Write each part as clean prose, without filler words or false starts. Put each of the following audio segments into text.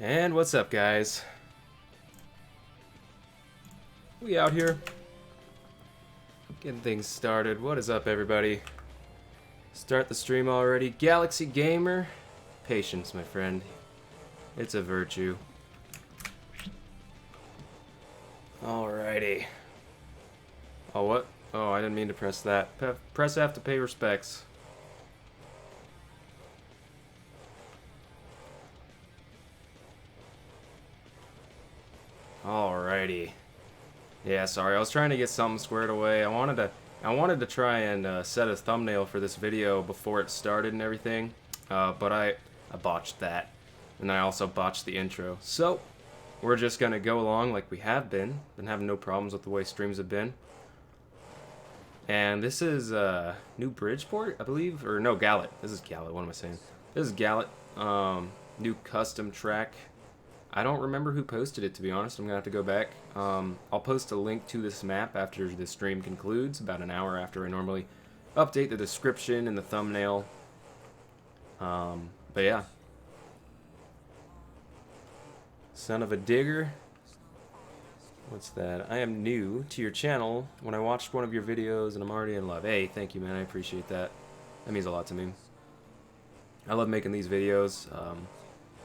And what's up, guys? We out here getting things started. What is up, everybody? Start the stream already. Galaxy Gamer, patience, my friend. It's a virtue. Alrighty. Oh, what? Oh, I didn't mean to press that. Press F to pay respects. Alrighty. Yeah, sorry. I was trying to get something squared away. I wanted to try and set a thumbnail for this video before it started and everything, but I botched that, and I also botched the intro. So we're just gonna go along like we have been having no problems with the way streams have been. And this is New Bridgeport, I believe, or no, Gallet. This is Gallet. What am I saying? This is Gallet. New custom track. I don't remember who posted it, to be honest. I'm gonna have to go back. I'll post a link to this map after the stream concludes, about an hour after I normally update the description and the thumbnail. But yeah. Son of a digger. What's that? I am new to your channel. When I watched one of your videos and I'm already in love. Hey, thank you, man. I appreciate that. That means a lot to me. I love making these videos.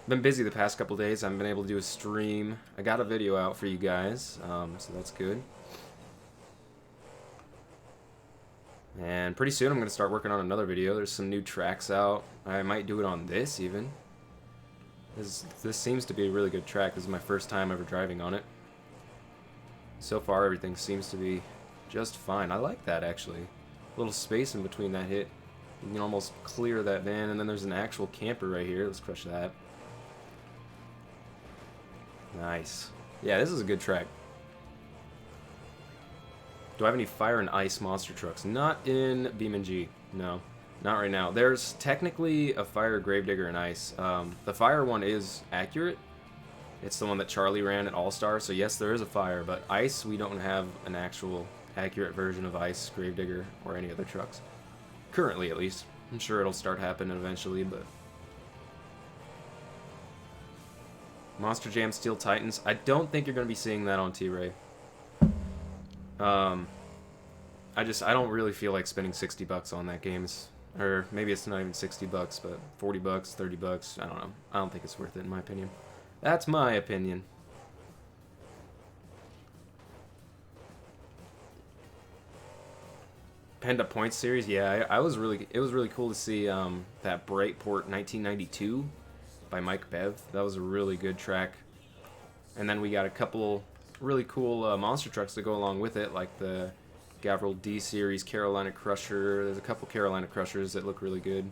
Been busy the past couple days. I haven't been able to do a stream. I got a video out for you guys, so that's good. And pretty soon I'm going to start working on another video. There's some new tracks out. I might do it on this even. This seems to be a really good track. This is my first time ever driving on it. So far everything seems to be just fine. I like that, actually. A little space in between that hit. You can almost clear that van, and then there's an actual camper right here. Let's crush that. Nice. Yeah, this is a good track. Do I have any fire and ice monster trucks? Not in BeamNG. No, not right now. There's technically a fire Gravedigger and ice. The fire one is accurate. It's the one that Charlie ran at All-Star, so yes, there is a fire, but ice, we don't have an actual accurate version of ice, Gravedigger, or any other trucks. Currently, at least. I'm sure it'll start happening eventually, but... Monster Jam Steel Titans. I don't think you're going to be seeing that on T.Ray. I don't really feel like spending 60 bucks on that game. Or maybe it's not even 60 bucks, but 40 bucks, 30 bucks. I don't know. I don't think it's worth it in my opinion. That's my opinion. Panda Points series, yeah, it was really cool to see that Brightport 1992 by Mike Bev. That was a really good track. And then we got a couple really cool monster trucks to go along with it, like the Gavril D series Carolina Crusher. There's a couple Carolina Crushers that look really good.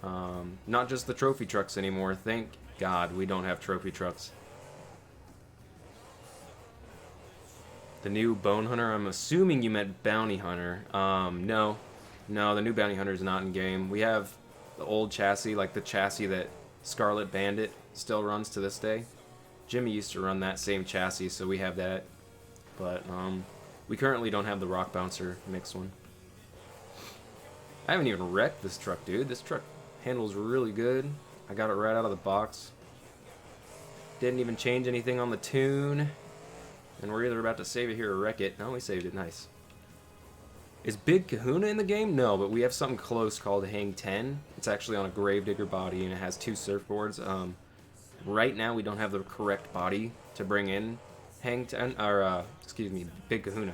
Not just the trophy trucks anymore. Thank God we don't have trophy trucks. The new Bone Hunter, I'm assuming you meant Bounty Hunter. No, the new Bounty Hunter is not in game. We have the old chassis, like the chassis that Scarlet Bandit still runs to this day. Jimmy used to run that same chassis, so we have that. But we currently don't have the Rock Bouncer mixed one. I haven't even wrecked this truck, dude. This truck handles really good. I got it right out of the box. Didn't even change anything on the tune. And we're either about to save it here or wreck it. No, we saved it. Nice. Is Big Kahuna in the game? No, but we have something close called Hang 10. It's actually on a Gravedigger body, and it has two surfboards. Right now, we don't have the correct body to bring in Hang 10, or, excuse me, Big Kahuna.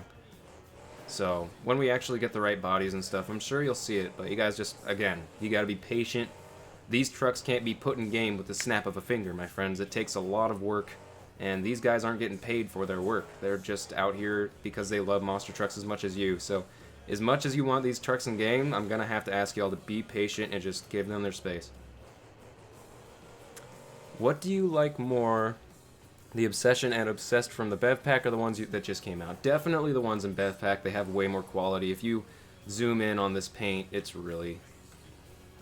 So, when we actually get the right bodies and stuff, I'm sure you'll see it. But you guys just, again, you gotta be patient. These trucks can't be put in game with the snap of a finger, my friends. It takes a lot of work. And these guys aren't getting paid for their work. They're just out here because they love monster trucks as much as you. So, as much as you want these trucks in game, I'm going to have to ask y'all to be patient and just give them their space. What do you like more, the Obsession and Obsessed from the Bev Pack or the ones that just came out? Definitely the ones in Bev Pack. They have way more quality. If you zoom in on this paint, it's really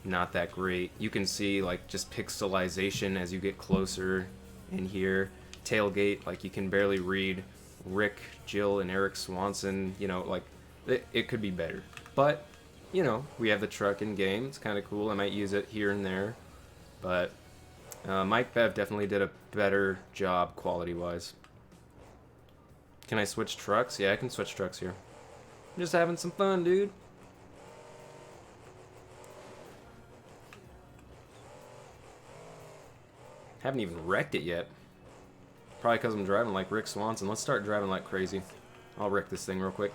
not that great. You can see like just pixelization as you get closer in here. Tailgate, like you can barely read Rick, Jill, and Eric Swanson. You know, like it could be better. But, you know, we have the truck in game. It's kind of cool. I might use it here and there. But Mike Bev definitely did a better job quality-wise. Can I switch trucks? Yeah, I can switch trucks here. I'm just having some fun, dude. Haven't even wrecked it yet. Probably because I'm driving like Rick Swanson. Let's start driving like crazy. I'll wreck this thing real quick.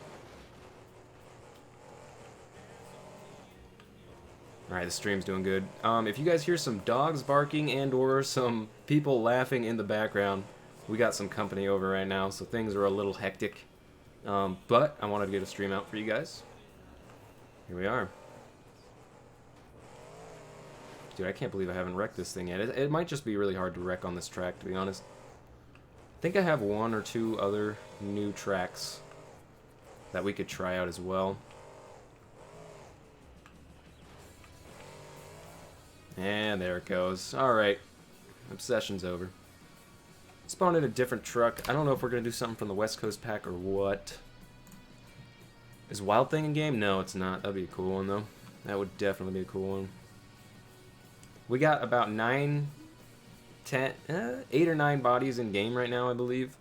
Alright, the stream's doing good. If you guys hear some dogs barking and or some people laughing in the background, we got some company over right now, so things are a little hectic. But I wanted to get a stream out for you guys. Here we are. Dude, I can't believe I haven't wrecked this thing yet. It might just be really hard to wreck on this track, to be honest. I think I have 1 or 2 other new tracks that we could try out as well. And there it goes. Alright. Obsession's over. Spawned in a different truck. I don't know if we're going to do something from the West Coast pack or what. Is Wild Thing in game? No, it's not. That'd be a cool one, though. That would definitely be a cool one. We got about 8 or 9 bodies in game right now, I believe.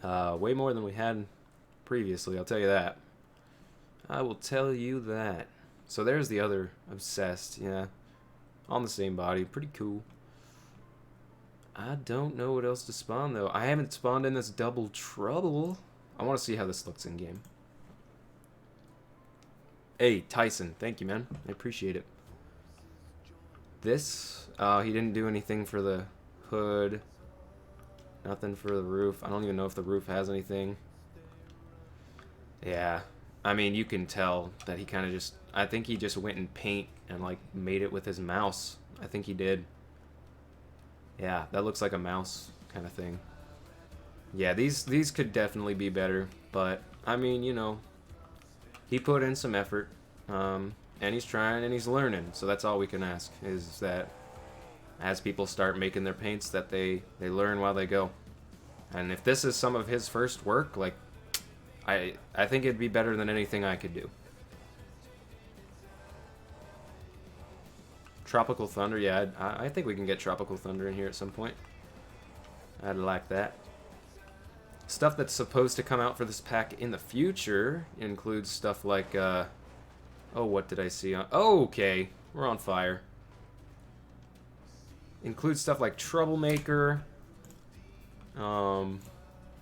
Way more than we had previously, I'll tell you that. I will tell you that. So there's the other Obsessed, yeah. On the same body, pretty cool. I don't know what else to spawn, though. I haven't spawned in this Double Trouble. I want to see how this looks in game. Hey, Tyson, thank you, man. I appreciate it. This, he didn't do anything for the hood. Nothing for the roof. I don't even know if the roof has anything. Yeah. I mean, you can tell that he kind of just... I think he just went in paint and, like, made it with his mouse. I think he did. Yeah, that looks like a mouse kind of thing. Yeah, these could definitely be better. But, I mean, you know, he put in some effort. And he's trying and he's learning. So that's all we can ask, is that as people start making their paints, that they learn while they go. And if this is some of his first work, like, I think it'd be better than anything I could do. Tropical Thunder, yeah, I think we can get Tropical Thunder in here at some point. I'd like that. Stuff that's supposed to come out for this pack in the future includes stuff like, oh, what did I see? Oh, okay, we're on fire. Includes stuff like Troublemaker, Pitbull.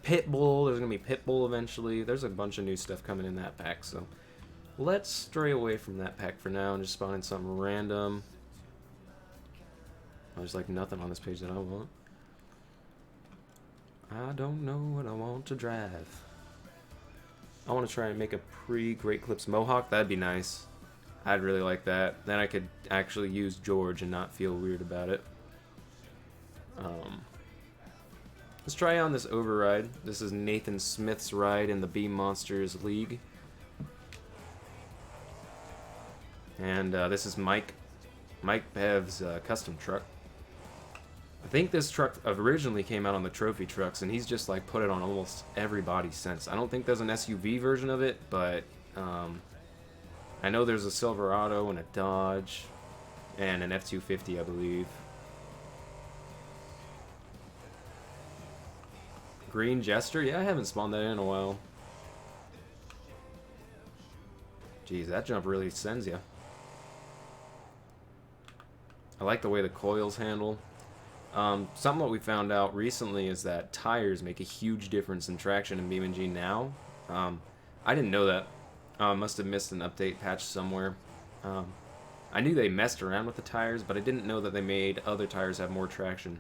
There's gonna be Pitbull eventually. There's a bunch of new stuff coming in that pack, so let's stray away from that pack for now and just spawn in something random. There's like nothing on this page that I want. I don't know what I want to drive. I want to try and make a pre-Great Clips Mohawk. That'd be nice. I'd really like that. Then I could actually use George and not feel weird about it. Let's try on this override. This is Nathan Smith's ride in the Beam Monsters League. And this is Mike Bev's custom truck. I think this truck originally came out on the trophy trucks, and he's just like put it on almost every body since. I don't think there's an SUV version of it, but I know there's a Silverado and a Dodge and an F-250, I believe. Green Jester? Yeah, I haven't spawned that in a while. Jeez, that jump really sends you. I like the way the coils handle. Something that we found out recently is that tires make a huge difference in traction in BeamNG now. I didn't know that. Must have missed an update patch somewhere. I knew they messed around with the tires, but I didn't know that they made other tires have more traction.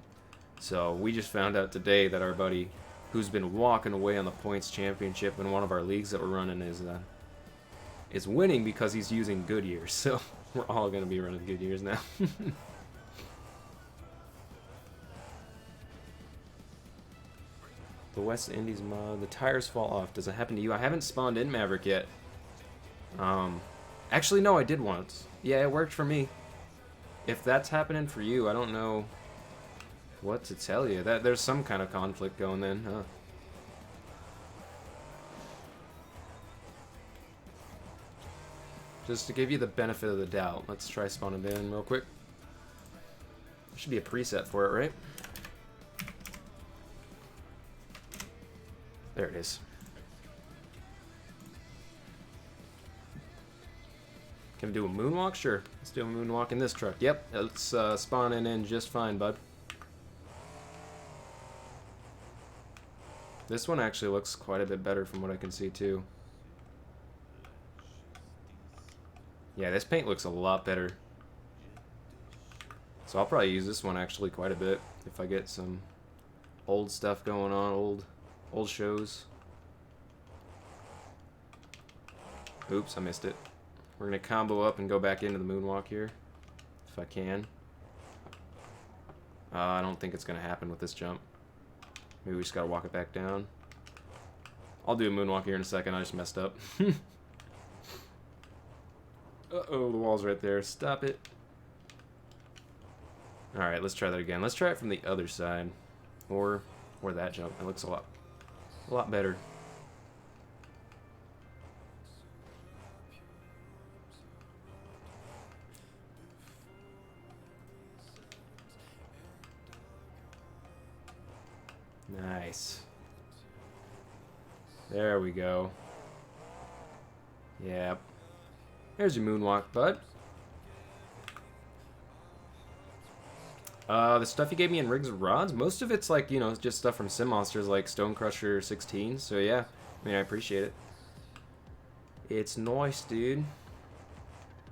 So we just found out today that our buddy, who's been walking away on the points championship in one of our leagues that we're running, is winning because he's using Goodyear. So we're all going to be running Goodyears now. The West Indies mod, the tires fall off. Does it happen to you? I haven't spawned in Maverick yet. Actually, no, I did once. Yeah, it worked for me. If that's happening for you, I don't know what to tell you. There's some kind of conflict going then, huh? Just to give you the benefit of the doubt, let's try spawning in real quick. Should be a preset for it, right? There it is. Can we do a moonwalk? Sure. Let's do a moonwalk in this truck. Yep, it's spawning in just fine, bud. This one actually looks quite a bit better from what I can see, too. Yeah, this paint looks a lot better. So I'll probably use this one actually quite a bit if I get some old stuff going on, old shows. Oops, I missed it. We're going to combo up and go back into the moonwalk here, if I can. I don't think it's going to happen with this jump. Maybe we just got to walk it back down. I'll do a moonwalk here in a second. I just messed up. Uh-oh, the wall's right there. Stop it. Alright, let's try that again. Let's try it from the other side. Or that jump. It looks a lot better. Nice. There we go. Yep. There's your moonwalk, bud. The stuff you gave me in Rigs of Rods, most of it's like, you know, just stuff from Sim Monsters like Stone Crusher 16. So yeah, I mean, I appreciate it. It's nice, dude.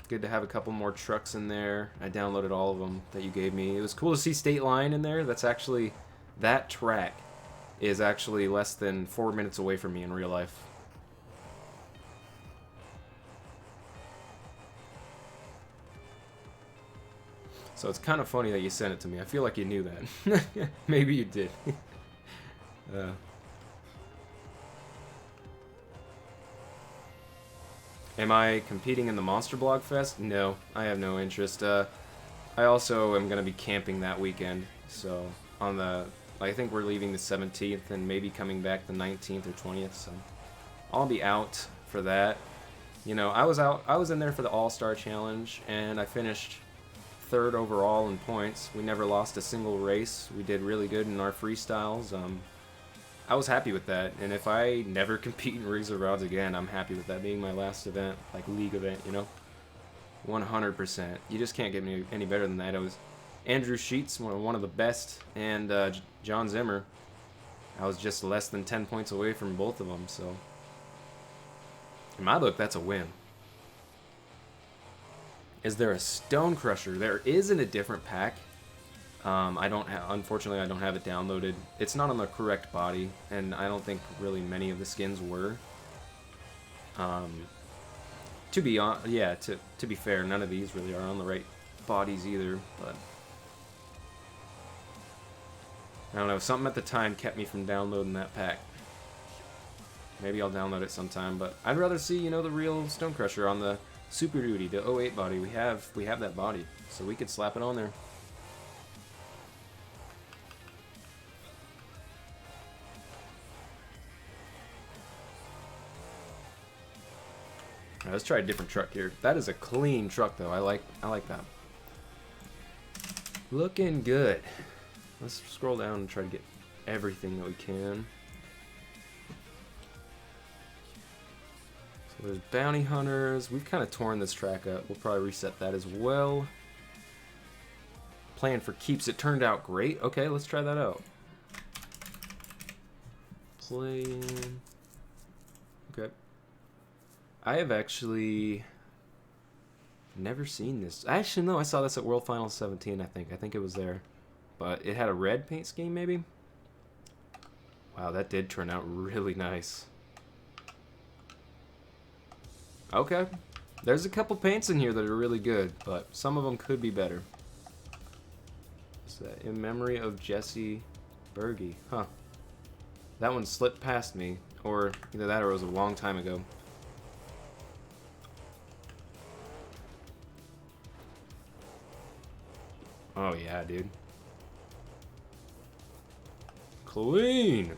Good to have a couple more trucks in there. I downloaded all of them that you gave me. It was cool to see State Line in there. That's actually, that track is actually less than 4 minutes away from me in real life. So it's kind of funny that you sent it to me. I feel like you knew that. Maybe you did. Am I competing in the Monster Blog Fest? No, I have no interest. I also am going to be camping that weekend. So on the, I think we're leaving the 17th and maybe coming back the 19th or 20th. So I'll be out for that. You know, I was in there for the All-Star Challenge and I finished 3rd overall in points. We never lost a single race. We did really good in our freestyles. I was happy with that, and if I never compete in Rigs of Rods again, I'm happy with that being my last event, like league event, you know? 100%. You just can't get me any better than that. It was Andrew Sheets, one of the best, and John Zimmer. I was just less than 10 points away from both of them, so in my book, that's a win. Is there a Stone Crusher? There is in a different pack. Unfortunately, I don't have it downloaded. It's not on the correct body, and I don't think really many of the skins were. To be fair, none of these really are on the right bodies either, but I don't know, something at the time kept me from downloading that pack. Maybe I'll download it sometime, but I'd rather see, you know, the real Stone Crusher on the Super Duty, the 08 body. We have that body, so we could slap it on there. Alright, let's try a different truck here. That is a clean truck, though. I like that. Looking good. Let's scroll down and try to get everything that we can. So there's bounty hunters. We've kind of torn this track up. We'll probably reset that as well. Plan for keeps. It turned out great. Okay, let's try that out. Playing. Okay. I have actually never seen this. Actually, no, I saw this at World Finals 17, I think. I think it was there. But it had a red paint scheme, maybe? Wow, that did turn out really nice. Okay. There's a couple paints in here that are really good, but some of them could be better. What's that? In memory of Jesse Berge. Huh. That one slipped past me. Or either that or it was a long time ago. Oh yeah, dude. Clean!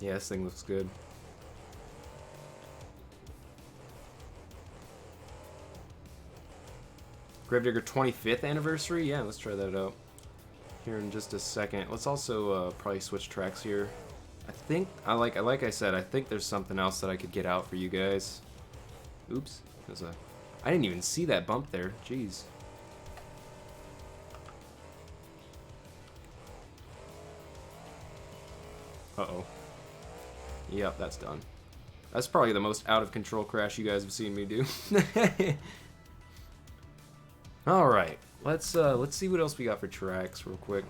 Yeah, this thing looks good. Gravedigger 25th anniversary? Yeah, let's try that out here in just a second. Let's also probably switch tracks here. I think, like I said, I think there's something else that I could get out for you guys. Oops. I didn't even see that bump there. Jeez. Uh-oh. Yep, that's done. That's probably the most out of control crash you guys have seen me do. All right, let's see what else we got for tracks real quick.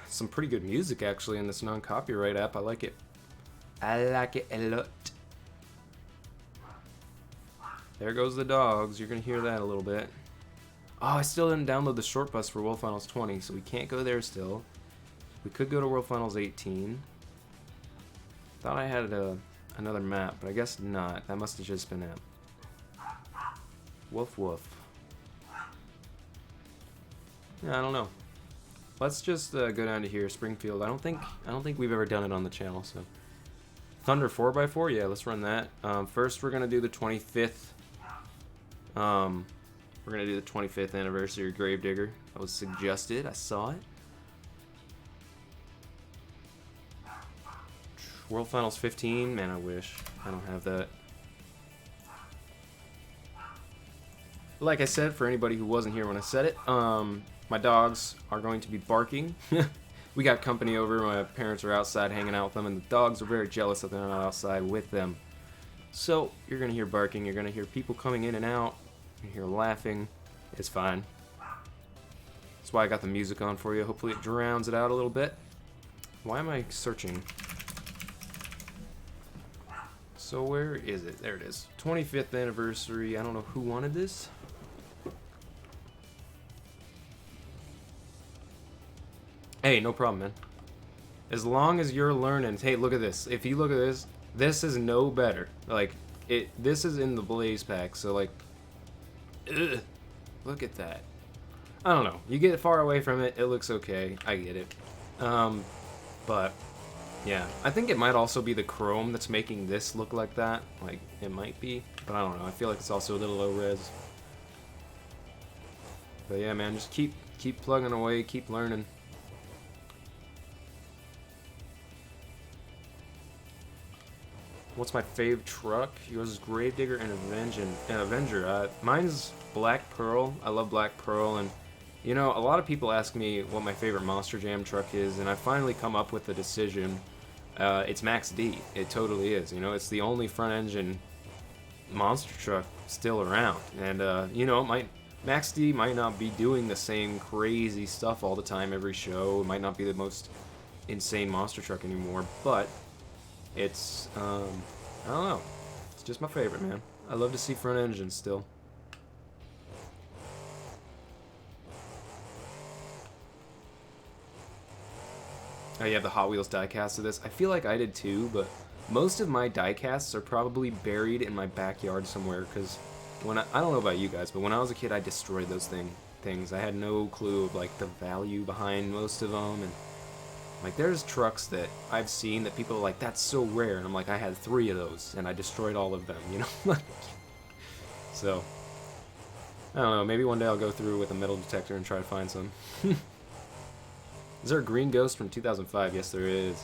Some pretty good music actually in this non-copyright app. I like it. I like it a lot. There goes the dogs. You're gonna hear that a little bit. Oh, I still didn't download the short bus for World Finals 20, so we can't go there still. We could go to World Finals 18. Thought I had another map, but I guess not. That must have just been it. Woof woof. Yeah, I don't know. Let's just go down to here, Springfield. I don't think we've ever done it on the channel, so. Thunder 4x4, yeah, let's run that. First, we're gonna do the 25th. We're gonna do the 25th anniversary Gravedigger. That was suggested. I saw it. World Finals 15. Man, I wish. I don't have that. Like I said, for anybody who wasn't here when I said it, my dogs are going to be barking. We got company over. My parents are outside hanging out with them, and the dogs are very jealous that they're not outside with them. So you're gonna hear barking. You're gonna hear people coming in and out. You hear laughing. It's fine. That's why I got the music on for you. Hopefully it drowns it out a little bit. Why am I searching? So where is it? There it is. 25th anniversary. I don't know who wanted this. Hey, no problem, man. As long as you're learning. Hey, look at this. If you look at this, this is no better. Like, this is in the Blaze pack, so like, ugh, look at that. I don't know. You get far away from it, it looks okay. I get it. But yeah, I think it might also be the chrome that's making this look like that. Like, it might be, but I don't know. I feel like it's also a little low res. But yeah, man, just keep plugging away, keep learning. What's my fave truck? Yours is Gravedigger and Avenger. Mine's Black Pearl. I love Black Pearl, and you know, a lot of people ask me what my favorite Monster Jam truck is, and I finally come up with a decision. It's Max D. It totally is. You know, it's the only front-engine monster truck still around, and you know, Max D might not be doing the same crazy stuff all the time every show. It might not be the most insane monster truck anymore, but it's, I don't know. It's just my favorite, man. I love to see front engines still. Oh yeah, the Hot Wheels diecast of this. I feel like I did too, but most of my diecasts are probably buried in my backyard somewhere, because when I don't know about you guys, but when I was a kid, I destroyed those things. I had no clue of like the value behind most of them, and like, there's trucks that I've seen that people are like, that's so rare, and I'm like, I had 3 of those, and I destroyed all of them, you know? So, I don't know, maybe one day I'll go through with a metal detector and try to find some. Is there a green ghost from 2005? Yes, there is.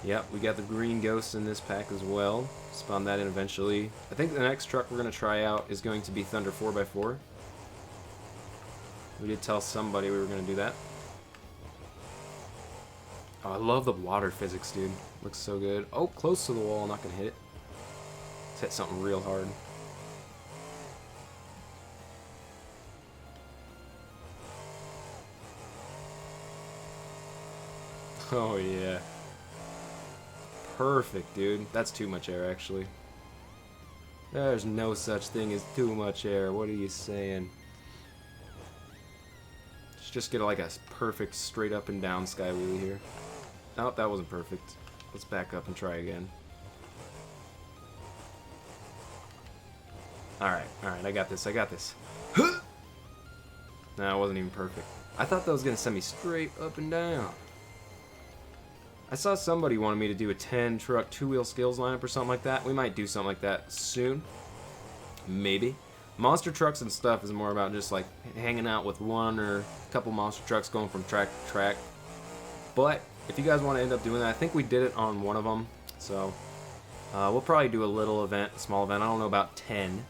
Yep, we got the green ghost in this pack as well. Spawn that in eventually. I think the next truck we're going to try out is going to be Thunder 4x4. We did tell somebody we were going to do that. Oh, I love the water physics, dude. Looks so good. Oh, close to the wall. I'm not going to hit it. Let's hit something real hard. Oh, yeah. Perfect, dude. That's too much air, actually. There's no such thing as too much air. What are you saying? Let's just get like a perfect straight up and down sky wheelie here. Oh, that wasn't perfect. Let's back up and try again. Alright, I got this, No, it wasn't even perfect. I thought that was going to send me straight up and down. I saw somebody wanted me to do a 10 truck 2-wheel skills lineup or something like that. We might do something like that soon. Maybe. Monster trucks and stuff is more about just like hanging out with one or a couple monster trucks going from track to track. But if you guys want to end up doing that, I think we did it on one of them. So we'll probably do a little event, a small event. I don't know about 10,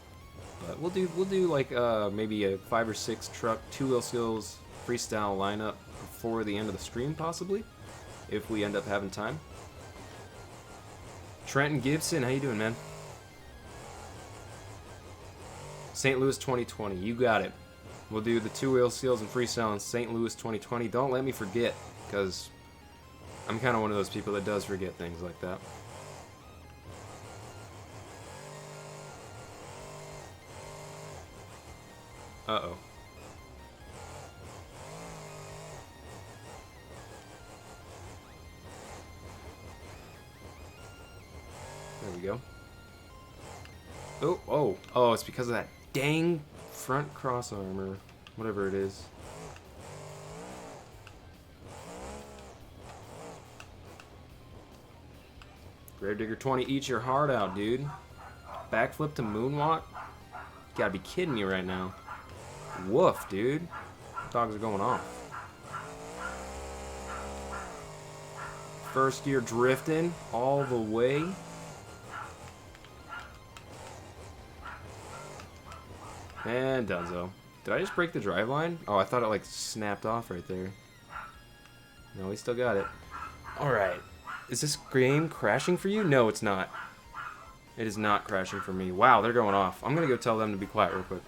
but we'll do like maybe a 5 or 6 truck, 2-wheel skills freestyle lineup before the end of the stream, possibly, if we end up having time. Trenton Gibson, how you doing, man? St. Louis 2020, you got it. We'll do the 2-wheel seals and freestyle in St. Louis 2020. Don't let me forget, because I'm kind of one of those people that does forget things like that. Uh-oh. There we go. Oh, it's because of that dang front cross armor, whatever it is. Gravedigger 20, eat your heart out, dude. Backflip to moonwalk? You gotta be kidding me right now. Woof, dude. Dogs are going off. First gear drifting all the way. And donezo. Did I just break the drive line? Oh, I thought it like snapped off right there. No, we still got it. Alright. Is this game crashing for you? No, it's not. It is not crashing for me. Wow, they're going off. I'm gonna go tell them to be quiet real quick.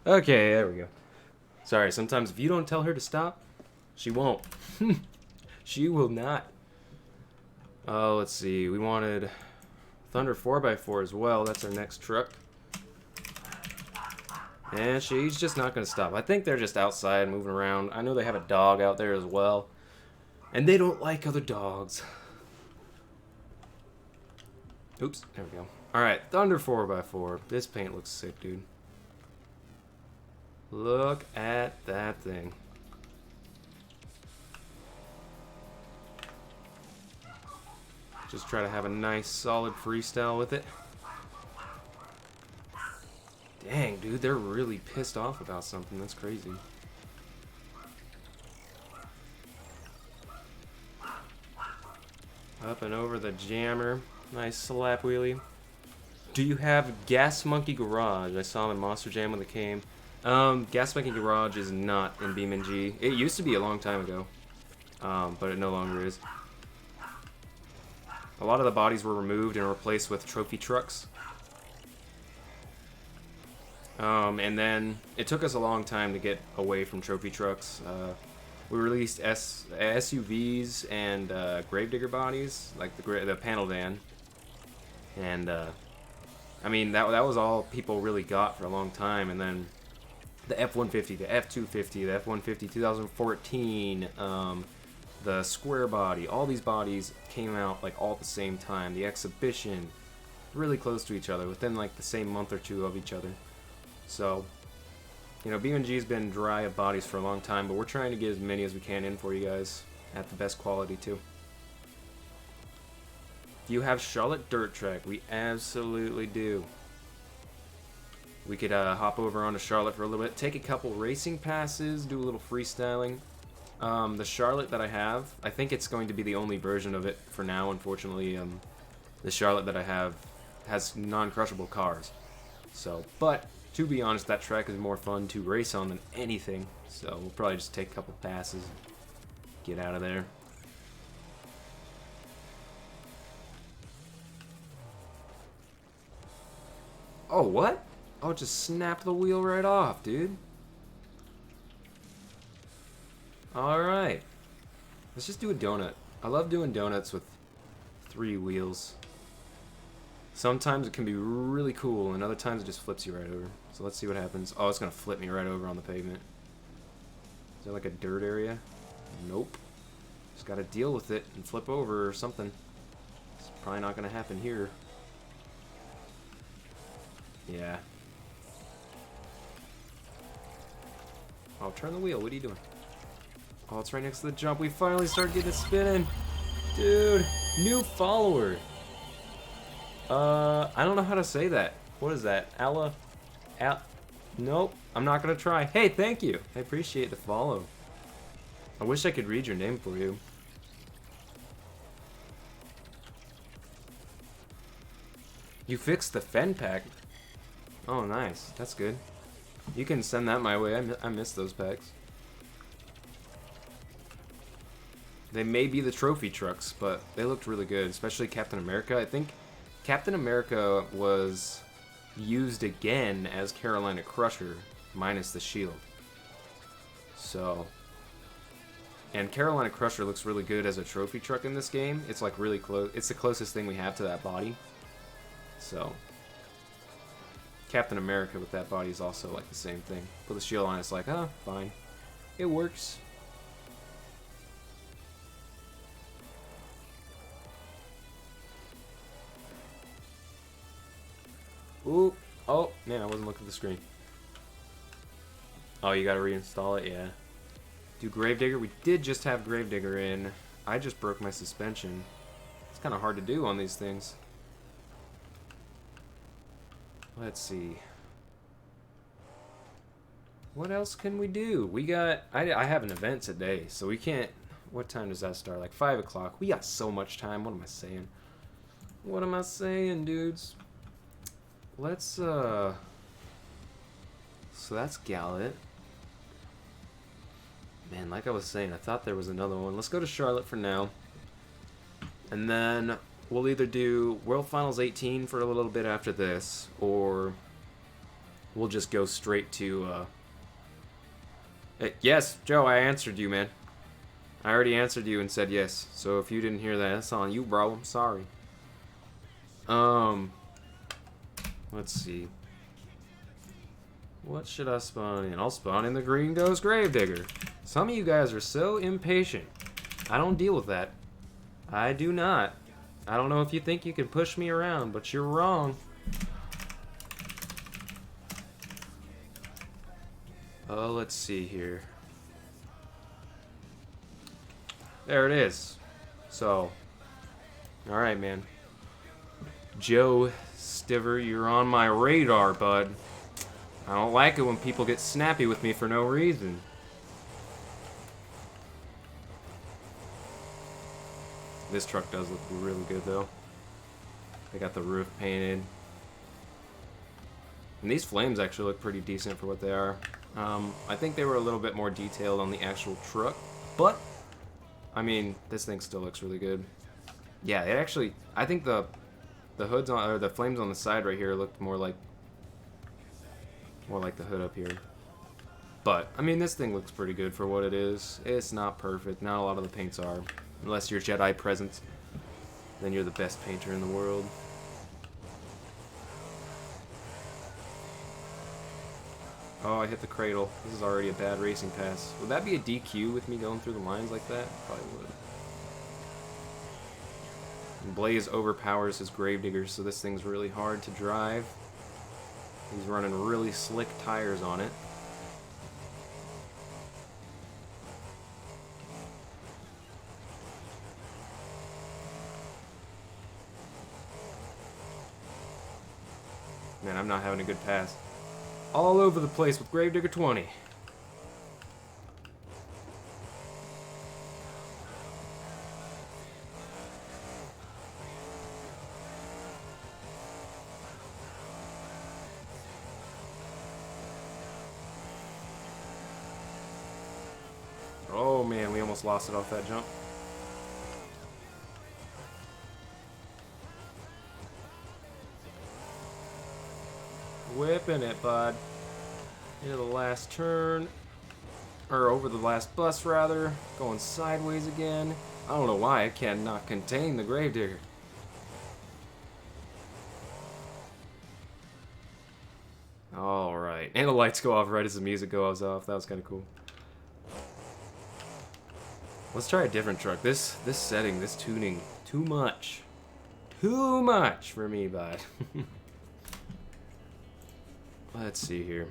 Okay, there we go. Sorry, sometimes if you don't tell her to stop, she won't. She will not. Oh, let's see. We wanted Thunder 4x4 as well. That's our next truck. And she's just not going to stop. I think they're just outside moving around. I know they have a dog out there as well. And they don't like other dogs. Oops, there we go. Alright, Thunder 4x4. This paint looks sick, dude. Look at that thing. Just try to have a nice solid freestyle with it. Dang, dude, they're really pissed off about something. That's crazy. Up and over the jammer. Nice slap wheelie. Do you have Gas Monkey Garage? I saw him in Monster Jam when they came. Gas Monkey Garage is not in BeamNG. It used to be a long time ago, but it no longer is. A lot of the bodies were removed and replaced with trophy trucks. And then it took us a long time to get away from trophy trucks. We released SUVs and Gravedigger bodies, like the panel van. And I mean that was all people really got for a long time. And then the F-150, the F-250, the F-150 2014, the square body, all these bodies came out like all at the same time. The exhibition, really close to each other, within like the same month or two of each other. So, you know, BeamNG's been dry of bodies for a long time, but we're trying to get as many as we can in for you guys at the best quality too. Do you have Charlotte Dirt Track? We absolutely do. We could hop over onto Charlotte for a little bit, take a couple racing passes, do a little freestyling. The Charlotte that I have, I think it's going to be the only version of it for now, unfortunately. The Charlotte that I have has non-crushable cars. So, but to be honest, that track is more fun to race on than anything. So we'll probably just take a couple passes, get out of there. Oh, what? Oh, it just snapped the wheel right off, dude. Alright. Let's just do a donut. I love doing donuts with 3 wheels. Sometimes it can be really cool, and other times it just flips you right over. So let's see what happens. Oh, it's gonna flip me right over on the pavement. Is there like a dirt area? Nope. Just gotta deal with it and flip over or something. It's probably not gonna happen here. Yeah. Oh, turn the wheel. What are you doing? Oh, it's right next to the jump. We finally started getting it spinning. Dude, new follower. I don't know how to say that. What is that? Nope, I'm not gonna try. Hey, thank you. I appreciate the follow. I wish I could read your name for you. You fixed the Fen pack. Oh, nice. That's good. You can send that my way. I miss those packs. They may be the trophy trucks, but they looked really good, especially Captain America. I think Captain America was used again as Carolina Crusher, minus the shield. So, and Carolina Crusher looks really good as a trophy truck in this game. It's like really close. It's the closest thing we have to that body. So, Captain America with that body is also like the same thing. Put the shield on, it's like, oh, fine. It works. Ooh, oh, man, I wasn't looking at the screen. Oh, you gotta reinstall it, yeah. Do Gravedigger? We did just have Gravedigger in. I just broke my suspension. It's kind of hard to do on these things. Let's see. What else can we do? We got... I have an event today, so we can't... What time does that start? Like 5 o'clock. We got so much time. What am I saying? What am I saying, dudes? Let's, So that's Gallet. Man, like I was saying, I thought there was another one. Let's go to Charlotte for now. And then we'll either do World Finals 18 for a little bit after this, or we'll just go straight to, Yes, Joe, I answered you, man. I already answered you and said yes. So if you didn't hear that, that's on you, bro. I'm sorry. Let's see. What should I spawn in? I'll spawn in the Green Ghost Gravedigger. Some of you guys are so impatient. I don't deal with that. I do not. I don't know if you think you can push me around, but you're wrong. Oh, let's see here. There it is. So, alright, man. Joe Stiver, you're on my radar, bud. I don't like it when people get snappy with me for no reason. This truck does look really good, though. They got the roof painted. And these flames actually look pretty decent for what they are. I think they were a little bit more detailed on the actual truck, but, I mean, this thing still looks really good. Yeah, it actually, I think the hoods on, or the flames on the side right here looked more like the hood up here. But, I mean, this thing looks pretty good for what it is. It's not perfect. Not a lot of the paints are. Unless you're Jedi Presence, then you're the best painter in the world. Oh, I hit the cradle. This is already a bad racing pass. Would that be a DQ with me going through the lines like that? Probably would. And Blaze overpowers his Gravedigger, so this thing's really hard to drive. He's running really slick tires on it. Man, I'm not having a good pass. All over the place with Gravedigger 20. Oh man, we almost lost it off that jump. Whipping it, bud. Into the last turn. Or over the last bus, rather. Going sideways again. I don't know why I cannot contain the Gravedigger. Alright. And the lights go off right as the music goes off. That was kind of cool. Let's try a different truck. This setting, this tuning, too much. Too much for me, bud. Let's see here.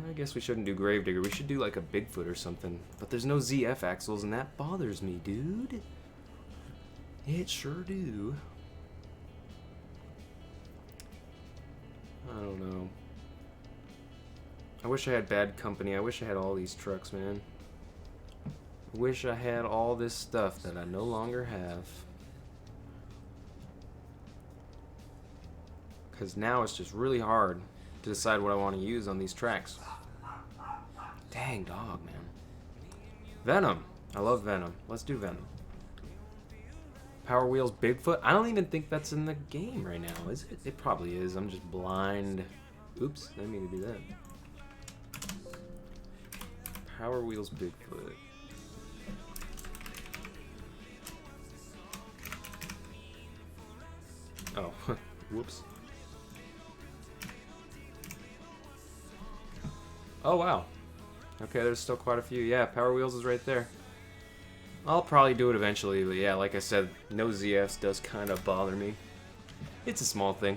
I guess we shouldn't do Gravedigger. We should do like a Bigfoot or something. But there's no ZF axles, and that bothers me, dude. It sure do. I don't know. I wish I had bad company. I wish I had all these trucks, man. I wish I had all this stuff that I no longer have. Because now it's just really hard to decide what I want to use on these tracks. Dang dog, man. Venom. I love Venom. Let's do Venom. Power Wheels Bigfoot. I don't even think that's in the game right now, is it? It probably is. I'm just blind. Oops, I didn't mean to do that. Power Wheels Bigfoot. Oh, whoops. Oh, wow. Okay, there's still quite a few. Yeah, Power Wheels is right there. I'll probably do it eventually, but yeah, like I said, no ZFs does kind of bother me. It's a small thing.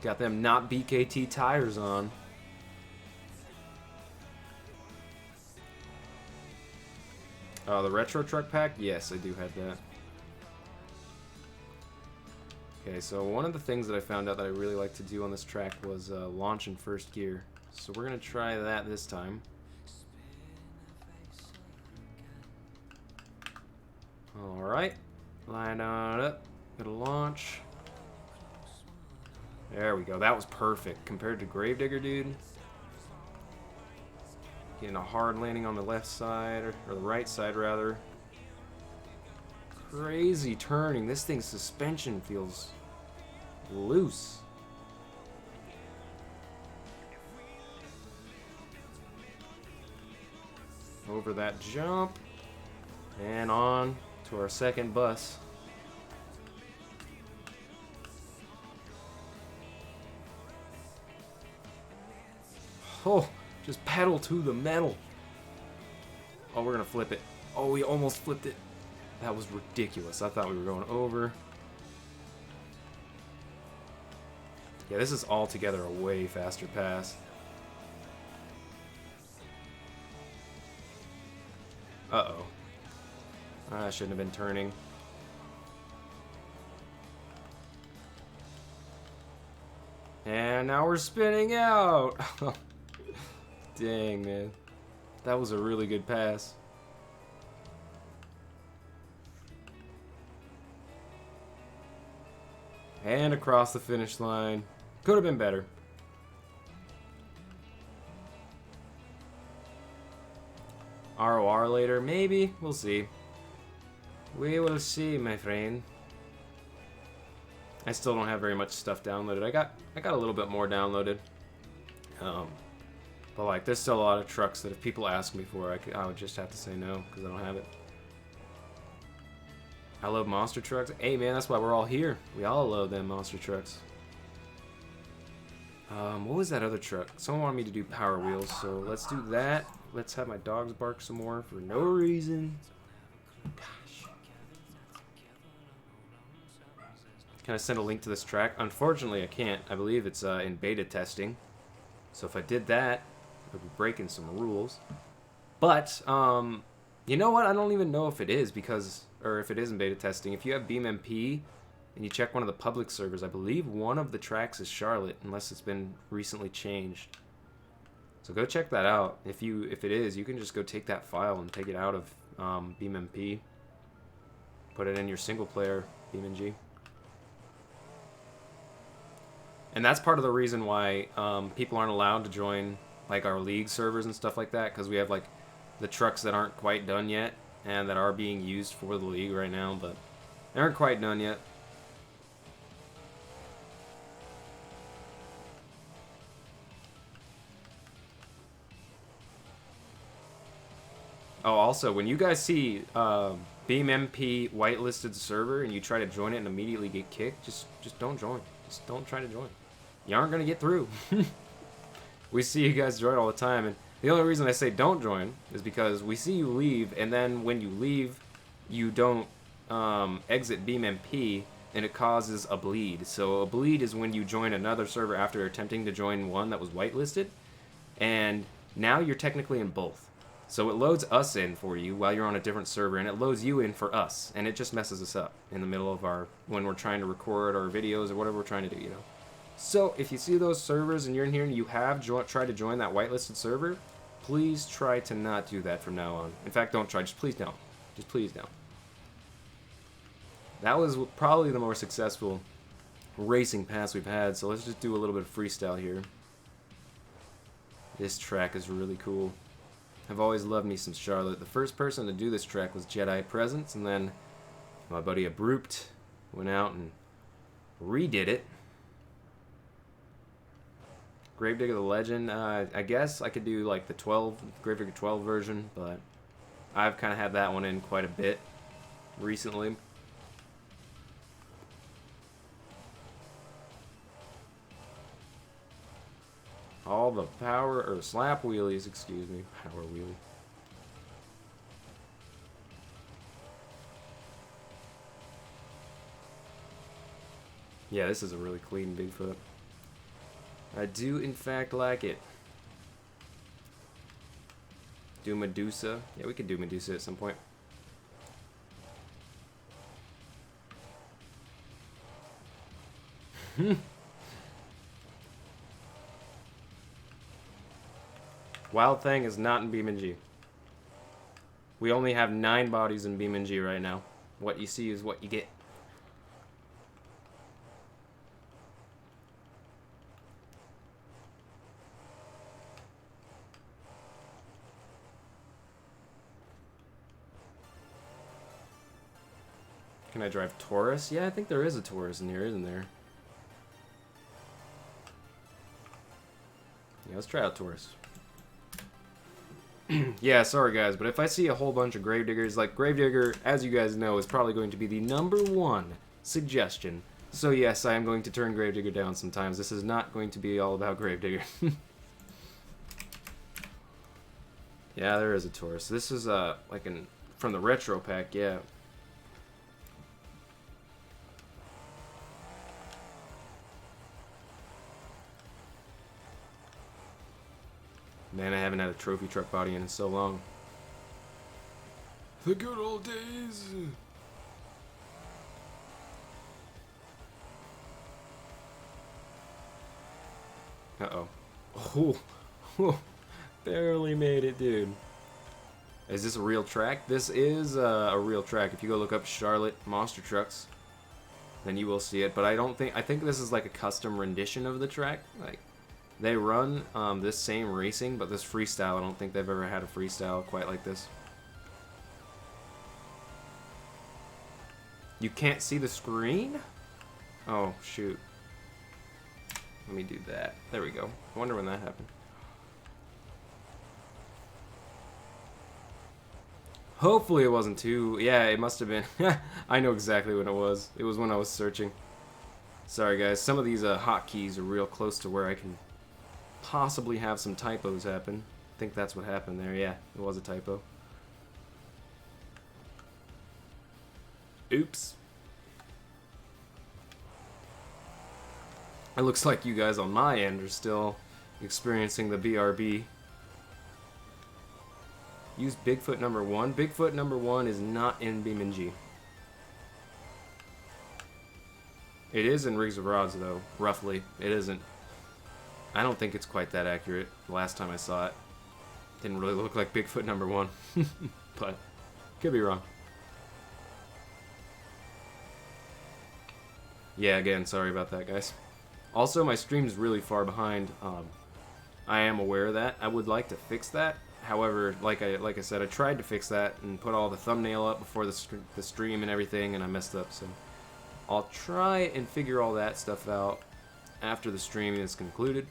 Got them not BKT tires on. Oh, the retro truck pack? Yes, I do have that. Okay, so one of the things that I found out that I really like to do on this track was launch in first gear. So we're going to try that this time. Alright, line on up, gonna launch. There we go, that was perfect compared to Gravedigger, dude. Getting a hard landing on the left side, or the right side rather. Crazy turning, this thing's suspension feels loose. Over that jump, and on to our second bus. Oh, just pedal to the metal. Oh, we're gonna flip it. Oh, we almost flipped it. That was ridiculous. I thought we were going over. Yeah, this is altogether a way faster pass. Uh-oh. I shouldn't have been turning. And now we're spinning out. Dang, man. That was a really good pass. And across the finish line. Could have been better. ROR later, maybe. We'll see. We will see, my friend. I still don't have very much stuff downloaded. I got a little bit more downloaded. But like, there's still a lot of trucks that if people ask me for, I would just have to say no because I don't have it. I love monster trucks. Hey man, that's why we're all here. We all love them monster trucks. What was that other truck? Someone wanted me to do Power Wheels, so let's do that. Let's have my dogs bark some more for no reason. Gosh. Can I send a link to this track? Unfortunately, I can't. I believe it's in beta testing. So if I did that, I'd be breaking some rules. But, you know what? I don't even know if it is because, or if it is in beta testing. If you have BeamNP and you check one of the public servers, I believe one of the tracks is Charlotte, unless it's been recently changed. So go check that out. If it is, you can just go take that file and take it out of BeamNP. Put it in your single player BeamNG. And that's part of the reason why people aren't allowed to join like our league servers and stuff like that, because we have like the trucks that aren't quite done yet and that are being used for the league right now, but they aren't quite done yet. Oh, also, when you guys see BeamMP whitelisted server and you try to join it and immediately get kicked, just don't join. Just don't try to join. You aren't gonna get through. We see you guys join all the time, and the only reason I say don't join is because we see you leave, and then when you leave, you don't exit BeamMP, and it causes a bleed. So a bleed is when you join another server after attempting to join one that was whitelisted, and now you're technically in both. So it loads us in for you while you're on a different server, and it loads you in for us, and it just messes us up in the middle of when we're trying to record our videos or whatever we're trying to do, you know. So if you see those servers and you're in here and you have tried to join that whitelisted server, please try to not do that from now on. In fact, don't try. Just please don't. Just please don't. That was probably the more successful racing pass we've had, so let's just do a little bit of freestyle here. This track is really cool. I've always loved me some Charlotte. The first person to do this track was Jedi Presence, and then my buddy Abrupt went out and redid it. Gravedigger the Legend, I guess I could do like the Gravedigger 12 version, but I've kind of had that one in quite a bit recently. All the power, or slap wheelies, excuse me, power wheelie. Yeah, this is a really clean Bigfoot. I do, in fact, like it. Do Medusa. Yeah, we could do Medusa at some point. Wild Thing is not in BeamNG. We only have 9 bodies in BeamNG right now. What you see is what you get. Can I drive Taurus? Yeah, I think there is a Taurus in here, isn't there? Yeah, let's try out Taurus. Yeah, sorry guys, but if I see a whole bunch of Gravediggers, like Gravedigger, as you guys know, is probably going to be the #1 suggestion. So yes, I am going to turn Gravedigger down sometimes. This is not going to be all about Gravedigger. Yeah, there is a Taurus. This is like from the retro pack, yeah. Man, I haven't had a trophy truck body in so long. The good old days. Uh-oh. Oh, barely made it, dude. Is this a real track? This is a real track. If you go look up Charlotte Monster Trucks, then you will see it. But I think this is like a custom rendition of the track. Like, they run this same racing, but this freestyle, I don't think they've ever had a freestyle quite like this. You can't see the screen? Oh, shoot. Let me do that. There we go. I wonder when that happened. Hopefully it wasn't too... Yeah, it must have been. I know exactly when it was. It was when I was searching. Sorry, guys. Some of these hotkeys are real close to where I can possibly have some typos happen. I think that's what happened there. Yeah, it was a typo. Oops. It looks like you guys on my end are still experiencing the BRB. Use Bigfoot #1. Bigfoot #1 is not in BeamNG. It is in Rigs of Rods, though, roughly. It isn't. I don't think it's quite that accurate. The last time I saw it, didn't really look like Bigfoot #1, but could be wrong. Yeah, again, sorry about that, guys. Also, my stream's really far behind. I am aware of that. I would like to fix that. However, like I said, I tried to fix that and put all the thumbnail up before the stream and everything, and I messed up. So I'll try and figure all that stuff out after the stream is concluded.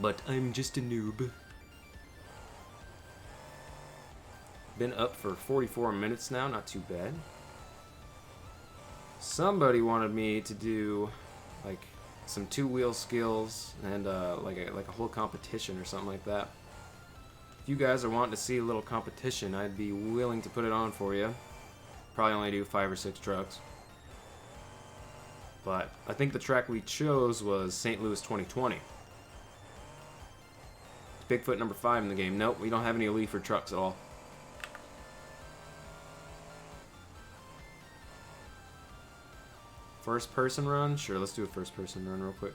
But I'm just a noob. Been up for 44 minutes now, not too bad. Somebody wanted me to do like some two-wheel skills and like a whole competition or something like that. If you guys are wanting to see a little competition, I'd be willing to put it on for you. Probably only do 5 or 6 trucks. But I think the track we chose was St. Louis 2020. Bigfoot number 5 in the game. Nope, we don't have any Leaf or trucks at all. First person run? Sure, let's do a first person run real quick.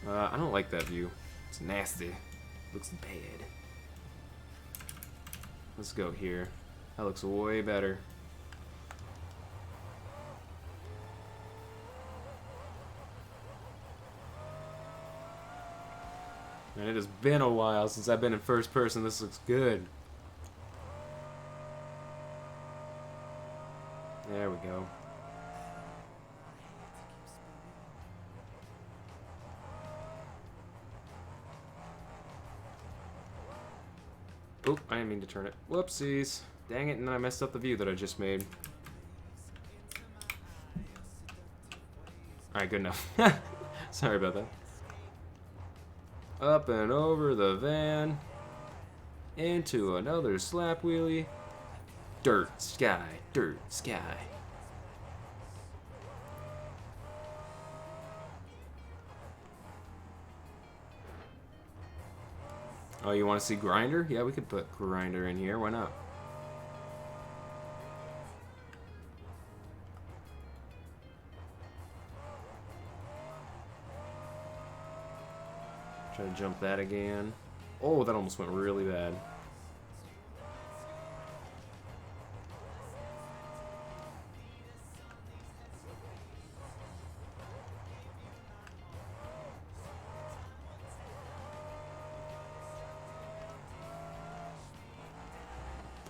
I don't like that view. It's nasty. Looks bad. Let's go here. That looks way better. And it has been a while since I've been in first person. This looks good. There we go. Oop, I didn't mean to turn it. Whoopsies. Dang it, and then I messed up the view that I just made. Alright, good enough. Sorry about that. Up and over the van. Into another slap wheelie. Dirt sky, dirt sky. Oh, you want to see Grinder? Yeah, we could put Grinder in here. Why not? Try to jump that again. Oh, that almost went really bad.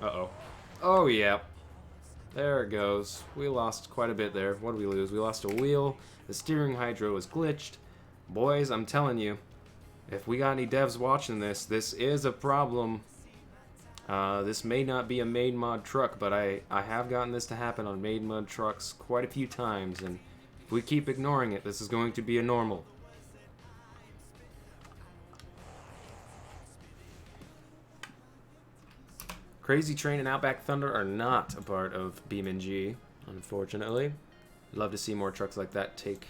Uh-oh. Oh, yeah. There it goes. We lost quite a bit there. What did we lose? We lost a wheel. The steering hydro was glitched. Boys, I'm telling you, if we got any devs watching this, this is a problem. This may not be a made mod truck, but I have gotten this to happen on made mod trucks quite a few times, and if we keep ignoring it, this is going to be a normal. Crazy Train and Outback Thunder are not a part of BeamNG, unfortunately. Love to see more trucks like that take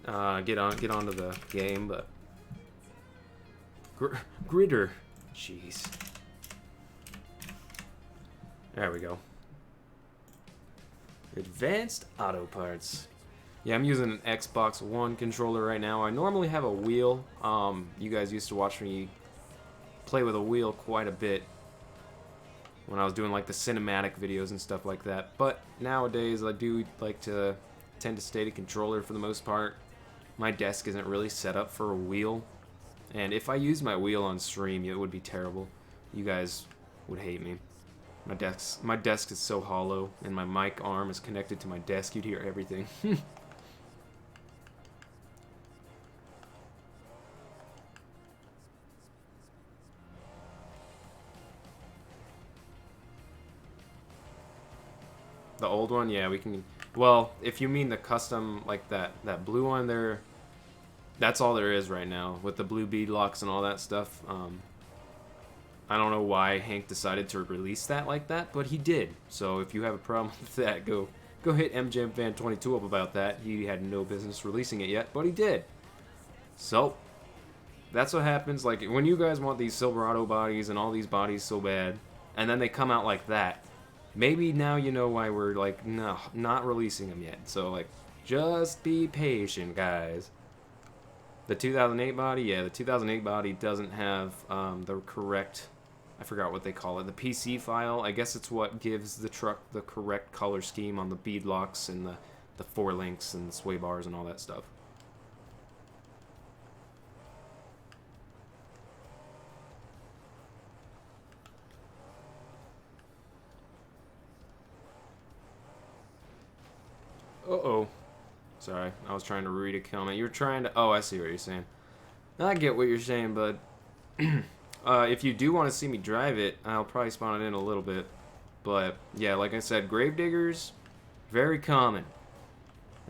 get onto the game, but Gritter, jeez. There we go. Advanced Auto Parts. Yeah, I'm using an Xbox One controller right now. I normally have a wheel. You guys used to watch me play with a wheel quite a bit when I was doing like the cinematic videos and stuff like that. But nowadays I do like to tend to stay to controller for the most part. My desk isn't really set up for a wheel, and if I use my wheel on stream, it would be terrible. You guys would hate me. My desk is so hollow, and my mic arm is connected to my desk. You'd hear everything. The old one, yeah, we can. Well, if you mean the custom, like that blue one there, that's all there is right now with the blue bead locks and all that stuff. I don't know why Hank decided to release that like that, but he did. So if you have a problem with that, go hit MJFan22 up about that. He had no business releasing it yet, but he did. So that's what happens. Like when you guys want these Silverado bodies and all these bodies so bad, and then they come out like that. Maybe now you know why we're like, no, not releasing them yet. So like, just be patient, guys. The 2008 body, yeah, the 2008 body doesn't have the correct, I forgot what they call it, the PC file. I guess it's what gives the truck the correct color scheme on the bead locks and the 4 links and the sway bars and all that stuff. Uh-oh. Sorry, I was trying to read a comment. You were trying to... Oh, I see what you're saying. I get what you're saying, but... If you do want to see me drive it, I'll probably spawn it in a little bit. But yeah, like I said, Gravediggers, very common.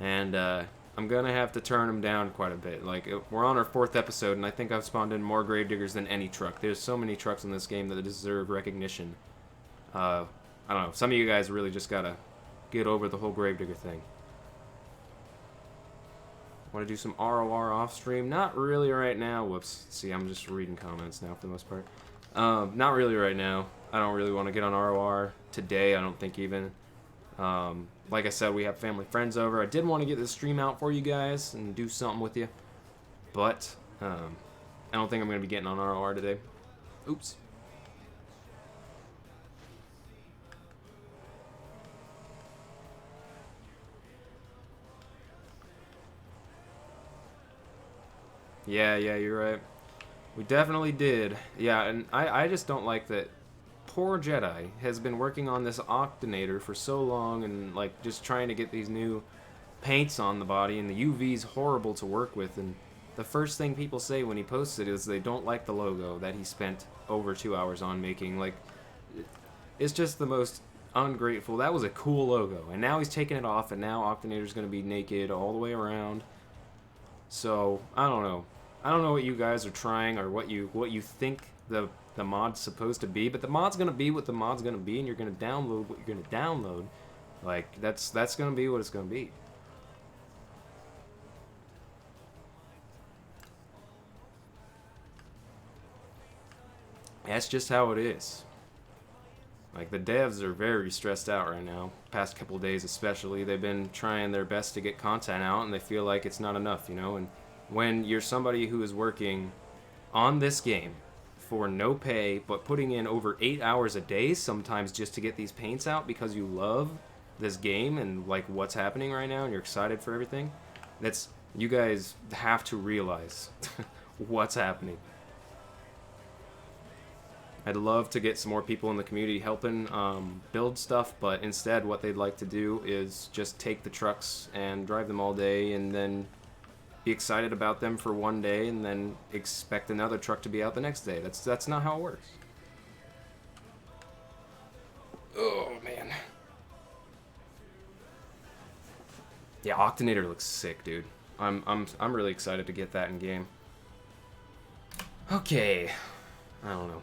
And I'm going to have to turn them down quite a bit. Like, we're on our 4th episode, and I think I've spawned in more Gravediggers than any truck. There's so many trucks in this game that deserve recognition. I don't know. Some of you guys really just got to get over the whole Gravedigger thing. Want to do some ROR off stream? Not really right now. Whoops. See, I'm just reading comments now for the most part. Not really right now. I don't really want to get on ROR today. I don't think even. Like I said, we have family friends over. I did want to get this stream out for you guys and do something with you. But I don't think I'm going to be getting on ROR today. Oops. Yeah, you're right. We definitely did. Yeah, and I just don't like that poor Jedi has been working on this Octanator for so long and, like, just trying to get these new paints on the body, and the UV's horrible to work with, and the first thing people say when he posts it is they don't like the logo that he spent over 2 hours on making. Like, it's just the most ungrateful. That was a cool logo, and now he's taking it off, and now Octanator's going to be naked all the way around. So, I don't know. I don't know what you guys are trying or what you think the mod's supposed to be, but the mod's gonna be what the mod's gonna be, and you're gonna download what you're gonna download. Like, that's gonna be what it's gonna be. That's just how it is. Like, the devs are very stressed out right now. Past couple days especially, they've been trying their best to get content out, and they feel like it's not enough, you know. And when you're somebody who is working on this game for no pay, but putting in over 8 hours a day sometimes just to get these paints out because you love this game and like what's happening right now and you're excited for everything, that's, you guys have to realize what's happening. I'd love to get some more people in the community helping build stuff, but instead what they'd like to do is just take the trucks and drive them all day and then be excited about them for one day and then expect another truck to be out the next day. That's not how it works. Oh man. Yeah, Octanator looks sick, dude. I'm really excited to get that in game. Okay. I don't know.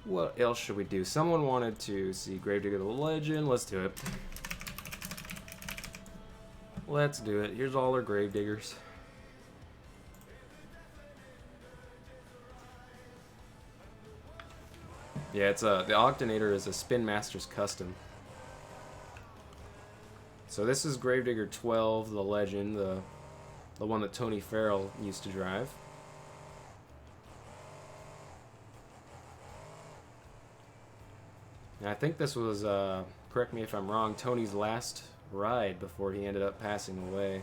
What else should we do? Someone wanted to see Gravedigger the Legend. Let's do it. Let's do it. Here's all our Gravediggers. Yeah, it's the Octanator is a Spin Masters custom. So this is Gravedigger 12, the Legend, the one that Tony Farrell used to drive. And I think this was, correct me if I'm wrong, Tony's last ride before he ended up passing away.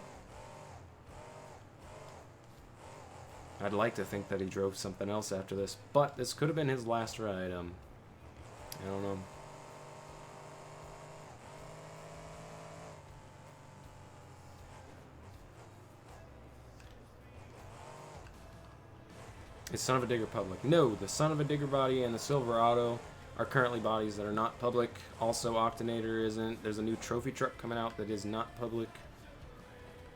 I'd like to think that he drove something else after this, but this could have been his last ride. I don't know. Is Son of a Digger public? No, the Son of a Digger body and the Silverado are currently bodies that are not public. Also, Octanator isn't. There's a new trophy truck coming out that is not public.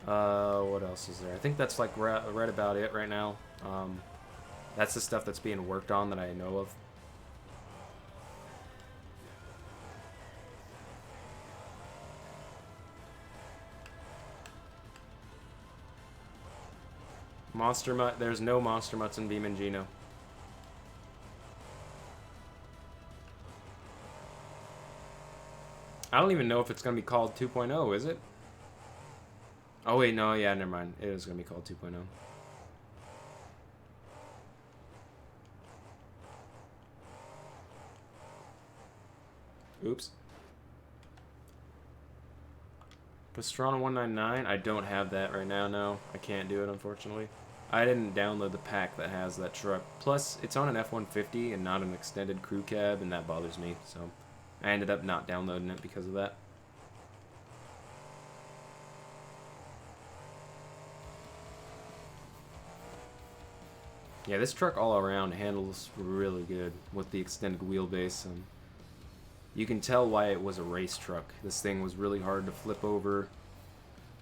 What else is there? I think that's like right about it right now. That's the stuff that's being worked on that I know of. Monster Mutt, there's no Monster Mutts in BeamNG, no. I don't even know if it's going to be called 2.0, is it? Oh wait, no, yeah, never mind. It is going to be called 2.0. Oops. Pastrana 199, I don't have that right now, no. I can't do it, unfortunately. I didn't download the pack that has that truck. Plus, it's on an F-150 and not an extended crew cab, and that bothers me, so I ended up not downloading it because of that. Yeah, this truck all around handles really good with the extended wheelbase. You can tell why it was a race truck. This thing was really hard to flip over.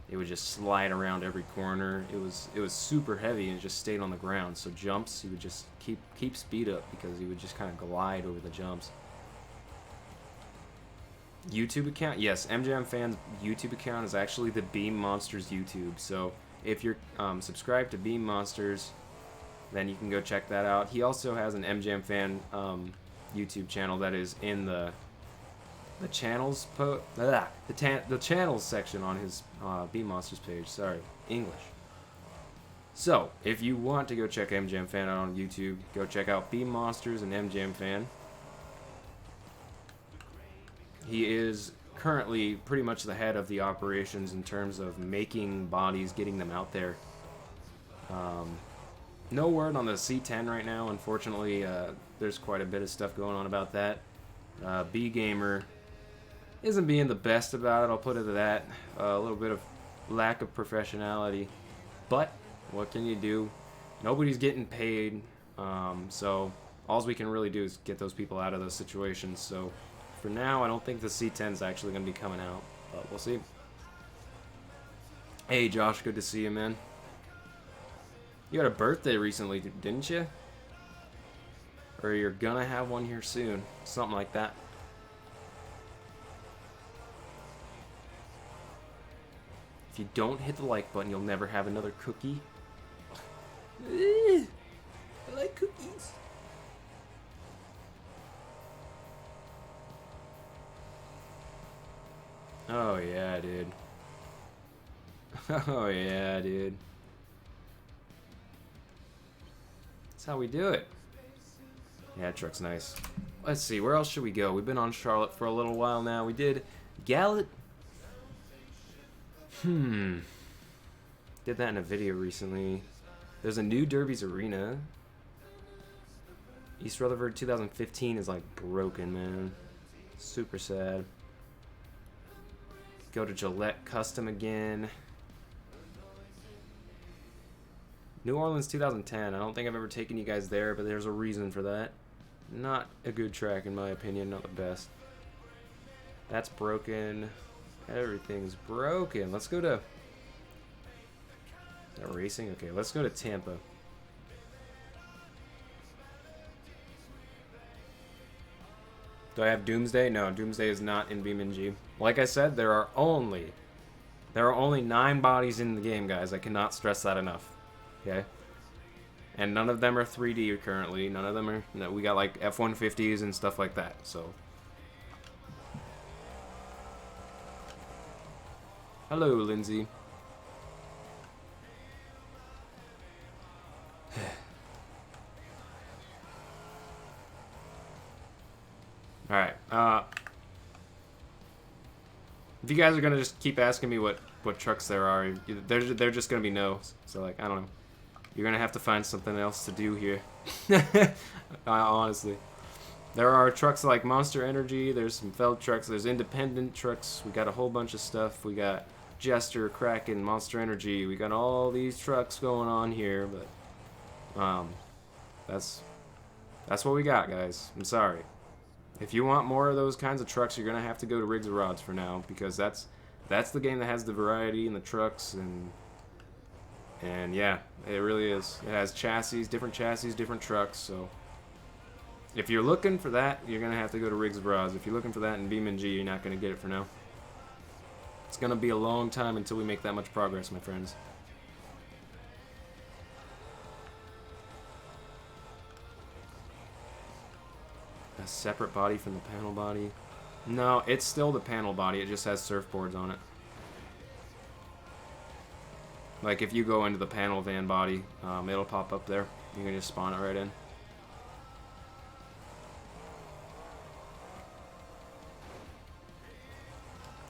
It would just slide around every corner. It was super heavy and it just stayed on the ground. So jumps, he would just keep speed up because he would just kind of glide over the jumps. YouTube account, yes, MJM Fan's YouTube account is actually the Beam Monsters YouTube. So if you're subscribed to Beam Monsters, then you can go check that out. He also has an MJM Fan YouTube channel that is in the channels the channels section on his Beam Monsters page. Sorry, English. So if you want to go check MJM Fan out on YouTube, go check out Beam Monsters and MJM Fan. He is currently pretty much the head of the operations in terms of making bodies, getting them out there. No word on the C10 right now, unfortunately. There's quite a bit of stuff going on about that. B Gamer isn't being the best about it, I'll put it to that. A little bit of lack of professionality. But what can you do? Nobody's getting paid, so all we can really do is get those people out of those situations. So for now, I don't think the C10 is actually going to be coming out, but we'll see. Hey Josh, good to see you, man. You had a birthday recently, didn't you? Or you're gonna have one here soon. Something like that. If you don't hit the like button, you'll never have another cookie. I like cookies. Oh yeah, dude. Oh yeah, dude. That's how we do it. Yeah, that truck's nice. Let's see, where else should we go? We've been on Charlotte for a little while now. We did Gallet. Did that in a video recently. There's a new Derby's Arena. East Rutherford 2015 is like broken, man. Super sad. Go to Gillette Custom again. New Orleans 2010. I don't think I've ever taken you guys there, but there's a reason for that. Not a good track in my opinion, not the best. That's broken. Everything's broken. Let's go to... Is that racing? Okay, let's go to Tampa. Do I have Doomsday? No, Doomsday is not in BeamNG. Like I said, there are only 9 bodies in the game, guys. I cannot stress that enough. Okay? And none of them are 3D currently. None of them are... No, we got like F-150s and stuff like that, so... Hello, Lindsay. Alright, if you guys are gonna just keep asking me what trucks there are, they're just gonna be no. So, like, I don't know. You're gonna have to find something else to do here. Honestly. There are trucks like Monster Energy, there's some Feld trucks, there's independent trucks, we got a whole bunch of stuff, we got Jester, Kraken, Monster Energy, we got all these trucks going on here, but, that's what we got, guys. I'm sorry. If you want more of those kinds of trucks, you're gonna have to go to Rigs of Rods for now, because that's the game that has the variety in the trucks, and yeah, it really is. It has chassis, different trucks, so if you're looking for that, you're gonna have to go to Rigs of Rods. If you're looking for that in BeamNG, you're not gonna get it for now. It's gonna be a long time until we make that much progress, my friends. A separate body from the panel body? No, it's still the panel body. It just has surfboards on it. Like if you go into the panel van body, it'll pop up there. You can just spawn it right in.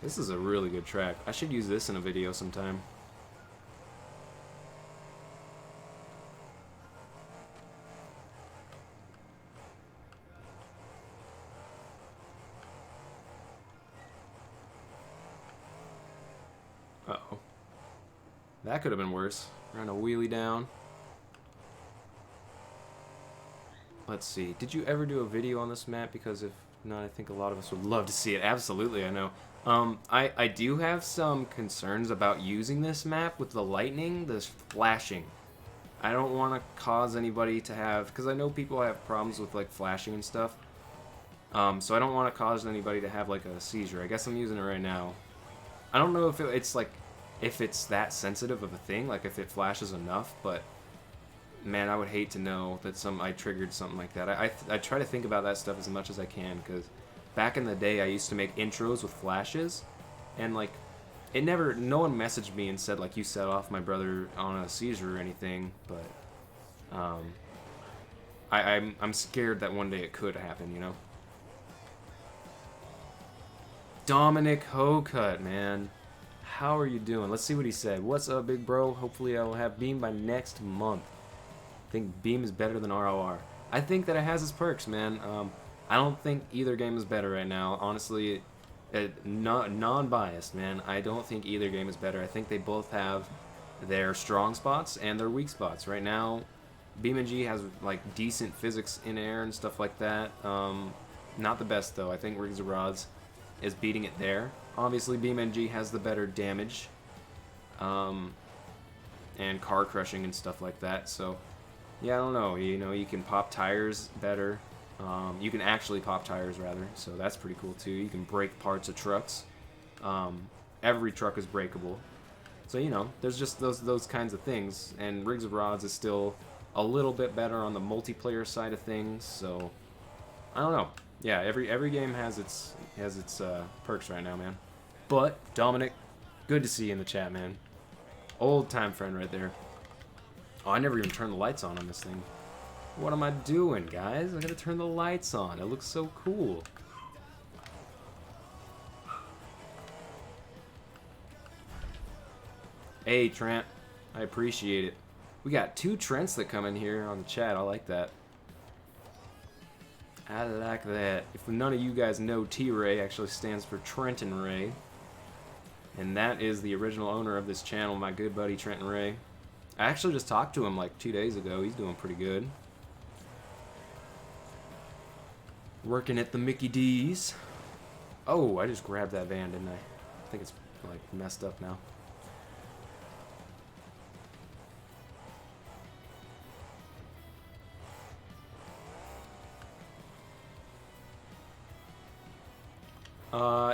This is a really good track. I should use this in a video sometime. Uh-oh. That could have been worse. We're on a wheelie down. let's see. Did you ever do a video on this map? Because if not, I think a lot of us would love to see it. Absolutely, I know. I do have some concerns about using this map with the lightning, this flashing. I don't want to cause anybody to have, because I know people have problems with like flashing and stuff. So I don't want to cause anybody to have like a seizure. I guess I'm using it right now. I don't know if it's like, if it's that sensitive of a thing, like if it flashes enough, but man, I would hate to know that I triggered something like that. I try to think about that stuff as much as I can, because back in the day I used to make intros with flashes, and like, no one messaged me and said like, you set off my brother on a seizure or anything, but I'm scared that one day it could happen, you know? Dominic Hocut, man. How are you doing? Let's see what he said. What's up, big bro? Hopefully I will have Beam by next month. I think Beam is better than ROR. I think that it has its perks, man. I don't think either game is better right now. Honestly, non-biased, man. I don't think either game is better. I think they both have their strong spots and their weak spots. Right now, BeamNG has like decent physics in air and stuff like that. Not the best though. I think Rigs of Rods is beating it there. Obviously, BeamNG has the better damage and car crushing and stuff like that. So, yeah, I don't know. You know, you can pop tires better. You can actually pop tires, rather. So that's pretty cool, too. You can break parts of trucks. Every truck is breakable. So, you know, there's just those kinds of things. And Rigs of Rods is still a little bit better on the multiplayer side of things. So, I don't know. Yeah, every game has its perks right now, man. But Dominic, good to see you in the chat, man. Old time friend right there. Oh, I never even turned the lights on this thing. What am I doing, guys? I gotta turn the lights on. It looks so cool. Hey, Trent. I appreciate it. We got 2 Trents that come in here on the chat. I like that. I like that. If none of you guys know, T.Ray actually stands for Trenton Ray. And that is the original owner of this channel, my good buddy Trenton Ray. I actually just talked to him like 2 days ago. He's doing pretty good. Working at the Mickey D's. Oh, I just grabbed that van, didn't I? I think it's like messed up now.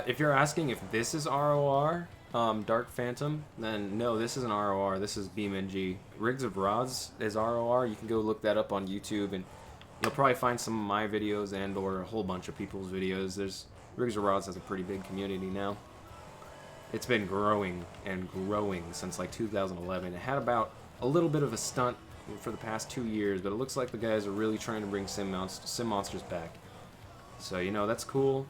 If you're asking if this is ROR, Dark Phantom, then no, this isn't ROR, this is BeamNG. Rigs of Rods is ROR. You can go look that up on YouTube, and you'll probably find some of my videos and or a whole bunch of people's videos. Rigs of Rods has a pretty big community now. It's been growing and growing since like 2011. It had about a little bit of a stunt for the past 2 years, but it looks like the guys are really trying to bring Sim Monsters back. So, you know, that's cool.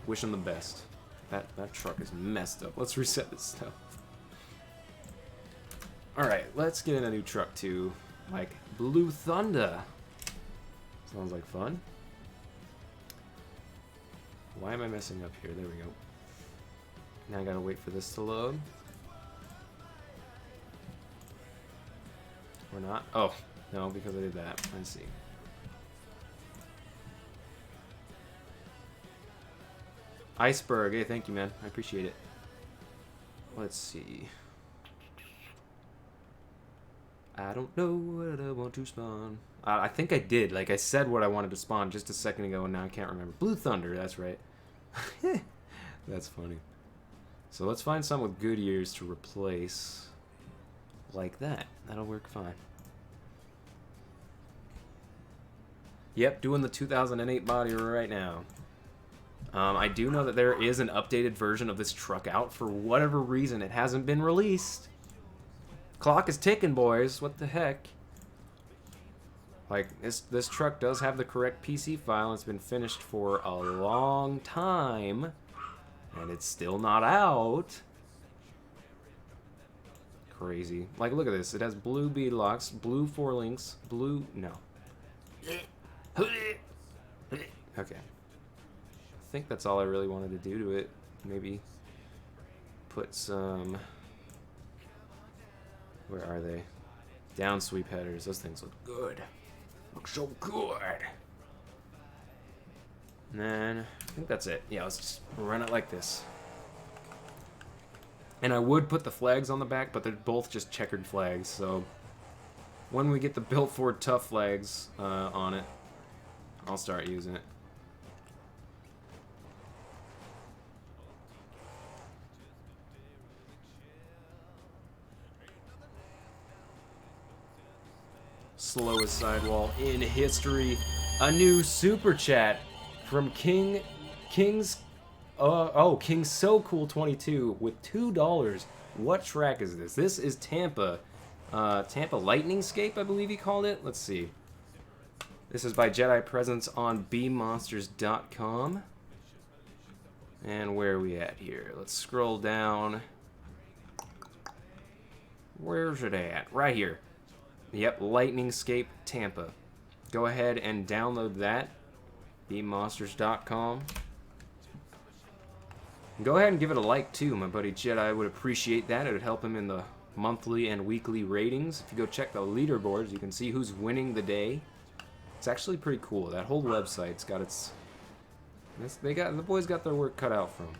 Wish them the best. That truck is messed up. Let's reset this stuff. Alright, let's get in a new truck too. Like Blue Thunder. Sounds like fun. Why am I messing up here? There we go. Now I gotta wait for this to load. Or not? Oh, no, because I did that. Let's see. Iceberg, hey, thank you, man. I appreciate it. Let's see. I don't know what I want to spawn. I think I did. Like, I said what I wanted to spawn just a second ago, and now I can't remember. Blue Thunder, that's right. That's funny. So let's find some with good ears to replace. Like that. That'll work fine. Yep, doing the 2008 body right now. I do know that there is an updated version of this truck out. For whatever reason, it hasn't been released. Clock is ticking, boys. What the heck? Like, this truck does have the correct PC file. It's been finished for a long time. And it's still not out. Crazy. Like, look at this. It has blue bead locks, blue 4 links, blue... No. Okay. I think that's all I really wanted to do to it. Maybe put some... Where are they? Down sweep headers. Those things look good. Looks so good. And then, I think that's it. Yeah, let's just run it like this. And I would put the flags on the back, but they're both just checkered flags, so when we get the built for tough flags on it, I'll start using it. Slowest sidewall in history. A new super chat from King So Cool 22 with $2. What track is this? This is Tampa. Tampa Lightningscape, I believe he called it. Let's see. This is by Jedi Presence on BeamMonsters.com. And where are we at here? Let's scroll down. Where's it at? Right here. Yep, Lightningscape Tampa. Go ahead and download that. BeamMonsters.com. Go ahead and give it a like too, my buddy Jedi would appreciate that. It would help him in the monthly and weekly ratings. If you go check the leaderboards, you can see who's winning the day. It's actually pretty cool. That whole website's got its... the boys got their work cut out for them.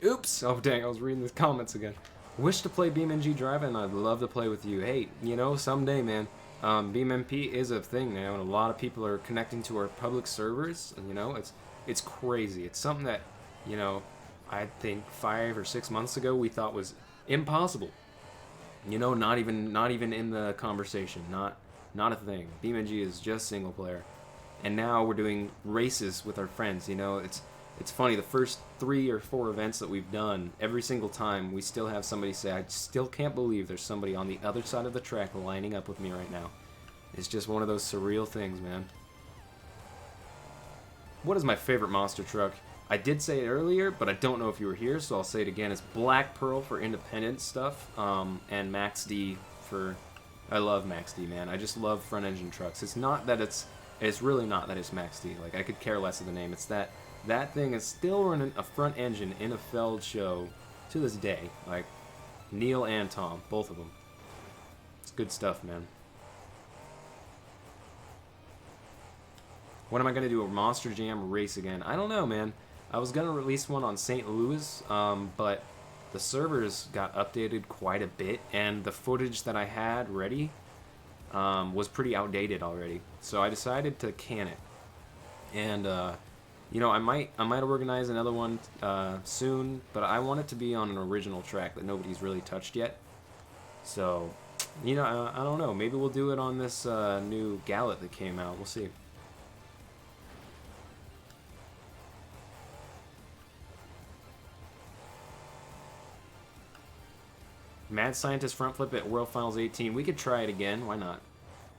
Oops! Oh dang, I was reading the comments again. Wish to play BeamNG.drive and I'd love to play with you. Hey, you know, someday, man. BeamNP is a thing now, and a lot of people are connecting to our public servers, and you know, it's crazy. It's something that, you know, I think 5 or 6 months ago we thought was impossible. You know, not even in the conversation, not a thing. BeamNG is just single player, and now we're doing races with our friends. You know, it's funny. The first 3 or 4 events that we've done, every single time we still have somebody say, "I still can't believe there's somebody on the other side of the track lining up with me right now." It's just one of those surreal things, man. What is my favorite monster truck? I did say it earlier, but I don't know if you were here, so I'll say it again. It's Black Pearl for independent stuff, and Max D for... I love Max D, man. I just love front engine trucks. It's not that it's really not that it's Max D. Like, I could care less of the name. It's that thing is still running a front engine in a Feld show to this day. Like, Neil and Tom, both of them. It's good stuff, man. When am I going to do a Monster Jam race again? I don't know, man. I was going to release one on St. Louis, but the servers got updated quite a bit, and the footage that I had ready was pretty outdated already. So I decided to can it. And, you know, I might organize another one soon, but I want it to be on an original track that nobody's really touched yet. So, you know, I don't know. Maybe we'll do it on this new Gallet that came out. We'll see. Mad Scientist front flip at World Finals 18. We could try it again. Why not?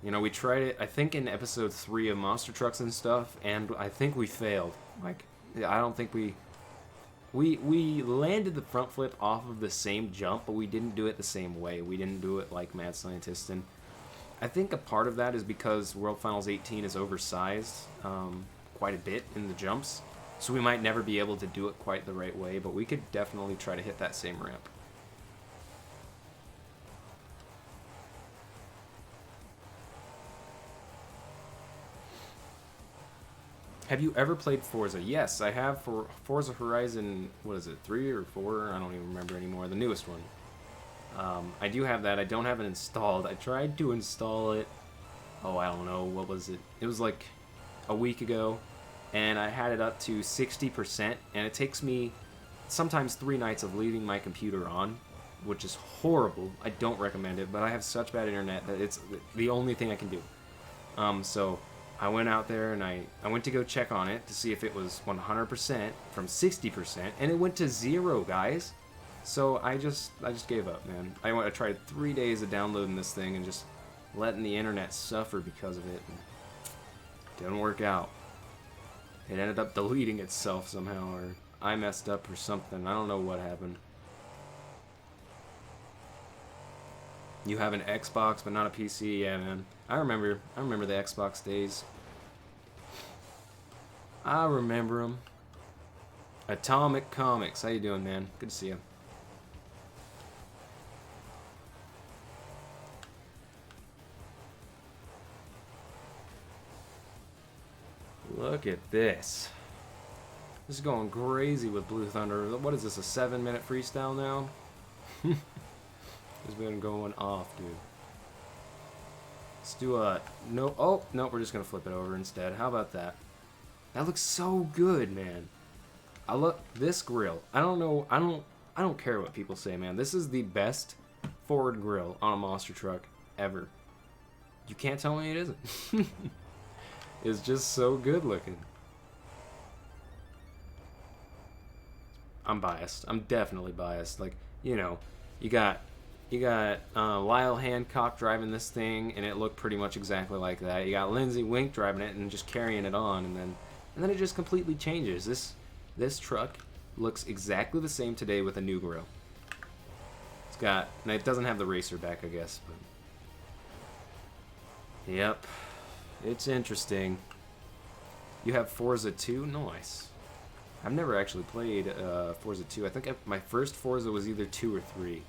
You know, we tried it, I think, in episode 3 of Monster Trucks and stuff, and I think we failed. Like, I don't think we landed the front flip off of the same jump, but we didn't do it the same way. We didn't do it like Mad Scientist, and I think a part of that is because World Finals 18 is oversized quite a bit in the jumps, so we might never be able to do it quite the right way, but we could definitely try to hit that same ramp. Have you ever played Forza? Yes, I have for Forza Horizon, what is it, 3 or 4? I don't even remember anymore, the newest one. I do have that. I don't have it installed. I tried to install it, oh, I don't know, what was it? It was like a week ago, and I had it up to 60%, and it takes me sometimes 3 nights of leaving my computer on, which is horrible. I don't recommend it, but I have such bad internet that it's the only thing I can do. So I went out there and I went to go check on it to see if it was 100% from 60%, and it went to 0, guys. So I just gave up, man. I tried 3 days of downloading this thing and just letting the internet suffer because of it. It didn't work out. It ended up deleting itself somehow, or I messed up or something. I don't know what happened. You have an Xbox but not a PC? Yeah, man. I remember the Xbox days. I remember them. Atomic Comics, how you doing, man? Good to see you. Look at this. This is going crazy with Blue Thunder. What is this, a 7-minute freestyle now? It's been going off, dude. Let's do a no. Oh no, we're just gonna flip it over instead. How about that? That looks so good, man. I look this grill. I don't know. I don't care what people say, man. This is the best forward grill on a monster truck ever. You can't tell me it isn't. It's just so good looking. I'm biased. I'm definitely biased. Like, you know, you got Lyle Hancock driving this thing, and it looked pretty much exactly like that. You got Lindsay Wink driving it and just carrying it on, and then it just completely changes. This truck looks exactly the same today with a new grill. It's got, and it doesn't have the racer back, I guess, but yep, it's interesting. You have Forza 2, nice. I've never actually played Forza 2. I think my first Forza was either 2 or 3.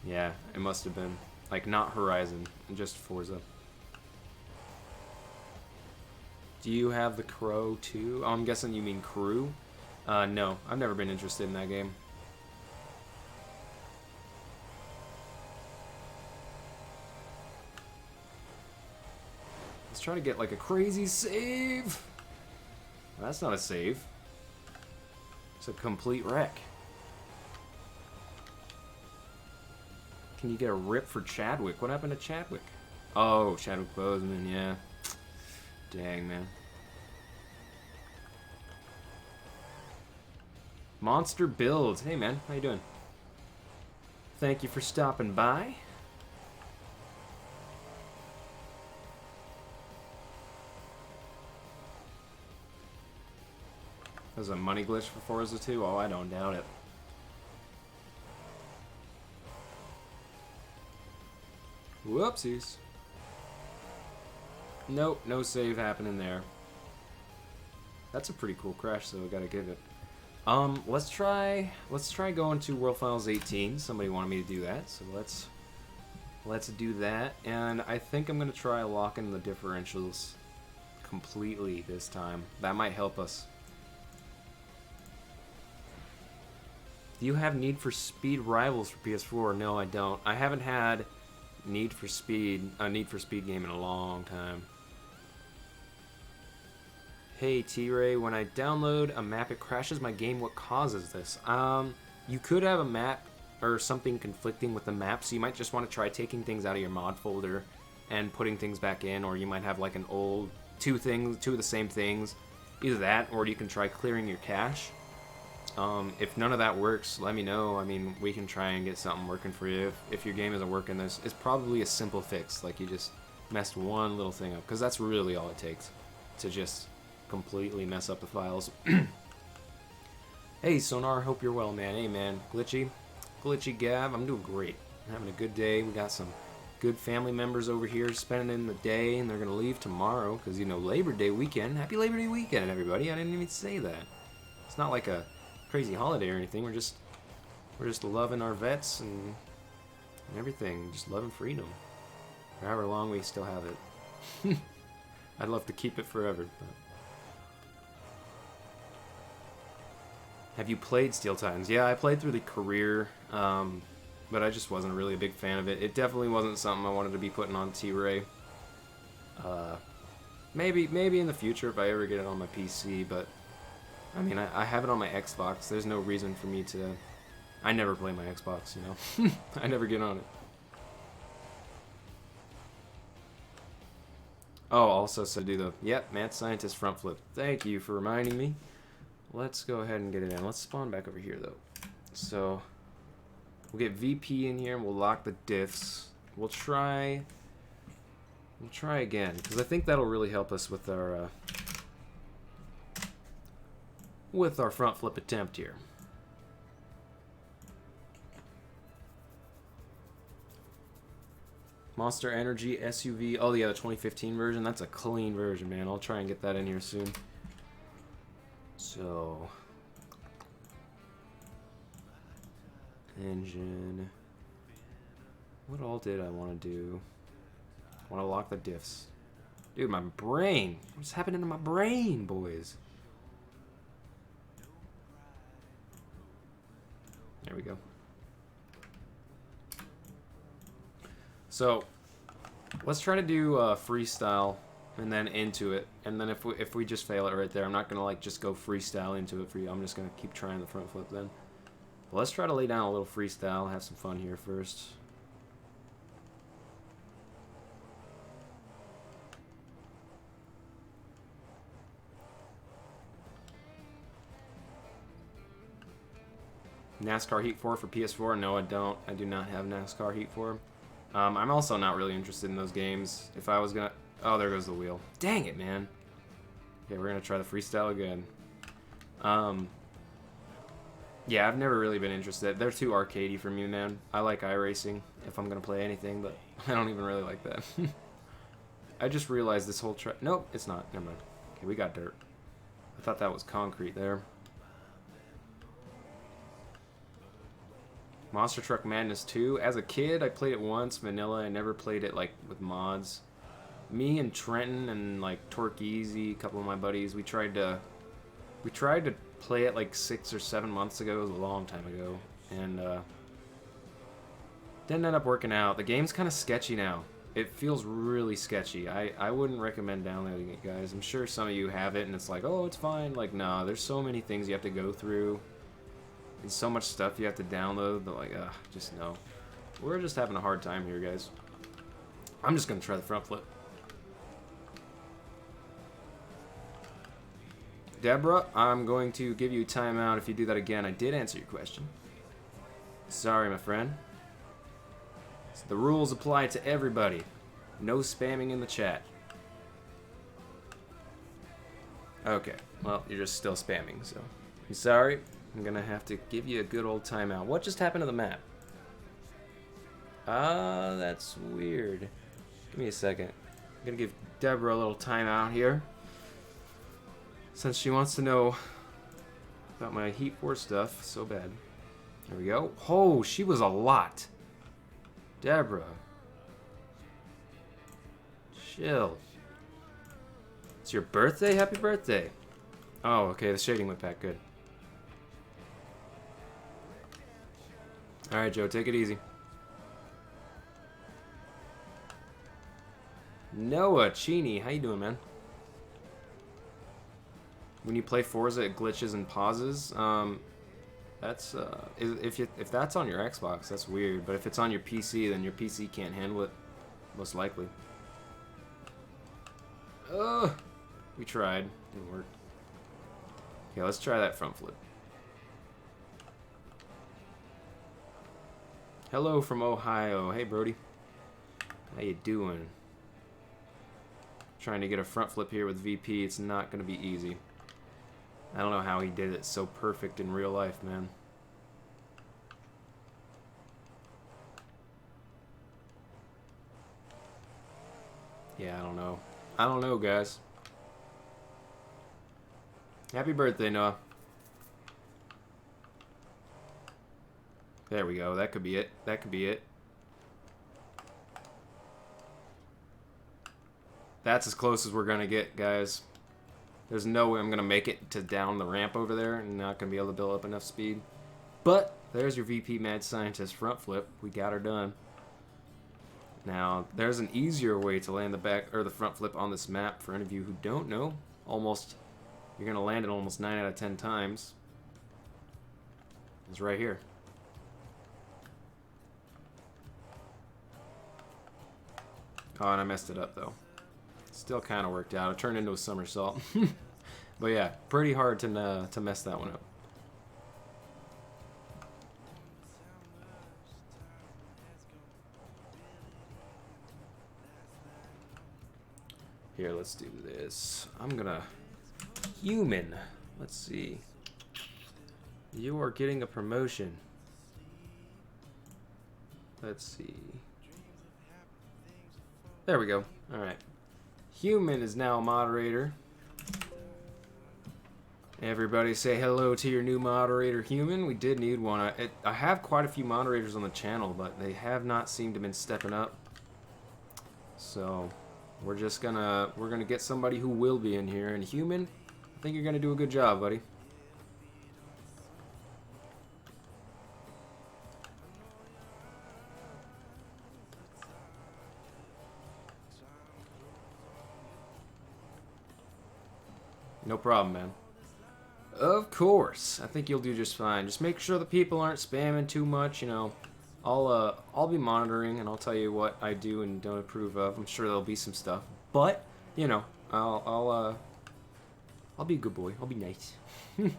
Yeah, it must have been. Like, not Horizon, just Forza. Do you have the Crow too? Oh, I'm guessing you mean Crew? No, I've never been interested in that game. Let's try to get like a crazy save. That's not a save. It's a complete wreck. Can you get a rip for Chadwick? What happened to Chadwick? Oh, Chadwick Boseman, yeah. Dang, man. Monster Builds. Hey, man. How you doing? Thank you for stopping by. There's a money glitch for Forza 2? Oh, I don't doubt it. Whoopsies. Nope, no save happening there. That's a pretty cool crash, so I gotta give it. Let's try going to World Finals 18. Somebody wanted me to do that, so let's do that. And I think I'm gonna try locking the differentials completely this time. That might help us. Do you have Need for Speed Rivals for PS4? No, I don't. I haven't had a Need for Speed game in a long time. Hey T.Ray, when I download a map, it crashes my game. What causes this? You could have a map or something conflicting with the map, so you might just want to try taking things out of your mod folder and putting things back in, or you might have like an old two of the same things. Either that, or you can try clearing your cache. If none of that works, let me know. I mean, we can try and get something working for you. If your game isn't working, it's probably a simple fix. Like, you just messed one little thing up, because that's really all it takes to just completely mess up the files. Hey Sonar, hope you're well, man. Hey man, Glitchy Gav, I'm doing great. I'm having a good day. We got some good family members over here spending in the day, and they're gonna leave tomorrow because, you know, Labor Day weekend. Happy Labor Day weekend, everybody. I didn't even say that. It's not like a crazy holiday or anything. We're just loving our vets and everything, just loving freedom. For however long we still have it. I'd love to keep it forever, but. Have you played Steel Titans? Yeah, I played through the career, but I just wasn't really a big fan of it. It definitely wasn't something I wanted to be putting on T.Ray. Maybe in the future if I ever get it on my PC, but I mean, I have it on my Xbox. There's no reason for me to. I never play my Xbox, you know. I never get on it. Oh, also, so do the Mad Scientist front flip. Thank you for reminding me. Let's go ahead and get it in. Let's spawn back over here, though. So, we'll get VP in here, and we'll lock the diffs. We'll try again, because I think that'll really help us with our front flip attempt here. Monster Energy SUV. Oh, yeah, the 2015 version. That's a clean version, man. I'll try and get that in here soon. So, engine. What all did I want to do? I want to lock the diffs. Dude, my brain. What's happening to my brain, boys? There we go. So, let's try to do freestyle and then into it. And then if we just fail it right there, I'm not gonna like just go freestyle into it for you. I'm just gonna keep trying the front flip then. But let's try to lay down a little freestyle, have some fun here first. NASCAR Heat 4 for PS4? No, I don't. I do not have NASCAR Heat 4. I'm also not really interested in those games. If I was gonna... Oh, there goes the wheel. Dang it, man. Okay, we're gonna try the freestyle again. Yeah, I've never really been interested. They're too arcadey for me, man. I like iRacing if I'm gonna play anything, but I don't even really like that. I just realized this whole track... Nope, it's not. Never mind. Okay, we got dirt. I thought that was concrete there. Monster Truck Madness 2. As a kid, I played it once, vanilla. I never played it like with mods. Me and Trenton and like Torqueezy, a couple of my buddies, we tried to play it like 6 or 7 months ago. It was a long time ago, and didn't end up working out. The game's kind of sketchy now. It feels really sketchy. I wouldn't recommend downloading it, guys. I'm sure some of you have it, and it's like, oh, it's fine. Like, nah, there's so many things you have to go through. And so much stuff you have to download, but like, just no. We're just having a hard time here, guys. I'm just gonna try the front flip. Deborah, I'm going to give you a timeout if you do that again. I did answer your question. Sorry, my friend. So the rules apply to everybody. No spamming in the chat. Okay, well, you're just still spamming, so I'm sorry. I'm gonna have to give you a good old timeout. What just happened to the map? Ah, that's weird. Give me a second. I'm gonna give Deborah a little timeout here, since she wants to know about my Heat 4 stuff so bad. There we go. Oh, she was a lot. Deborah. Chill. It's your birthday? Happy birthday. Oh, okay, the shading went back good. Alright, Joe, take it easy. Noah Cheney, how you doing, man? When you play Forza, it glitches and pauses. That's if that's on your Xbox, that's weird. But if it's on your PC, then your PC can't handle it, most likely. We tried, didn't work. Okay, let's try that front flip. Hello from Ohio. Hey, Brody. How you doing? Trying to get a front flip here with VP. It's not going to be easy. I don't know how he did it so perfect in real life, man. Yeah, I don't know. I don't know, guys. Happy birthday, Noah. There we go. That could be it. That could be it. That's as close as we're going to get, guys. There's no way I'm going to make it to down the ramp over there and not going to be able to build up enough speed. But there's your VP Mad Scientist front flip. We got her done. Now, there's an easier way to land the back or the front flip on this map for any of you who don't know. You're going to land it almost 9 out of 10 times. It's right here. Oh, and I messed it up, though. Still kind of worked out. It turned into a somersault. But yeah, pretty hard to mess that one up. Here, let's do this. I'm gonna... Human. Let's see. You are getting a promotion. Let's see. There we go. Alright. Human is now a moderator. Everybody say hello to your new moderator, Human. We did need one. I have quite a few moderators on the channel, but they have not seemed to have been stepping up. So, We're gonna get somebody who will be in here. And Human, I think you're gonna do a good job, buddy. No problem, man. Of course. I think you'll do just fine. Just make sure the people aren't spamming too much, you know. I'll be monitoring and I'll tell you what I do and don't approve of. I'm sure there'll be some stuff. But, you know, I'll be a good boy. I'll be nice. Do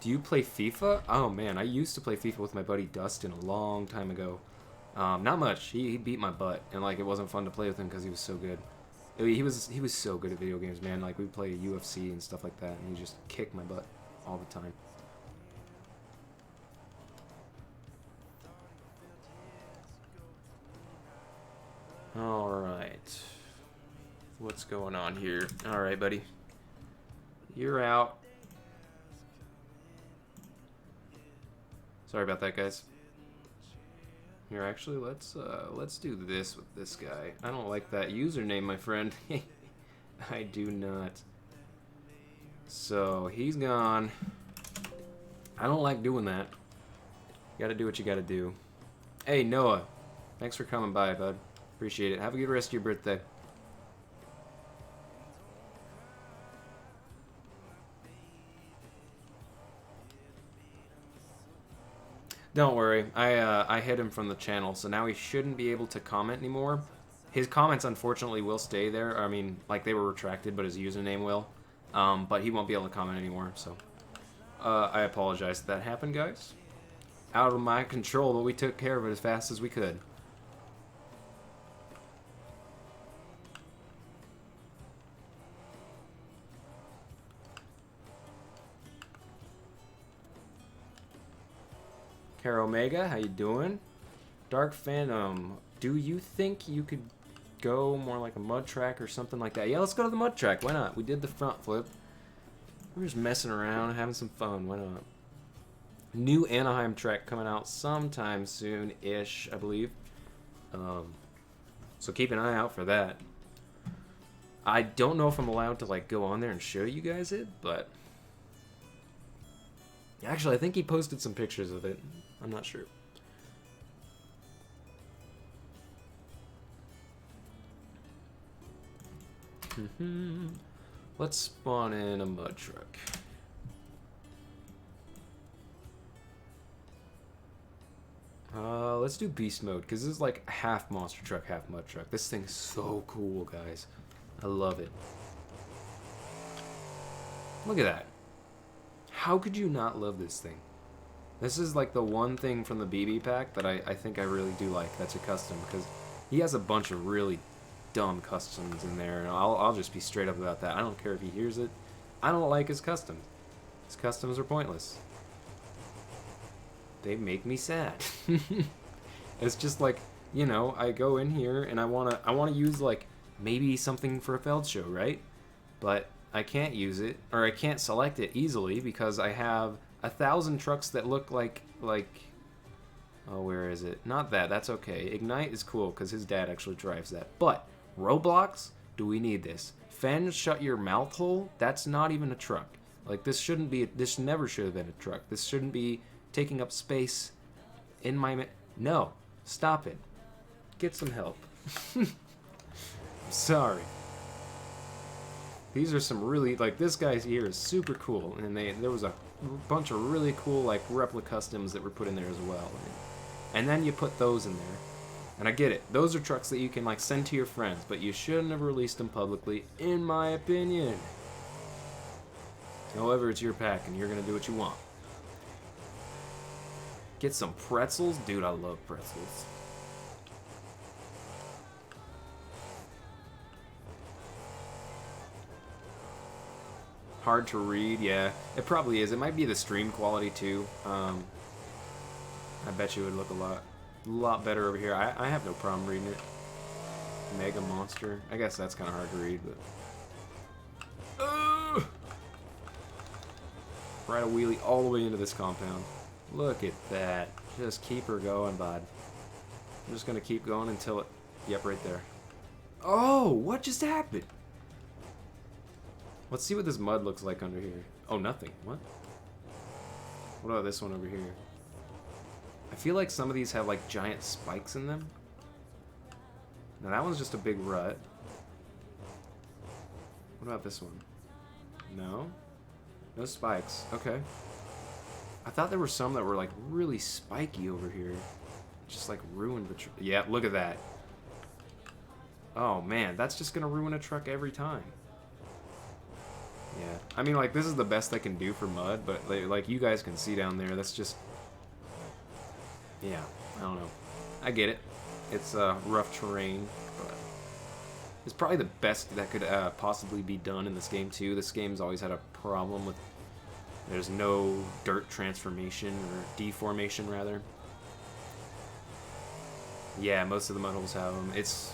you play FIFA? Oh man, I used to play FIFA with my buddy Dustin a long time ago. Not much. He beat my butt, and like it wasn't fun to play with him because he was so good. He was so good at video games, man. Like we'd play UFC and stuff like that, and he just kicked my butt all the time. All right. What's going on here? All right, buddy. You're out. Sorry about that, guys. Here, actually, let's do this with this guy. I don't like that username, my friend. I do not. So, he's gone. I don't like doing that. You gotta do what you gotta do. Hey, Noah. Thanks for coming by, bud. Appreciate it. Have a good rest of your birthday. Don't worry, I hid him from the channel, so now he shouldn't be able to comment anymore. His comments, unfortunately, will stay there. I mean, like, they were retracted, but his username will. But he won't be able to comment anymore, so... I apologize that happened, guys. Out of my control, but we took care of it as fast as we could. Kara Omega, how you doing? Dark Phantom, do you think you could go more like a mud track or something like that? Yeah, let's go to the mud track. Why not? We did the front flip. We're just messing around, having some fun. Why not? New Anaheim track coming out sometime soon-ish, I believe. So keep an eye out for that. I don't know if I'm allowed to like go on there and show you guys it, but actually, I think he posted some pictures of it. I'm not sure. Let's spawn in a mud truck. Let's do beast mode, because this is like half monster truck, half mud truck. This thing's so cool, guys. I love it. Look at that. How could you not love this thing? This is like the one thing from the BB pack that I think I really do like. That's a custom, because he has a bunch of really dumb customs in there, and I'll just be straight up about that. I don't care if he hears it. I don't like his customs. His customs are pointless. They make me sad. It's just like, you know, I go in here and I wanna use like maybe something for a Feld show, right? But I can't use it, or I can't select it easily because I have 1,000 trucks that look like, oh, where is it? Not that, that's okay. Ignite is cool because his dad actually drives that. But Roblox, do we need this? Fen, shut your mouth hole? That's not even a truck. Like, this shouldn't be, this never should have been a truck. This shouldn't be taking up space in my, no, stop it. Get some help. Sorry. These are some really, like, this guy's here is super cool, and there was a bunch of really cool, like, replica customs that were put in there as well. And then you put those in there. And I get it. Those are trucks that you can, like, send to your friends, but you shouldn't have released them publicly, in my opinion. However, it's your pack, and you're gonna do what you want. Get some pretzels? Dude, I love pretzels. Hard to read, yeah. It probably is. It might be the stream quality, too. I bet you it would look a lot better over here. I have no problem reading it. Mega Monster. I guess that's kind of hard to read, but... Ride a wheelie all the way into this compound. Look at that. Just keep her going, bud. I'm just going to keep going until it... Yep, right there. Oh, what just happened? Let's see what this mud looks like under here. Oh, nothing. What? What about this one over here? I feel like some of these have like giant spikes in them. Now that one's just a big rut. What about this one? No? No spikes. Okay. I thought there were some that were like really spiky over here. Just like ruined the truck. Yeah, look at that. Oh man, that's just gonna ruin a truck every time. Yeah, I mean like this is the best I can do for mud, but like you guys can see down there, that's just... Yeah, I don't know. I get it. It's rough terrain, but it's probably the best that could possibly be done in this game too. This game's always had a problem with there's no dirt transformation or deformation rather. Yeah, most of the mud holes have them. It's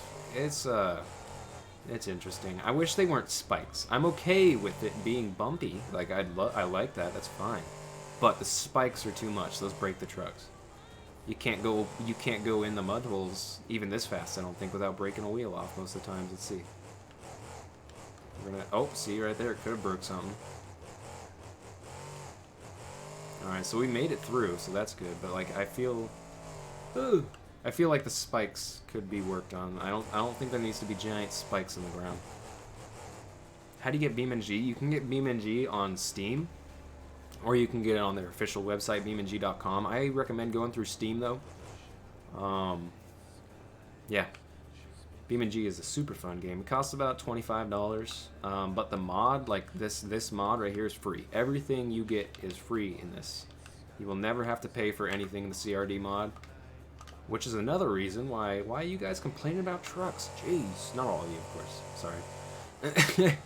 interesting. I wish they weren't spikes. I'm okay with it being bumpy. Like I like that. That's fine. But the spikes are too much. Those break the trucks. You can't go in the mud holes even this fast, I don't think, without breaking a wheel off most of the times. Let's see. We're gonna... Oh, see right there. It could have broke something. Alright, so we made it through, so that's good. But like I feel like the spikes could be worked on. I don't think there needs to be giant spikes in the ground. How do you get BeamNG? You can get BeamNG on Steam, or you can get it on their official website, BeamNG.com. I recommend going through Steam though. Yeah, BeamNG is a super fun game. It costs about $25, but the mod, like this mod right here, is free. Everything you get is free in this. You will never have to pay for anything in the CRD mod. Which is another reason why you guys complaining about trucks. Jeez. Not all of you, of course. Sorry.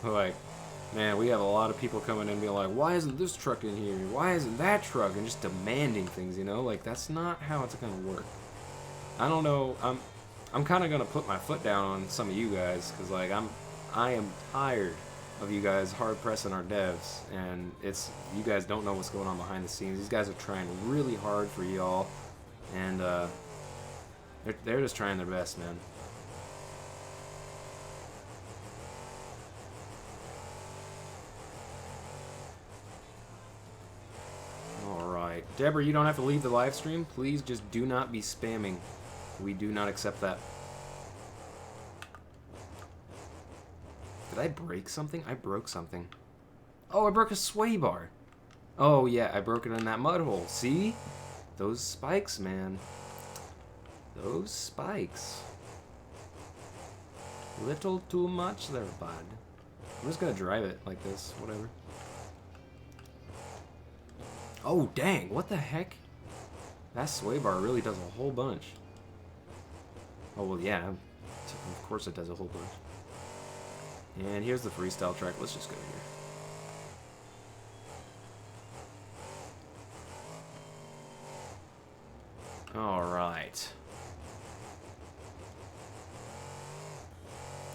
Like, man, we have a lot of people coming in and being like, why isn't this truck in here? Why isn't that truck? And just demanding things, you know? Like, that's not how it's going to work. I don't know. I'm kind of going to put my foot down on some of you guys. Because, like, I am tired of you guys hard pressing our devs. And you guys don't know what's going on behind the scenes. These guys are trying really hard for y'all. And they're just trying their best, man. Alright. Deborah, you don't have to leave the live stream. Please just do not be spamming. We do not accept that. Did I break something? I broke something. Oh, I broke a sway bar. Oh, yeah, I broke it in that mud hole. See? Those spikes, man. Those spikes. Little too much there, bud. I'm just gonna drive it like this, whatever. Oh, dang, what the heck? That sway bar really does a whole bunch. Oh, well, yeah. Of course it does a whole bunch. And here's the freestyle track. Let's just go here. Alright.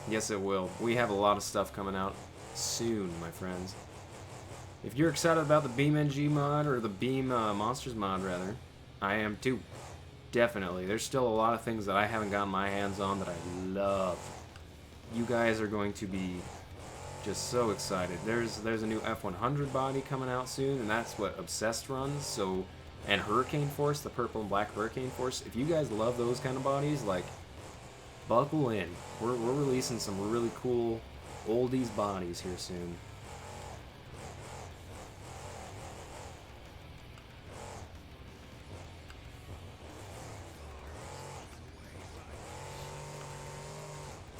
Yes, it will. We have a lot of stuff coming out soon, my friends. If you're excited about the BeamNG mod, or the Beam Monsters mod, rather, I am too. Definitely. There's still a lot of things that I haven't gotten my hands on that I love. You guys are going to be just so excited. There's a new F100 body coming out soon, and that's what Obsessed runs, so... And Hurricane Force, the purple and black Hurricane Force. If you guys love those kind of bodies, like, buckle in. We're releasing some really cool oldies bodies here soon.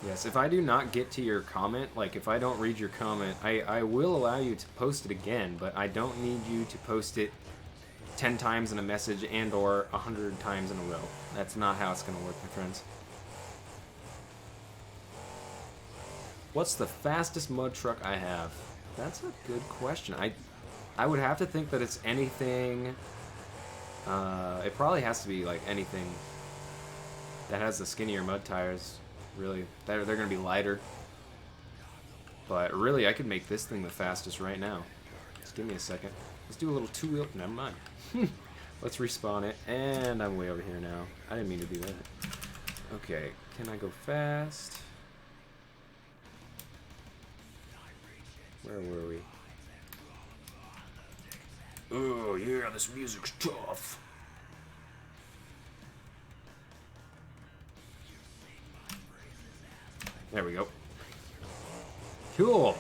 Yes, if I do not get to your comment, like if I don't read your comment, I will allow you to post it again, but I don't need you to post it 10 times in a message and or 100 times in a row. That's not how it's going to work, my friends. What's the fastest mud truck I have? That's a good question. I would have to think that it's anything... it probably has to be like anything that has the skinnier mud tires. Really, they're going to be lighter. But really, I could make this thing the fastest right now. Just give me a second. Let's do a little two-wheel... Never mind. Let's respawn it. And I'm way over here now. I didn't mean to do that. Okay. Can I go fast? Where were we? Oh yeah, this music's tough. There we go. Cool.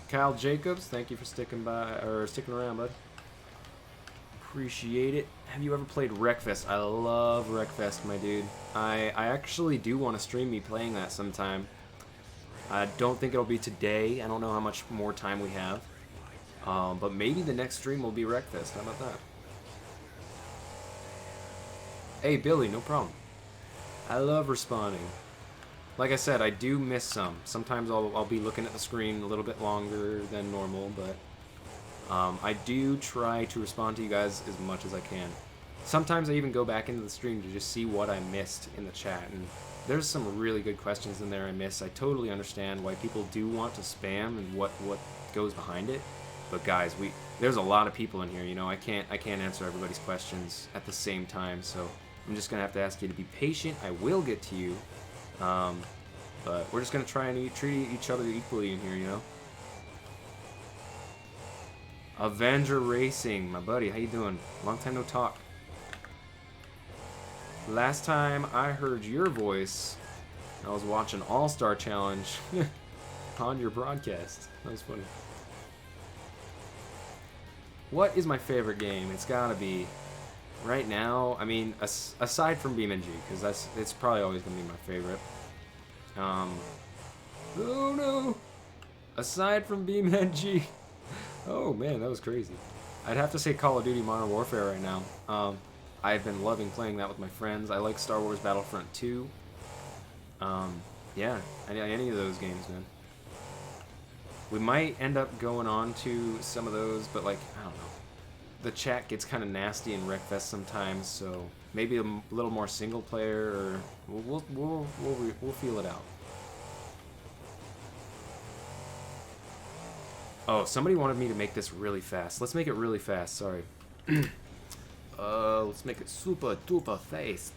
Kyle Jacobs, thank you for sticking around, bud. Appreciate it. Have you ever played Wreckfest? I love Wreckfest, my dude. I actually do want to stream me playing that sometime. I don't think it'll be today. I don't know how much more time we have. But maybe the next stream will be Wreckfest. How about that? Hey, Billy, no problem. I love responding. Like I said, I do miss some. Sometimes I'll be looking at the screen a little bit longer than normal, but I do try to respond to you guys as much as I can. Sometimes I even go back into the stream to just see what I missed in the chat, and there's some really good questions in there I miss. I totally understand why people do want to spam and what goes behind it, but guys, there's a lot of people in here. You know, I can't answer everybody's questions at the same time, so I'm just gonna have to ask you to be patient. I will get to you. But we're just gonna try and treat each other equally in here, you know. Avenger Racing, my buddy, how you doing? Long time no talk. Last time I heard your voice, I was watching All-Star Challenge on your broadcast. That was funny. What is my favorite game? It's gotta be right now. I mean, aside from BeamNG, because it's probably always gonna be my favorite. Oh no! Aside from BeamNG, oh man, that was crazy. I'd have to say Call of Duty Modern Warfare right now. I've been loving playing that with my friends. I like Star Wars Battlefront 2. Yeah, any of those games, man. We might end up going on to some of those, but like, I don't know. The chat gets kind of nasty in Wreckfest sometimes, so maybe a little more single player, or we'll feel it out. Oh, somebody wanted me to make this really fast. Let's make it really fast. Sorry. Let's make it super duper fast.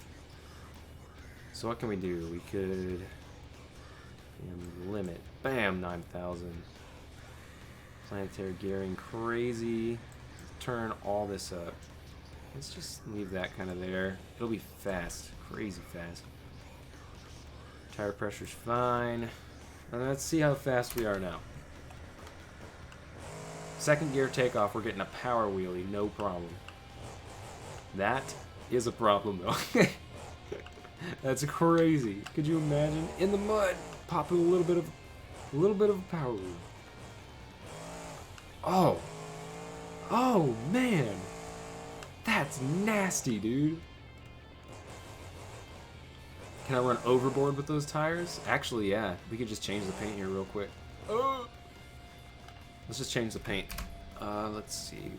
So what can we do? We could limit. Bam, 9,000. Planetary gearing, crazy. Turn all this up. Let's just leave that kind of there. It'll be fast, crazy fast. Tire pressure's fine. And let's see how fast we are now. Second gear takeoff, we're getting a power wheelie, no problem. That is a problem though. That's crazy. Could you imagine in the mud popping a little bit of a power wheel? Oh. Oh man. That's nasty, dude. Can I run overboard with those tires? Actually, yeah. We could just change the paint here real quick. Let's just change the paint. Let's see.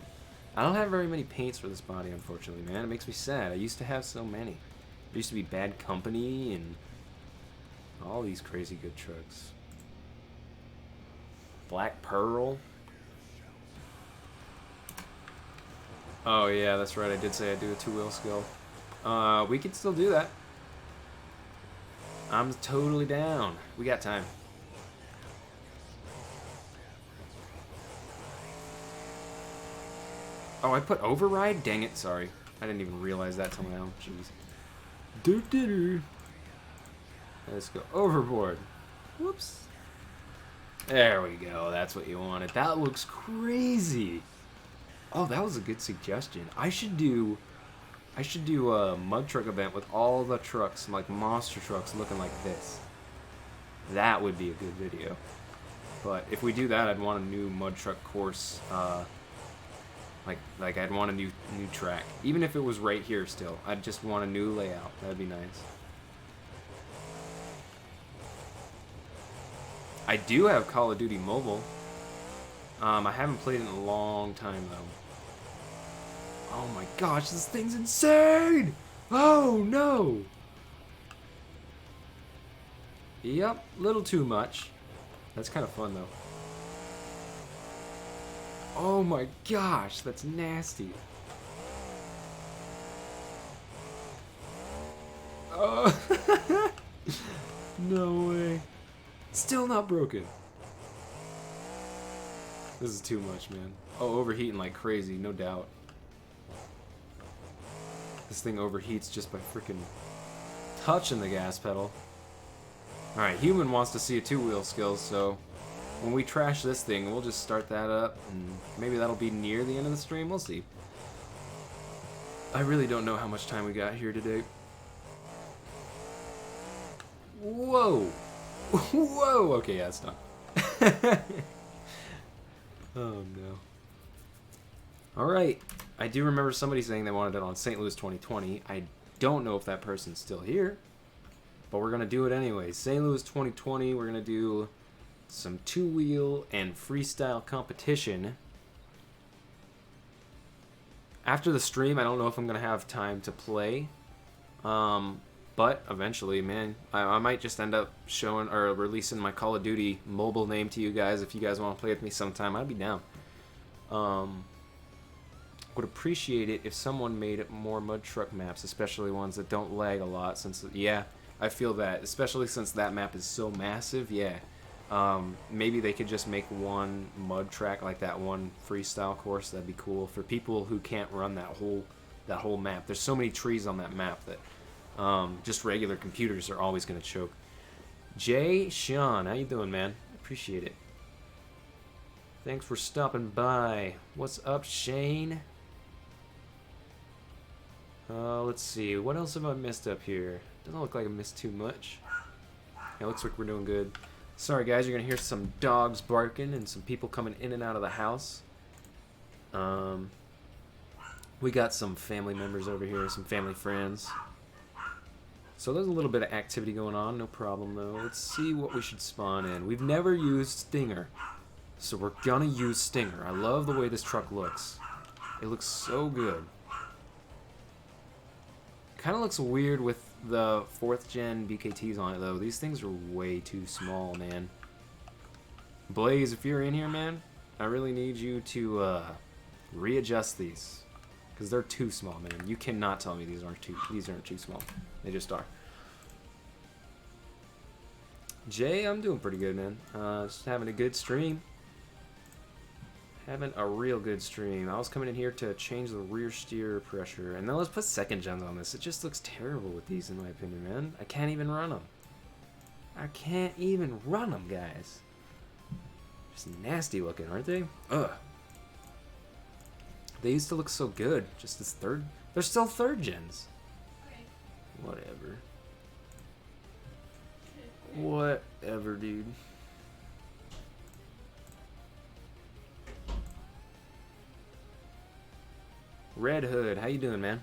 I don't have very many paints for this body, unfortunately, man. It makes me sad. I used to have so many. There used to be Bad Company and all these crazy good trucks. Black Pearl. Oh yeah, that's right. I did say I'd do a two-wheel skill. We could still do that. I'm totally down. We got time. Oh, I put override? Dang it, sorry. I didn't even realize that till now. Jeez. Let's go overboard. Whoops. There we go. That's what you wanted. That looks crazy. Oh, that was a good suggestion. I should do a mud truck event with all the trucks, like monster trucks, looking like this. That would be a good video. But if we do that, I'd want a new mud truck course. Like I'd want a new track. Even if it was right here still, I'd just want a new layout. That'd be nice. I do have Call of Duty Mobile. I haven't played it in a long time though. Oh my gosh, this thing's insane! Oh no! Yep, little too much. That's kind of fun though. Oh my gosh, that's nasty. Oh, no way. Still not broken. This is too much, man. Oh, overheating like crazy, no doubt. This thing overheats just by freaking touching the gas pedal. Alright, human wants to see a two-wheel skill, so when we trash this thing, we'll just start that up, and maybe that'll be near the end of the stream, we'll see. I really don't know how much time we got here today. Whoa! Whoa! Okay, yeah, it's done. Oh no. Alright, I do remember somebody saying they wanted it on St. Louis 2020. I don't know if that person's still here, but we're gonna do it anyway. St. Louis 2020, we're gonna do some two-wheel and freestyle competition. After the stream, I don't know if I'm gonna have time to play, but eventually, man, I might just end up showing or releasing my Call of Duty mobile name to you guys. If you guys want to play with me sometime, I'd be down. Would appreciate it if someone made more mud truck maps, especially ones that don't lag a lot. Since, yeah, I feel that, especially since that map is so massive. Yeah, maybe they could just make one mud track, like that one freestyle course. That'd be cool for people who can't run that whole map. There's so many trees on that map that just regular computers are always gonna choke. Jay Sean, how you doing, man? Appreciate it. Thanks for stopping by. What's up, Shane? Let's see. What else have I missed up here? Doesn't look like I missed too much. Yeah, looks like we're doing good. Sorry, guys. You're gonna hear some dogs barking and some people coming in and out of the house. We got some family members over here, some family friends. So there's a little bit of activity going on. No problem, though. Let's see what we should spawn in. We've never used Stinger, so we're gonna use Stinger. I love the way this truck looks. It looks so good. Kind of looks weird with the 4th gen BKTs on it, though. These things are way too small, man. Blaze, if you're in here, man, I really need you to readjust these, because they're too small, man. You cannot tell me these aren't too small. They just are. Jay, I'm doing pretty good, man. Just having a good stream. Having a real good stream. I was coming in here to change the rear steer pressure. And then let's put 2nd gens on this. It just looks terrible with these, in my opinion, man. I can't even run them. I can't even run them, guys. Just nasty looking, aren't they? Ugh. They used to look so good. Just this third. They're still 3rd gens. Okay. Whatever. Whatever, dude. Red Hood, how you doing, man?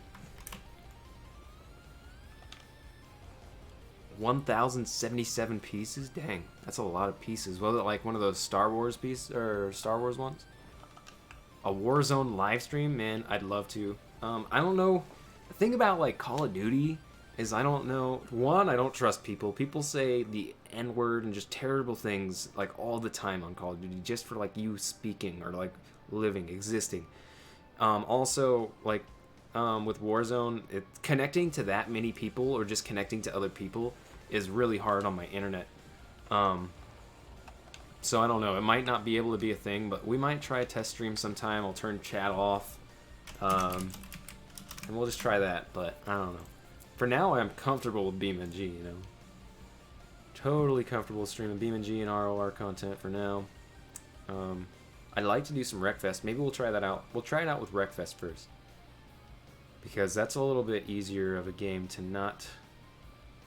1,077 pieces? Dang, that's a lot of pieces. Was it like one of those Star Wars pieces, or Star Wars ones? A Warzone live stream? Man, I'd love to. I don't know. The thing about like Call of Duty is I don't know. One, I don't trust people. People say the N-word and just terrible things like all the time on Call of Duty, just for like you speaking or like living, existing. Also, like, with Warzone, connecting to that many people or just connecting to other people is really hard on my internet. So I don't know. It might not be able to be a thing, but we might try a test stream sometime. I'll turn chat off, and we'll just try that, but I don't know. For now, I'm comfortable with BeamNG, you know. Totally comfortable streaming BeamNG and ROR content for now. I'd like to do some Wreckfest. Maybe we'll try that out. We'll try it out with Wreckfest first, because that's a little bit easier of a game to not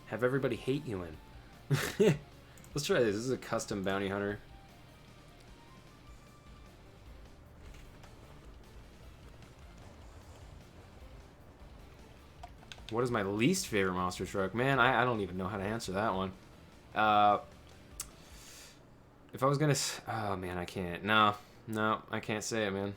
have everybody hate you in. Let's try this. This is a custom bounty hunter. What is my least favorite monster truck? Man, I don't even know how to answer that one. If I was gonna... Oh, man, I can't. No, I can't say it, man.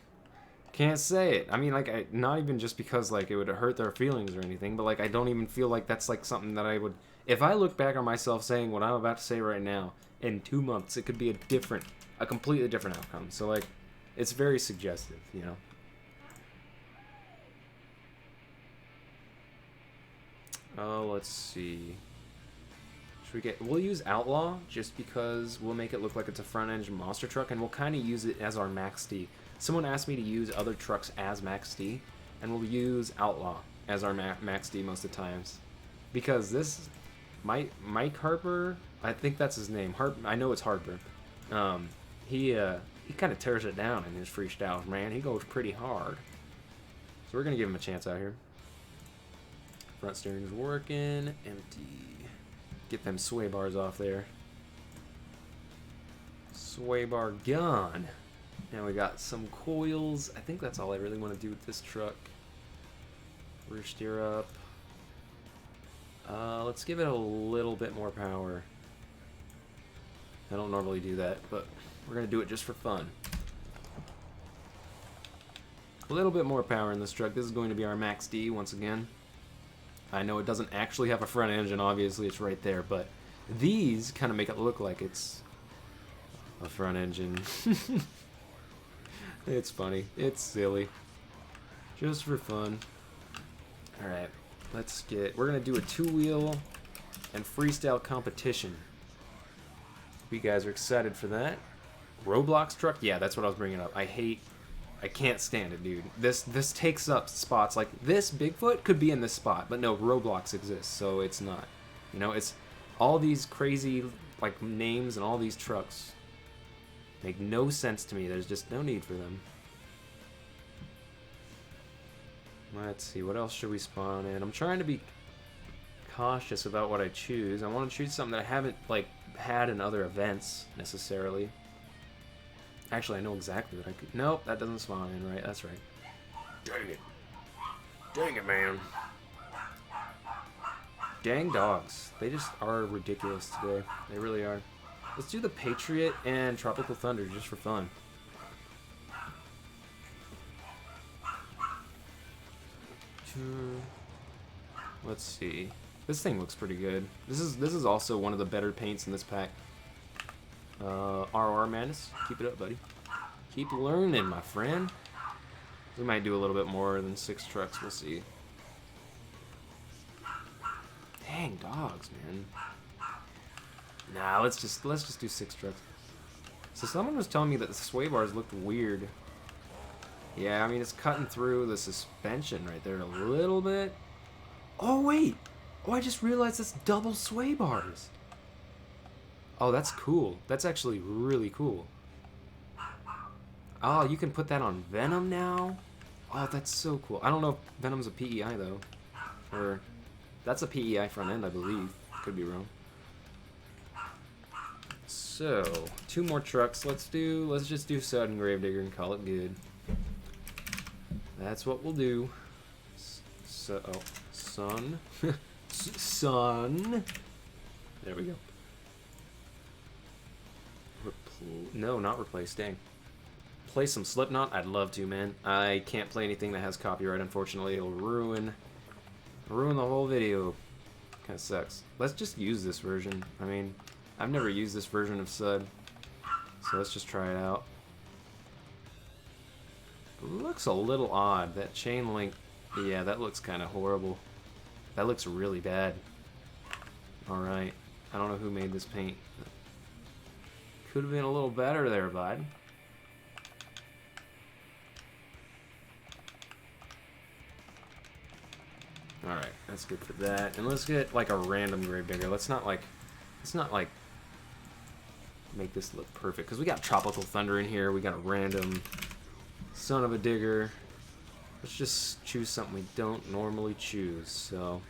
Can't say it. I mean, like, not even just because, like, it would hurt their feelings or anything, but, like, I don't even feel like that's, like, something that I would... If I look back on myself saying what I'm about to say right now, in 2 months, it could be a completely different outcome. So, like, It's very suggestive, you know. Oh, let's see. We'll use Outlaw just because we'll make it look like it's a front engine monster truck, and we'll kind of use it as our Max D. Someone asked me to use other trucks as Max D, and we'll use Outlaw as our Max D most of the times. Because this, Mike Harper, I think that's his name. I know it's Harper. He kind of tears it down in his freestyles, man. He goes pretty hard. So we're going to give him a chance out here. Front steering's working. Empty. Get them sway bars off there. Sway bar gone. Now we got some coils. I think that's all I really want to do with this truck. Rear steer up. Let's give it a little bit more power. I don't normally do that, but we're going to do it just for fun. A little bit more power in this truck. This is going to be our Max D once again. I know it doesn't actually have a front engine, obviously it's right there, but these kind of make it look like it's a front engine. It's funny. It's silly. Just for fun. Alright, we're going to do a two-wheel and freestyle competition. You guys are excited for that. Roblox truck? Yeah, that's what I was bringing up. I can't stand it, dude. This takes up spots. Like, this Bigfoot could be in this spot, but no, Roblox exists, so it's not. You know, it's all these crazy, like, names and all these trucks make no sense to me. There's just no need for them. Let's see, what else should we spawn in? I'm trying to be cautious about what I choose. I want to choose something that I haven't, like, had in other events, necessarily. Actually, I know exactly what I could... Nope, that doesn't spawn in, right? That's right. Dang it. Dang it, man. Dang dogs. They just are ridiculous today. They really are. Let's do the Patriot and Tropical Thunder just for fun. Let's see. This thing looks pretty good. This is also one of the better paints in this pack. RR Madness, keep it up, buddy. Keep learning, my friend. We might do a little bit more than 6 trucks. We'll see. Dang dogs, man. Nah, let's just do 6 trucks. So someone was telling me that the sway bars looked weird. Yeah, I mean it's cutting through the suspension right there a little bit. Oh wait! Oh, I just realized it's double sway bars. Oh, that's cool. That's actually really cool. Oh, you can put that on Venom now? Oh, that's so cool. I don't know if Venom's a PEI, though. Or, that's a PEI front end, I believe. Could be wrong. So, 2 more trucks. Let's just do Sudden Gravedigger and call it good. That's what we'll do. Sun. Sun. There we go. No, not replace, dang. Play some Slipknot? I'd love to, man. I can't play anything that has copyright, unfortunately. It'll ruin the whole video. Kinda sucks. Let's just use this version. I mean, I've never used this version of SUD, so let's just try it out. It looks a little odd. That chain link, yeah, that looks kind of horrible. That looks really bad. Alright. I don't know who made this paint. Could have been a little better there, bud. Alright, that's good for that. And let's get like a random Gravedigger. Let's not like make this look perfect. Because we got Tropical Thunder in here. We got a random Son of a Digger. Let's just choose something we don't normally choose. So,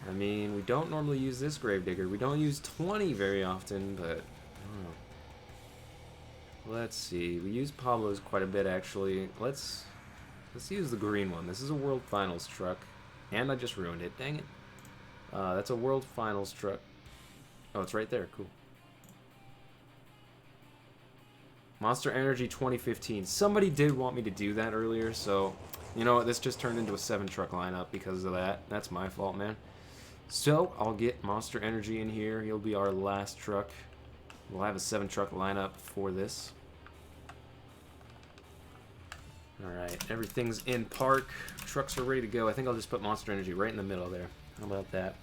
I mean, we don't normally use this Gravedigger. We don't use 20 very often, but let's see. We use Pablo's quite a bit, actually. Let's use the green one. This is a World Finals truck, and I just ruined it. Dang it. That's a World Finals truck. Oh, it's right there. Cool. Monster Energy 2015. Somebody did want me to do that earlier, so you know what? This just turned into a 7-truck lineup because of that. That's my fault, man. So I'll get Monster Energy in here. He'll be our last truck. We'll have a 7-truck lineup for this. Alright, everything's in park. Trucks are ready to go. I think I'll just put Monster Energy right in the middle there. How about that?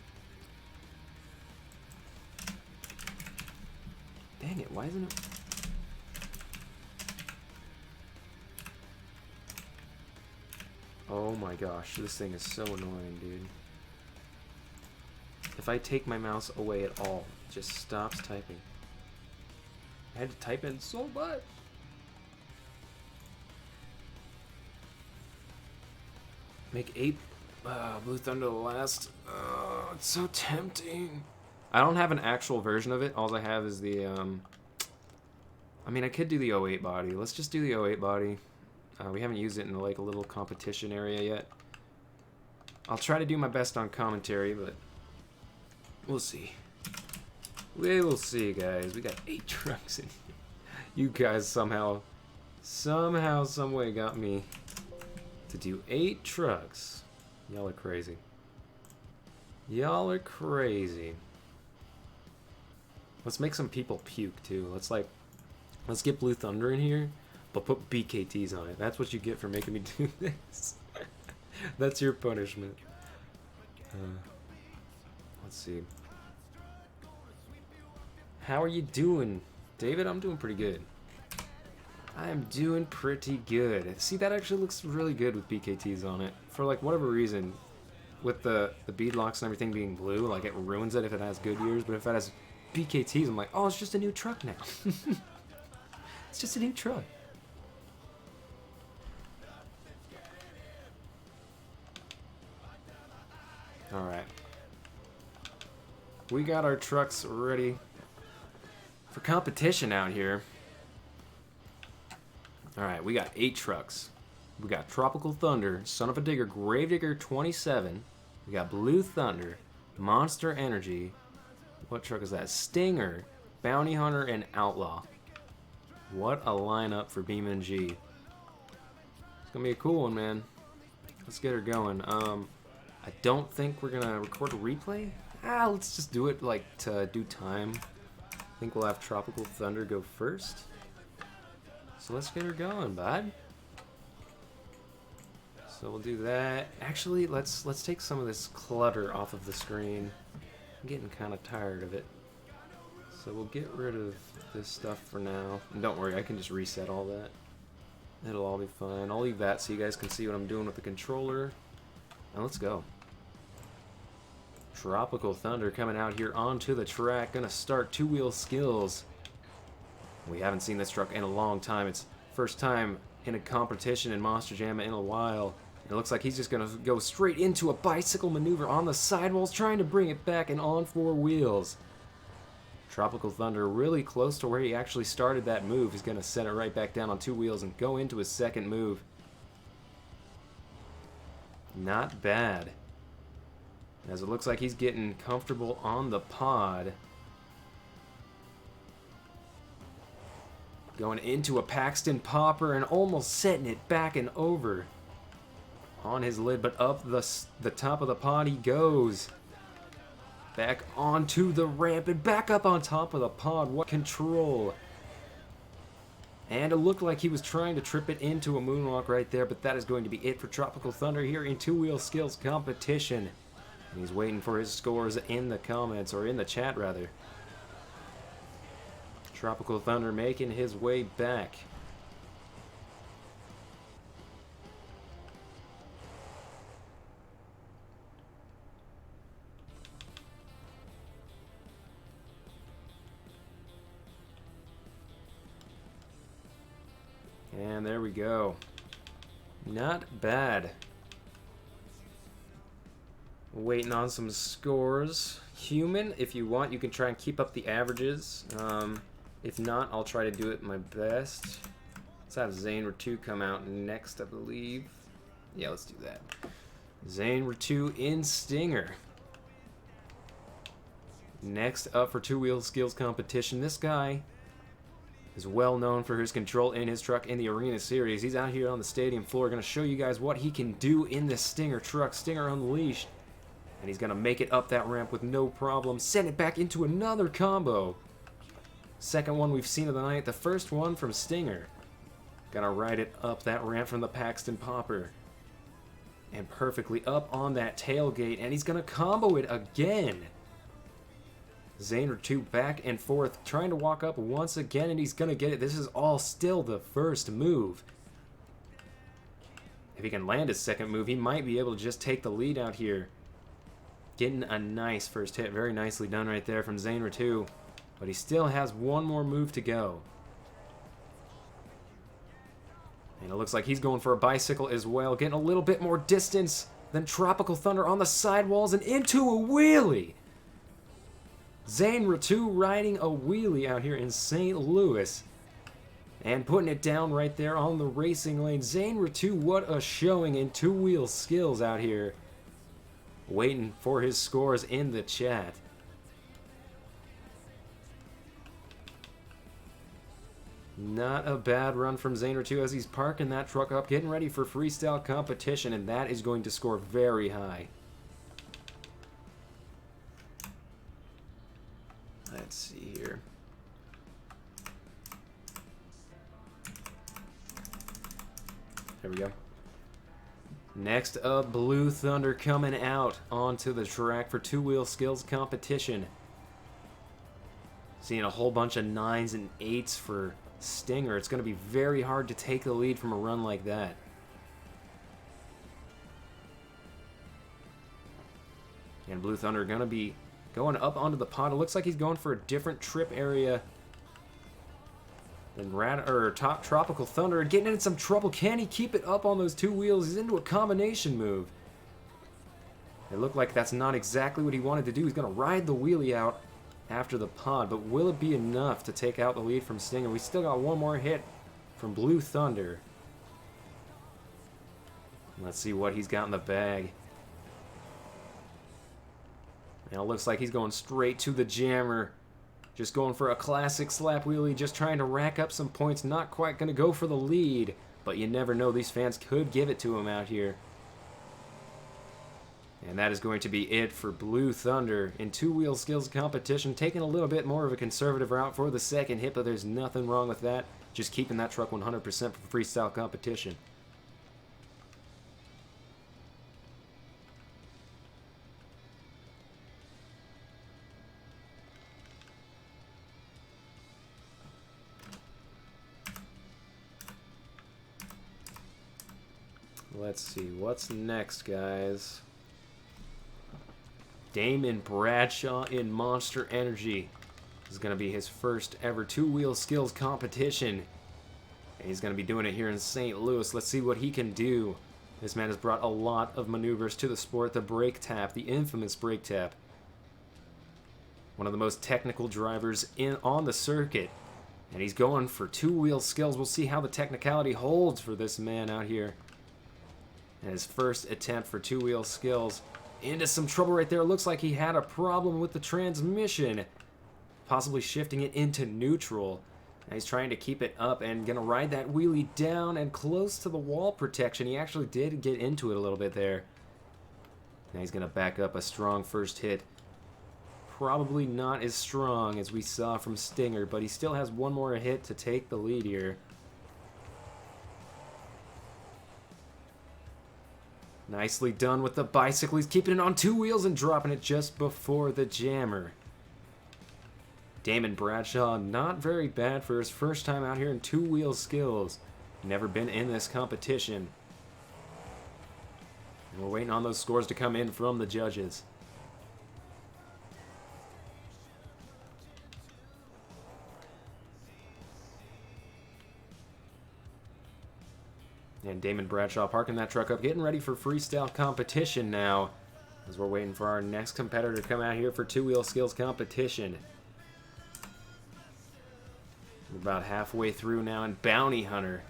Dang it, why isn't it... Oh my gosh, this thing is so annoying, dude. If I take my mouse away at all, it just stops typing. I had to type in so much. Make 8 Blue Thunder last. It's so tempting. I don't have an actual version of it. All I have is the, I mean, I could do the 08 body. Let's just do the 08 body. We haven't used it in like a little competition area yet. I'll try to do my best on commentary, but we'll see. We will see, guys. We got 8 trucks in here. You guys somehow, some way got me to do 8 trucks. Y'all are crazy. Y'all are crazy. Let's make some people puke too. Let's get Blue Thunder in here, but put BKTs on it. That's what you get for making me do this. That's your punishment. Let's see. How are you doing, David? I'm doing pretty good. I am doing pretty good. See, that actually looks really good with BKTs on it. For like whatever reason, with the bead locks and everything being blue, like it ruins it if it has good years. But if it has BKTs, I'm like, oh, it's just a new truck now. It's just a new truck. Alright. We got our trucks ready for competition out here. Alright, we got 8 trucks. We got Tropical Thunder, Son of a Digger, Gravedigger 27. We got Blue Thunder, Monster Energy. What truck is that? Stinger, Bounty Hunter, and Outlaw. What a lineup for BeamNG. It's gonna be a cool one, man. Let's get her going. I don't think we're gonna record a replay. Let's just do it like to do time. I think we'll have Tropical Thunder go first. So let's get her going, bud. So we'll do that. Actually, let's take some of this clutter off of the screen. I'm getting kind of tired of it. So we'll get rid of this stuff for now. And don't worry, I can just reset all that. It'll all be fine. I'll leave that so you guys can see what I'm doing with the controller. And let's go. Tropical Thunder coming out here onto the track. Gonna start two-wheel skills. We haven't seen this truck in a long time. It's first time in a competition in Monster Jam in a while. It looks like he's just gonna go straight into a bicycle maneuver on the sidewalls, trying to bring it back and on 4 wheels. Tropical Thunder really close to where he actually started that move. He's gonna set it right back down on 2 wheels and go into his second move. Not bad. As it looks like he's getting comfortable on the pod. Going into a Paxton popper and almost setting it back and over on his lid, but up the top of the pod he goes. Back onto the ramp and back up on top of the pod. What control. And it looked like he was trying to trip it into a moonwalk right there, but that is going to be it for Tropical Thunder here in two-wheel skills competition. And he's waiting for his scores in the comments, or in the chat rather. Tropical Thunder making his way back. And there we go. Not bad. Waiting on some scores. Human, if you want, you can try and keep up the averages. If not, I'll try to do it my best. Let's have Zane Ratu come out next, I believe. Yeah, let's do that. Zane Ratu in Stinger. Next up for two-wheel skills competition. This guy is well known for his control in his truck in the Arena Series. He's out here on the stadium floor, going to show you guys what he can do in this Stinger truck. Stinger Unleashed. And he's going to make it up that ramp with no problem. Send it back into another combo. Second one we've seen of the night. The first one from Stinger. Gonna ride it up that ramp from the Paxton Popper. And perfectly up on that tailgate, and he's gonna combo it again. Zaner 2 back and forth, trying to walk up once again, and he's gonna get it. This is all still the first move. If he can land his second move, he might be able to just take the lead out here. Getting a nice first hit. Very nicely done right there from Zaner 2. But he still has one more move to go. And it looks like he's going for a bicycle as well. Getting a little bit more distance than Tropical Thunder on the sidewalls and into a wheelie. Zaner 2 riding a wheelie out here in St. Louis. And putting it down right there on the racing lane. Zaner 2, what a showing in two-wheel skills out here. Waiting for his scores in the chat. Not a bad run from Zaner 2 as he's parking that truck up, getting ready for freestyle competition, and that is going to score very high. Let's see here. There we go. Next up, Blue Thunder coming out onto the track for two-wheel skills competition. Seeing a whole bunch of 9s and 8s for Stinger. It's going to be very hard to take the lead from a run like that. And Blue Thunder going to be going up onto the pod. It looks like he's going for a different trip area than Tropical Thunder. Getting in some trouble. Can he keep it up on those two wheels? He's into a combination move. It looked like that's not exactly what he wanted to do. He's going to ride the wheelie out after the pod, but will it be enough to take out the lead from Stinger? We still got one more hit from Blue Thunder. Let's see what he's got in the bag. Now it looks like he's going straight to the jammer. Just going for a classic slap wheelie, just trying to rack up some points. Not quite going to go for the lead, but you never know. These fans could give it to him out here. And that is going to be it for Blue Thunder in two-wheel skills competition. Taking a little bit more of a conservative route for the second hit, but there's nothing wrong with that. Just keeping that truck 100% for freestyle competition. Let's see, what's next, guys? Damon Bradshaw in Monster Energy. This is going to be his first ever two-wheel skills competition. And he's going to be doing it here in St. Louis. Let's see what he can do. This man has brought a lot of maneuvers to the sport. The brake tap, the infamous brake tap. One of the most technical drivers on the circuit. And he's going for two-wheel skills. We'll see how the technicality holds for this man out here. And his first attempt for two-wheel skills. Into some trouble right there. It looks like he had a problem with the transmission. Possibly shifting it into neutral. Now he's trying to keep it up and going to ride that wheelie down and close to the wall protection. He actually did get into it a little bit there. Now he's going to back up a strong first hit. Probably not as strong as we saw from Stinger, but he still has one more hit to take the lead here. Nicely done with the bicycle. He's keeping it on two wheels and dropping it just before the jammer. Damon Bradshaw, not very bad for his first time out here in two-wheel skills. Never been in this competition. And we're waiting on those scores to come in from the judges. And Damon Bradshaw parking that truck up, getting ready for freestyle competition now. As we're waiting for our next competitor to come out here for two-wheel skills competition. We're about halfway through now, and Bounty Hunter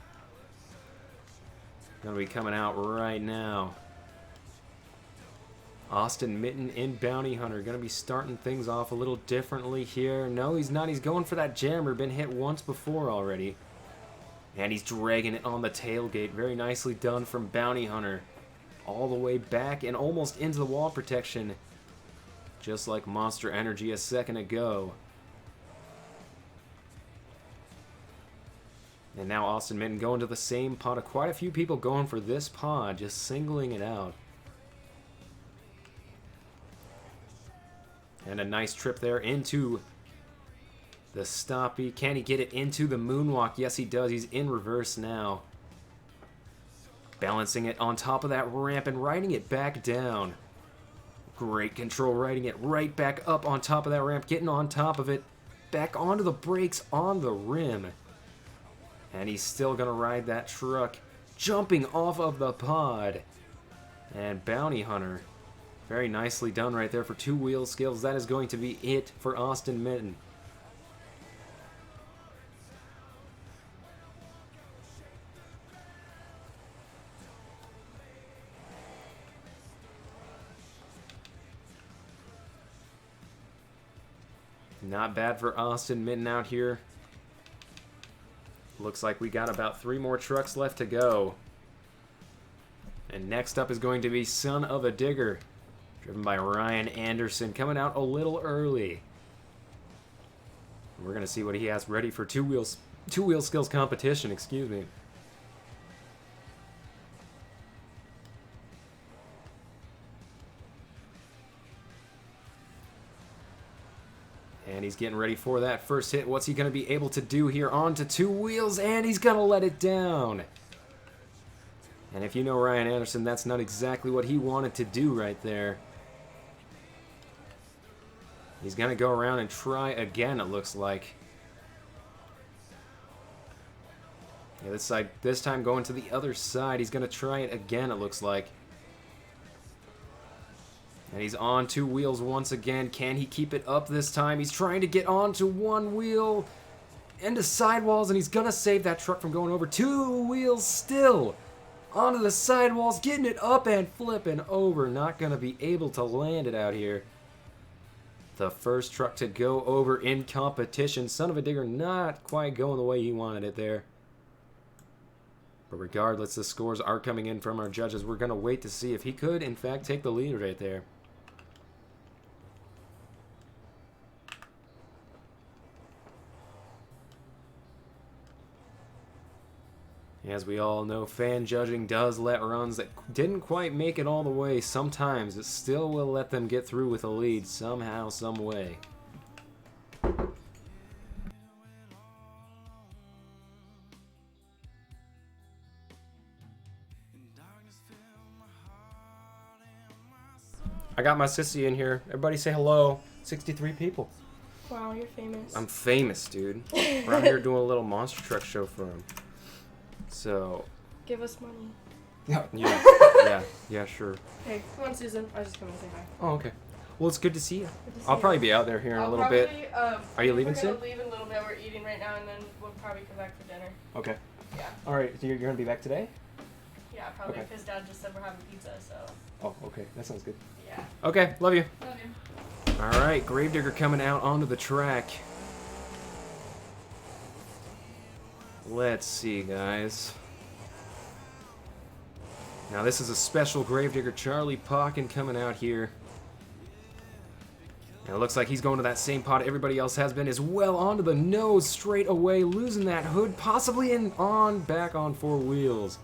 going to be coming out right now. Austin Mitten in Bounty Hunter going to be starting things off a little differently here. No, he's not. He's going for that jammer. Been hit once before already. And he's dragging it on the tailgate. Very nicely done from Bounty Hunter. All the way back and almost into the wall protection. Just like Monster Energy a second ago. And now Austin Minton going to the same pod. Quite a few people going for this pod, just singling it out. And a nice trip there into the stoppy. Can he get it into the moonwalk? Yes, he does. He's in reverse now. Balancing it on top of that ramp and riding it back down. Great control, riding it right back up on top of that ramp, getting on top of it. Back onto the brakes on the rim. And he's still going to ride that truck, jumping off of the pod. And Bounty Hunter, very nicely done right there for 2 wheel skills. That is going to be it for Austin Minton. Not bad for Austin Minton out here. Looks like we got about 3 more trucks left to go. And next up is going to be Son of a Digger, driven by Ryan Anderson, coming out a little early. We're going to see what he has ready for two wheel skills competition, excuse me. And he's getting ready for that first hit. What's he going to be able to do here? Onto 2 wheels, and he's going to let it down. And if you know Ryan Anderson, that's not exactly what he wanted to do right there. He's going to go around and try again, it looks like. Yeah, this time going to the other side. He's going to try it again, it looks like. And he's on 2 wheels once again. Can he keep it up this time? He's trying to get onto 1 wheel into sidewalls, and he's going to save that truck from going over. 2 wheels still onto the sidewalls, getting it up and flipping over. Not going to be able to land it out here. The first truck to go over in competition. Son of a Digger not quite going the way he wanted it there. But regardless, the scores are coming in from our judges. We're going to wait to see if he could, in fact, take the lead right there. As we all know, fan judging does let runs that didn't quite make it all the way. Sometimes it still will let them get through with a lead somehow, some way. I got my sissy in here. Everybody say hello. 63 people. Wow, you're famous. I'm famous, dude. We're out here doing a little monster truck show for him. So. Give us money. Yeah, sure. Hey, come on, Susan. I was just coming to say hi. Oh, okay. Well, it's good to see you. Good to see I'll you. probably be out there here in a little bit. Are you leaving soon? We're gonna leave in a little bit. We're eating right now, and then we'll probably come back for dinner. Okay. Yeah. All right. So you're gonna be back today? Yeah, probably. Okay. Because Dad just said we're having pizza, so. Oh, okay. That sounds good. Yeah. Okay. Love you. Love you. All right. Gravedigger coming out onto the track. Let's see, guys. Now this is a special Gravedigger. Charlie Pocken coming out here. Now it looks like he's going to that same pod everybody else has been as well, onto the nose straight away, losing that hood, possibly back on 4 wheels.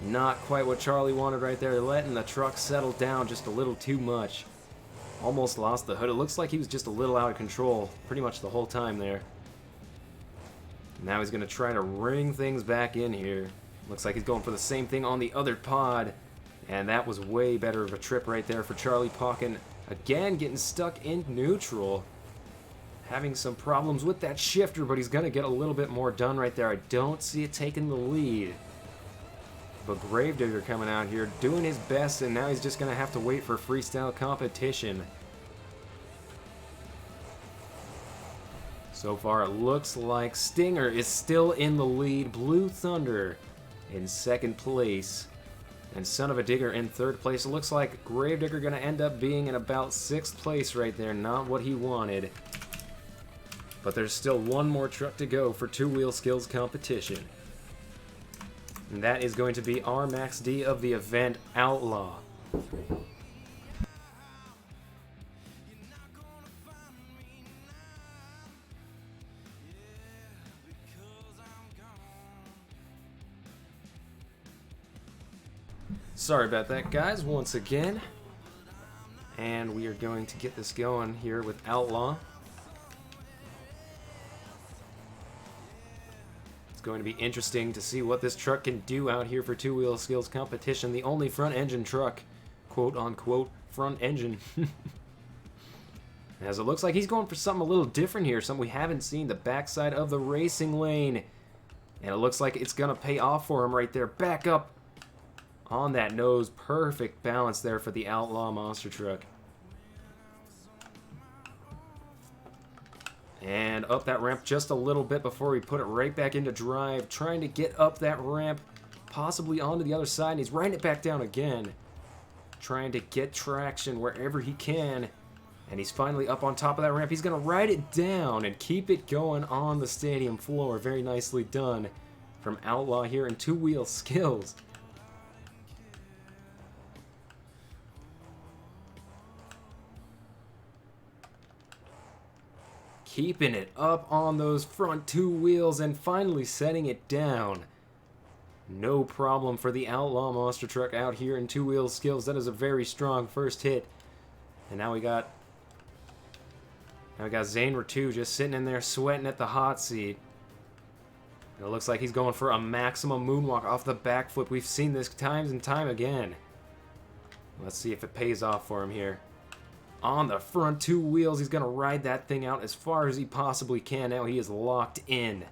Not quite what Charlie wanted right there, letting the truck settle down just a little too much. Almost lost the hood. It looks like he was just a little out of control pretty much the whole time there. Now he's going to try to ring things back in here. Looks like he's going for the same thing on the other pod. And that was way better of a trip right there for Charlie Pocken. Again, getting stuck in neutral. Having some problems with that shifter, but he's going to get a little bit more done right there. I don't see it taking the lead. But Gravedigger coming out here, doing his best, and now he's just going to have to wait for freestyle competition. So far, it looks like Stinger is still in the lead. Blue Thunder in 2nd place. And Son of a Digger in 3rd place. It looks like Gravedigger going to end up being in about 6th place right there. Not what he wanted. But there's still 1 more truck to go for 2-wheel skills competition. And that is going to be our Max D of the event, Outlaw. Sorry about that, guys, once again. And we are going to get this going here with Outlaw. It's going to be interesting to see what this truck can do out here for two-wheel skills competition. The only front-engine truck, quote-unquote, front engine. As it looks like he's going for something a little different here, something we haven't seen, the backside of the racing lane. And it looks like it's going to pay off for him right there. Back up on that nose. Perfect balance there for the Outlaw monster truck. And up that ramp just a little bit before we put it right back into drive. Trying to get up that ramp, possibly onto the other side. And he's riding it back down again. Trying to get traction wherever he can. And he's finally up on top of that ramp. He's going to ride it down and keep it going on the stadium floor. Very nicely done from Outlaw here in two-wheel skills. Keeping it up on those front two wheels and finally setting it down. No problem for the Outlaw monster truck out here in two-wheel skills. That is a very strong first hit. And now we got Zaner 2 just sitting in there sweating at the hot seat. And it looks like he's going for a maximum moonwalk off the back flip. We've seen this times and time again. Let's see if it pays off for him here. On the front two wheels, he's going to ride that thing out as far as he possibly can. Now he is locked in.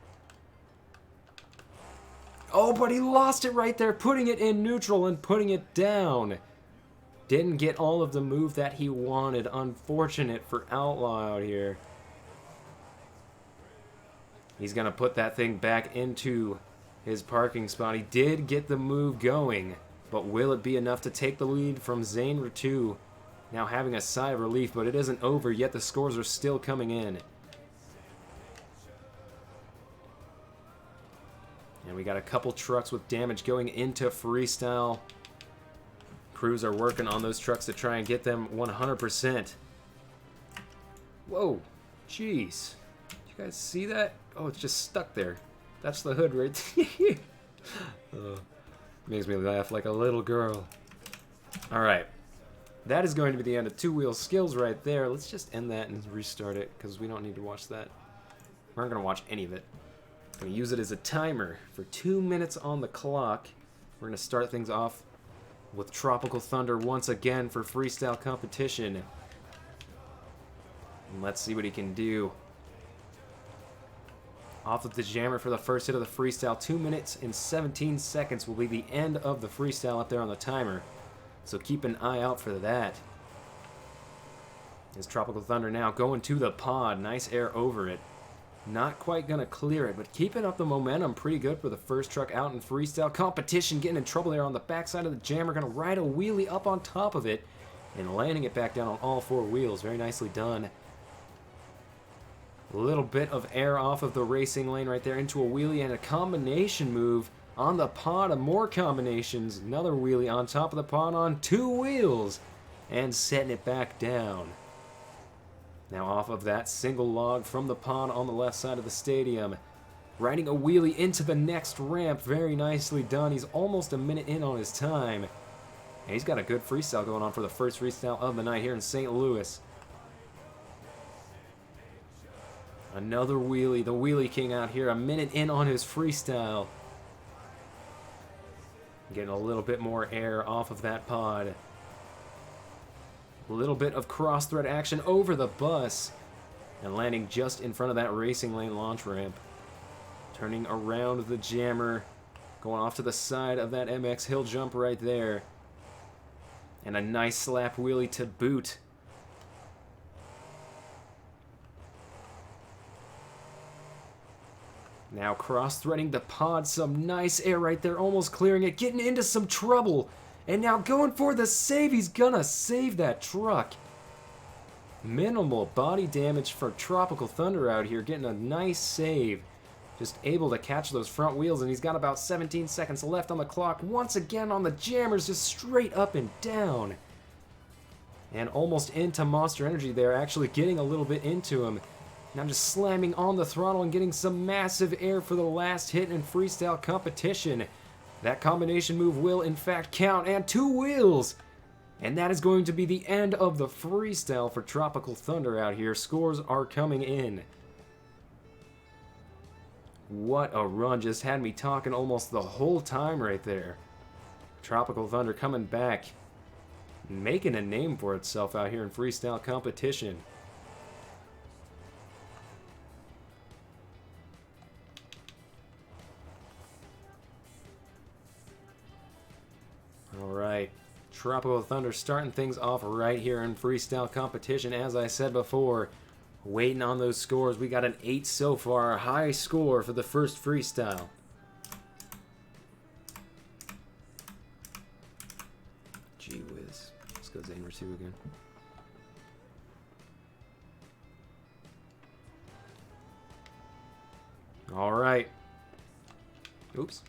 Oh, but he lost it right there, putting it in neutral and putting it down. Didn't get all of the move that he wanted. Unfortunate for Outlaw out here. He's going to put that thing back into his parking spot. He did get the move going, but will it be enough to take the lead from Zaner 2? Now having a sigh of relief, but it isn't over yet. The scores are still coming in. And we got a couple trucks with damage going into freestyle. Crews are working on those trucks to try and get them 100%. Whoa, jeez. Did you guys see that? Oh, it's just stuck there. That's the hood right there. Makes me laugh like a little girl. Alright. That is going to be the end of two-wheel skills right there. Let's just end that and restart it, because we don't need to watch that. We aren't going to watch any of it. I'm going to use it as a timer for 2 minutes on the clock. We're going to start things off with Tropical Thunder once again for freestyle competition. And let's see what he can do. Off of the jammer for the first hit of the freestyle. 2 minutes and 17 seconds will be the end of the freestyle up there on the timer. So keep an eye out for that. Is Tropical Thunder now going to the pod. Nice air over it. Not quite going to clear it, but keeping up the momentum pretty good for the first truck out in freestyle competition. Getting in trouble there on the backside of the jammer. Going to ride a wheelie up on top of it and landing it back down on all four wheels. Very nicely done. A little bit of air off of the racing lane right there into a wheelie and a combination move on the pod. And more combinations. Another wheelie on top of the pod on two wheels and setting it back down. Now off of that single log from the pod on the left side of the stadium. Riding a wheelie into the next ramp. Very nicely done. He's almost a minute in on his time. And he's got a good freestyle going on for the first freestyle of the night here in St. Louis. Another wheelie. The Wheelie King out here. A minute in on his freestyle. Getting a little bit more air off of that pod. A little bit of cross-thread action over the bus. And landing just in front of that racing lane launch ramp. Turning around the jammer. Going off to the side of that MX hill jump right there. And a nice slap wheelie to boot. Now cross-threading the pod. Some nice air right there. Almost clearing it. Getting into some trouble. And now going for the save. He's gonna save that truck. Minimal body damage for Tropical Thunder out here. Getting a nice save. Just able to catch those front wheels. And he's got about 17 seconds left on the clock. Once again on the jammers. Just straight up and down. And almost into Monster Energy there. Actually getting a little bit into him. Now just slamming on the throttle and getting some massive air for the last hit in freestyle competition. That combination move will in fact count, and 2 wheels! And that is going to be the end of the freestyle for Tropical Thunder out here. Scores are coming in. What a run, just had me talking almost the whole time right there. Tropical Thunder coming back, making a name for itself out here in freestyle competition. Alright, Tropical Thunder starting things off right here in freestyle competition. As I said before, waiting on those scores. We got an 8 so far, a high score for the first freestyle. Gee whiz. Let's go Zaner 2 again. Alright. Oops.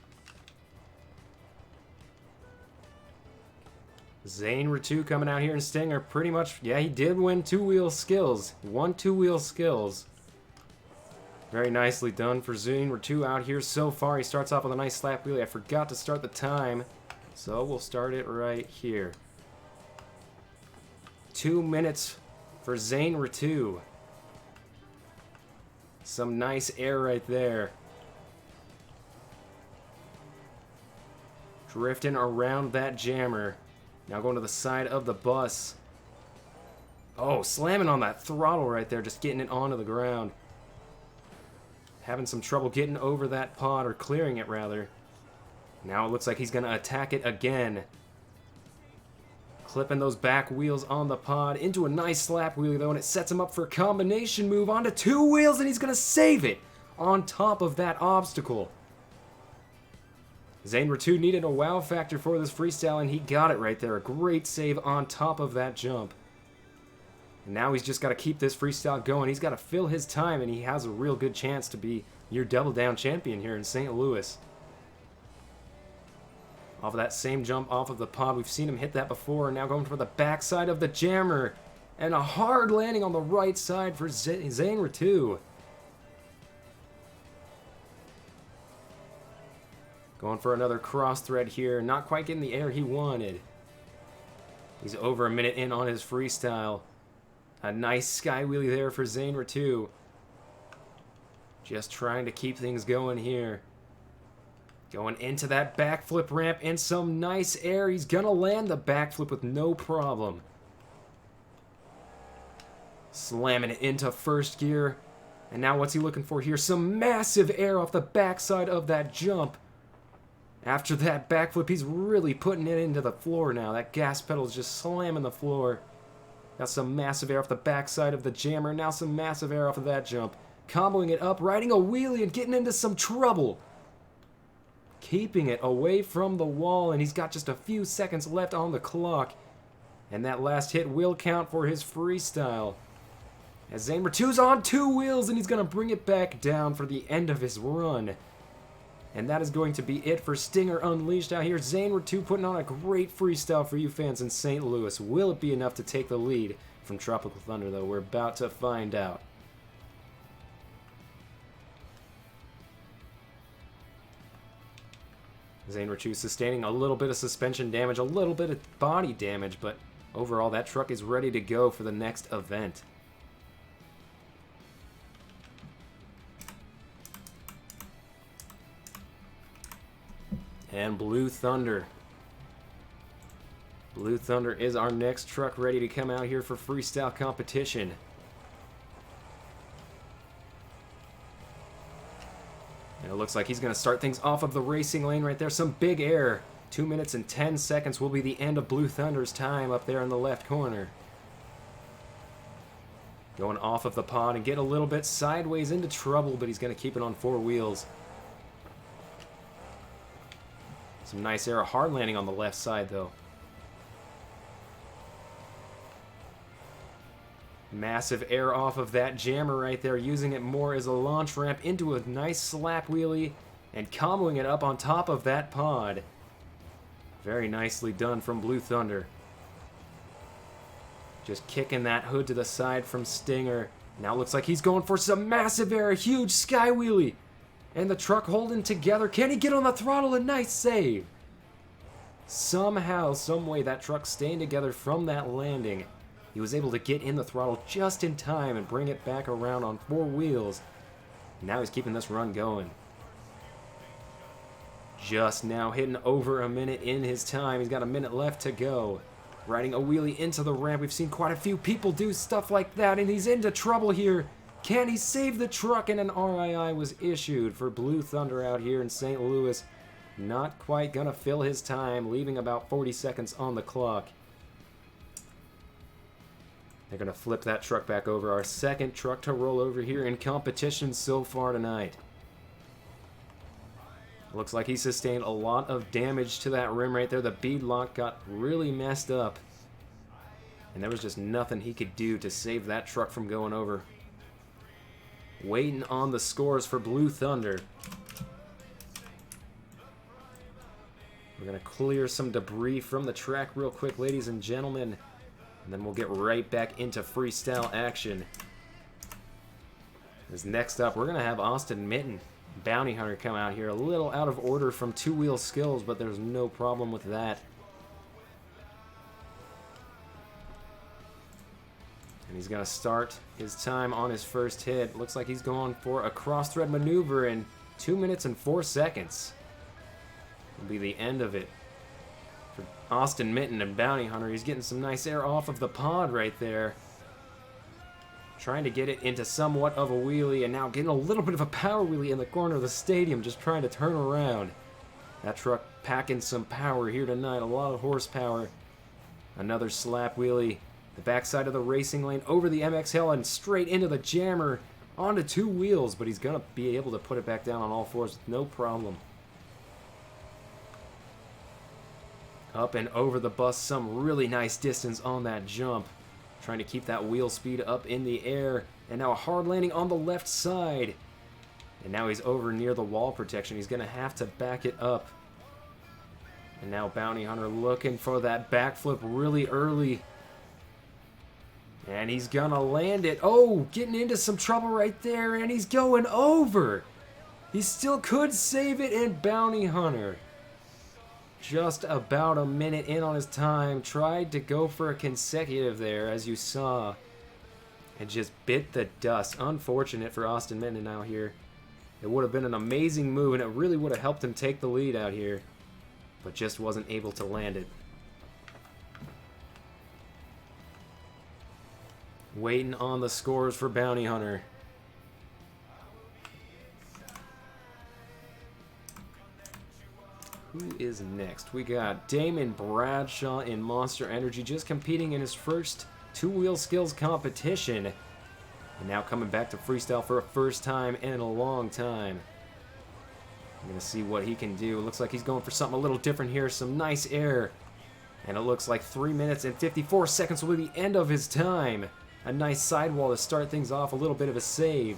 Zaner2 coming out here in Stinger. Pretty much, yeah, he did win 2-wheel skills. 1 2-wheel skills. Very nicely done for Zaner2 out here so far. He starts off with a nice slap wheelie. I forgot to start the time, so we'll start it right here. 2 minutes for Zaner2. Some nice air right there. Drifting around that jammer. Now going to the side of the bus. Oh, slamming on that throttle right there, just getting it onto the ground. Having some trouble getting over that pod, or clearing it rather. Now it looks like he's going to attack it again. Clipping those back wheels on the pod into a nice slap wheelie though, and it sets him up for a combination move onto 2 wheels, and he's going to save it on top of that obstacle. Zaner2 needed a wow factor for this freestyle, and he got it right there. A great save on top of that jump. And now he's just got to keep this freestyle going. He's got to fill his time, and he has a real good chance to be your double down champion here in St. Louis. Off of that same jump off of the pod, we've seen him hit that before. Now going for the backside of the jammer. And a hard landing on the right side for Zaner2. Going for another cross thread here. Not quite getting the air he wanted. He's over a minute in on his freestyle. A nice sky wheelie there for Zaner2. Just trying to keep things going here. Going into that backflip ramp and some nice air. He's gonna land the backflip with no problem. Slamming it into first gear. And now what's he looking for here? Some massive air off the backside of that jump. After that backflip, he's really putting it into the floor now. That gas pedal is just slamming the floor. Got some massive air off the backside of the jammer. Now some massive air off of that jump. Comboing it up, riding a wheelie and getting into some trouble. Keeping it away from the wall, and he's got just a few seconds left on the clock. And that last hit will count for his freestyle. As Zaner2's on 2 wheels, and he's going to bring it back down for the end of his run. And that is going to be it for Stinger Unleashed out here. Zaner2 putting on a great freestyle for you fans in St. Louis. Will it be enough to take the lead from Tropical Thunder, though? We're about to find out. Zaner2 sustaining a little bit of suspension damage, a little bit of body damage, but overall that truck is ready to go for the next event. And Blue Thunder. Blue Thunder is our next truck ready to come out here for freestyle competition. And it looks like he's going to start things off of the racing lane right there. Some big air. 2 minutes and 10 seconds will be the end of Blue Thunder's time up there in the left corner. Going off of the pod and get a little bit sideways into trouble, but he's going to keep it on 4 wheels. Some nice air, a hard landing on the left side though. Massive air off of that jammer right there, using it more as a launch ramp into a nice slap wheelie and comboing it up on top of that pod. Very nicely done from Blue Thunder. Just kicking that hood to the side from Stinger. Now looks like he's going for some massive air, a huge sky wheelie. And the truck holding together. Can he get on the throttle? A nice save. Somehow, someway, that truck staying together from that landing. He was able to get in the throttle just in time and bring it back around on 4 wheels. Now he's keeping this run going. Just now hitting over a minute in his time. He's got a minute left to go. Riding a wheelie into the ramp. We've seen quite a few people do stuff like that, and he's into trouble here. Can he save the truck? And an RII was issued for Blue Thunder out here in St. Louis. Not quite gonna fill his time, leaving about 40 seconds on the clock. They're gonna flip that truck back over. Our second truck to roll over here in competition so far tonight. Looks like he sustained a lot of damage to that rim right there. The bead lock got really messed up. And there was just nothing he could do to save that truck from going over. Waiting on the scores for Blue Thunder. We're going to clear some debris from the track real quick, ladies and gentlemen. And then we'll get right back into freestyle action. As next up, we're going to have Austin Mitten, Bounty Hunter, come out here. A little out of order from two-wheel skills, but there's no problem with that. And he's going to start his time on his first hit. Looks like he's going for a cross-thread maneuver in 2 minutes and 4 seconds. Will be the end of it. For Austin Mitten and Bounty Hunter, he's getting some nice air off of the pod right there. Trying to get it into somewhat of a wheelie, and now getting a little bit of a power wheelie in the corner of the stadium, just trying to turn around. That truck packing some power here tonight, a lot of horsepower. Another slap wheelie. The backside of the racing lane over the MX Hill and straight into the jammer onto 2 wheels, but he's going to be able to put it back down on all 4s with no problem. Up and over the bus, some really nice distance on that jump. Trying to keep that wheel speed up in the air. And now a hard landing on the left side. And now he's over near the wall protection. He's going to have to back it up. And now Bounty Hunter looking for that backflip really early. And he's going to land it. Oh, getting into some trouble right there. And he's going over. He still could save it. And Bounty Hunter, just about a minute in on his time, tried to go for a consecutive there, as you saw, and just bit the dust. Unfortunate for Austin Mitten out here. It would have been an amazing move, and it really would have helped him take the lead out here, but just wasn't able to land it. Waiting on the scores for Bounty Hunter. Who is next? We got Damon Bradshaw in Monster Energy, just competing in his first two-wheel skills competition. And now coming back to freestyle for a first time in a long time. I'm going to see what he can do. Looks like he's going for something a little different here. Some nice air. And it looks like 3 minutes and 54 seconds will be the end of his time. A nice sidewall to start things off. A little bit of a save.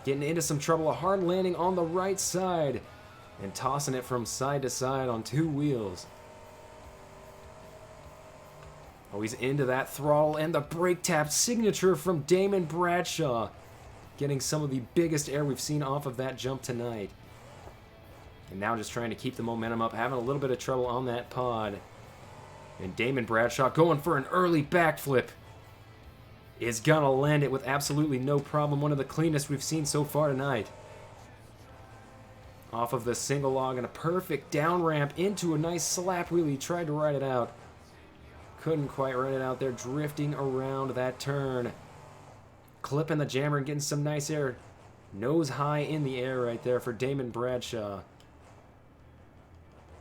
Getting into some trouble. A hard landing on the right side. And tossing it from side to side on 2 wheels. Oh, he's into that throttle and the brake tap signature from Damon Bradshaw. Getting some of the biggest air we've seen off of that jump tonight. And now just trying to keep the momentum up, having a little bit of trouble on that pod. And Damon Bradshaw going for an early backflip. Is gonna land it with absolutely no problem. One of the cleanest we've seen so far tonight. Off of the single log and a perfect down ramp into a nice slap wheelie. Tried to ride it out. Couldn't quite ride it out there. Drifting around that turn. Clipping the jammer and getting some nice air. Nose high in the air right there for Damon Bradshaw.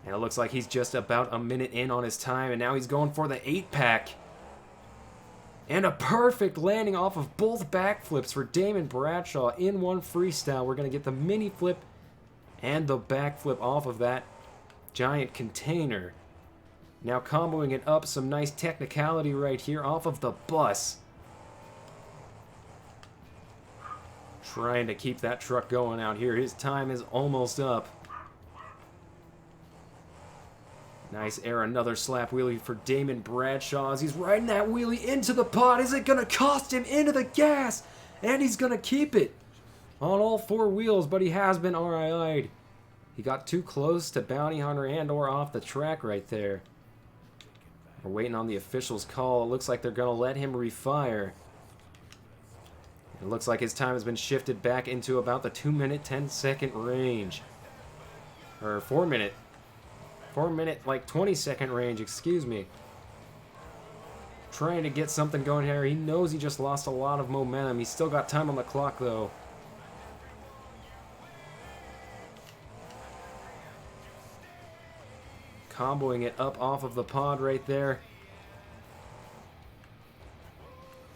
And it looks like he's just about a minute in on his time. And now he's going for the 8-pack. And a perfect landing off of both backflips for Damon Bradshaw in one freestyle. We're going to get the mini flip and the backflip off of that giant container. Now comboing it up, some nice technicality right here off of the bus. Trying to keep that truck going out here. His time is almost up. Nice air, another slap wheelie for Damon Bradshaw as he's riding that wheelie into the pod. Is it going to cost him into the gas? And he's going to keep it. on all four wheels, but he has been RII'd. He got too close to Bounty Hunter and or off the track right there. We're waiting on the official's call. It looks like they're going to let him refire. It looks like his time has been shifted back into about the 2-minute, 10-second range. Or 4-minute. 4-minute, like 20-second range, excuse me. Trying to get something going here. He knows he just lost a lot of momentum. He's still got time on the clock, though. Comboing it up off of the pod right there.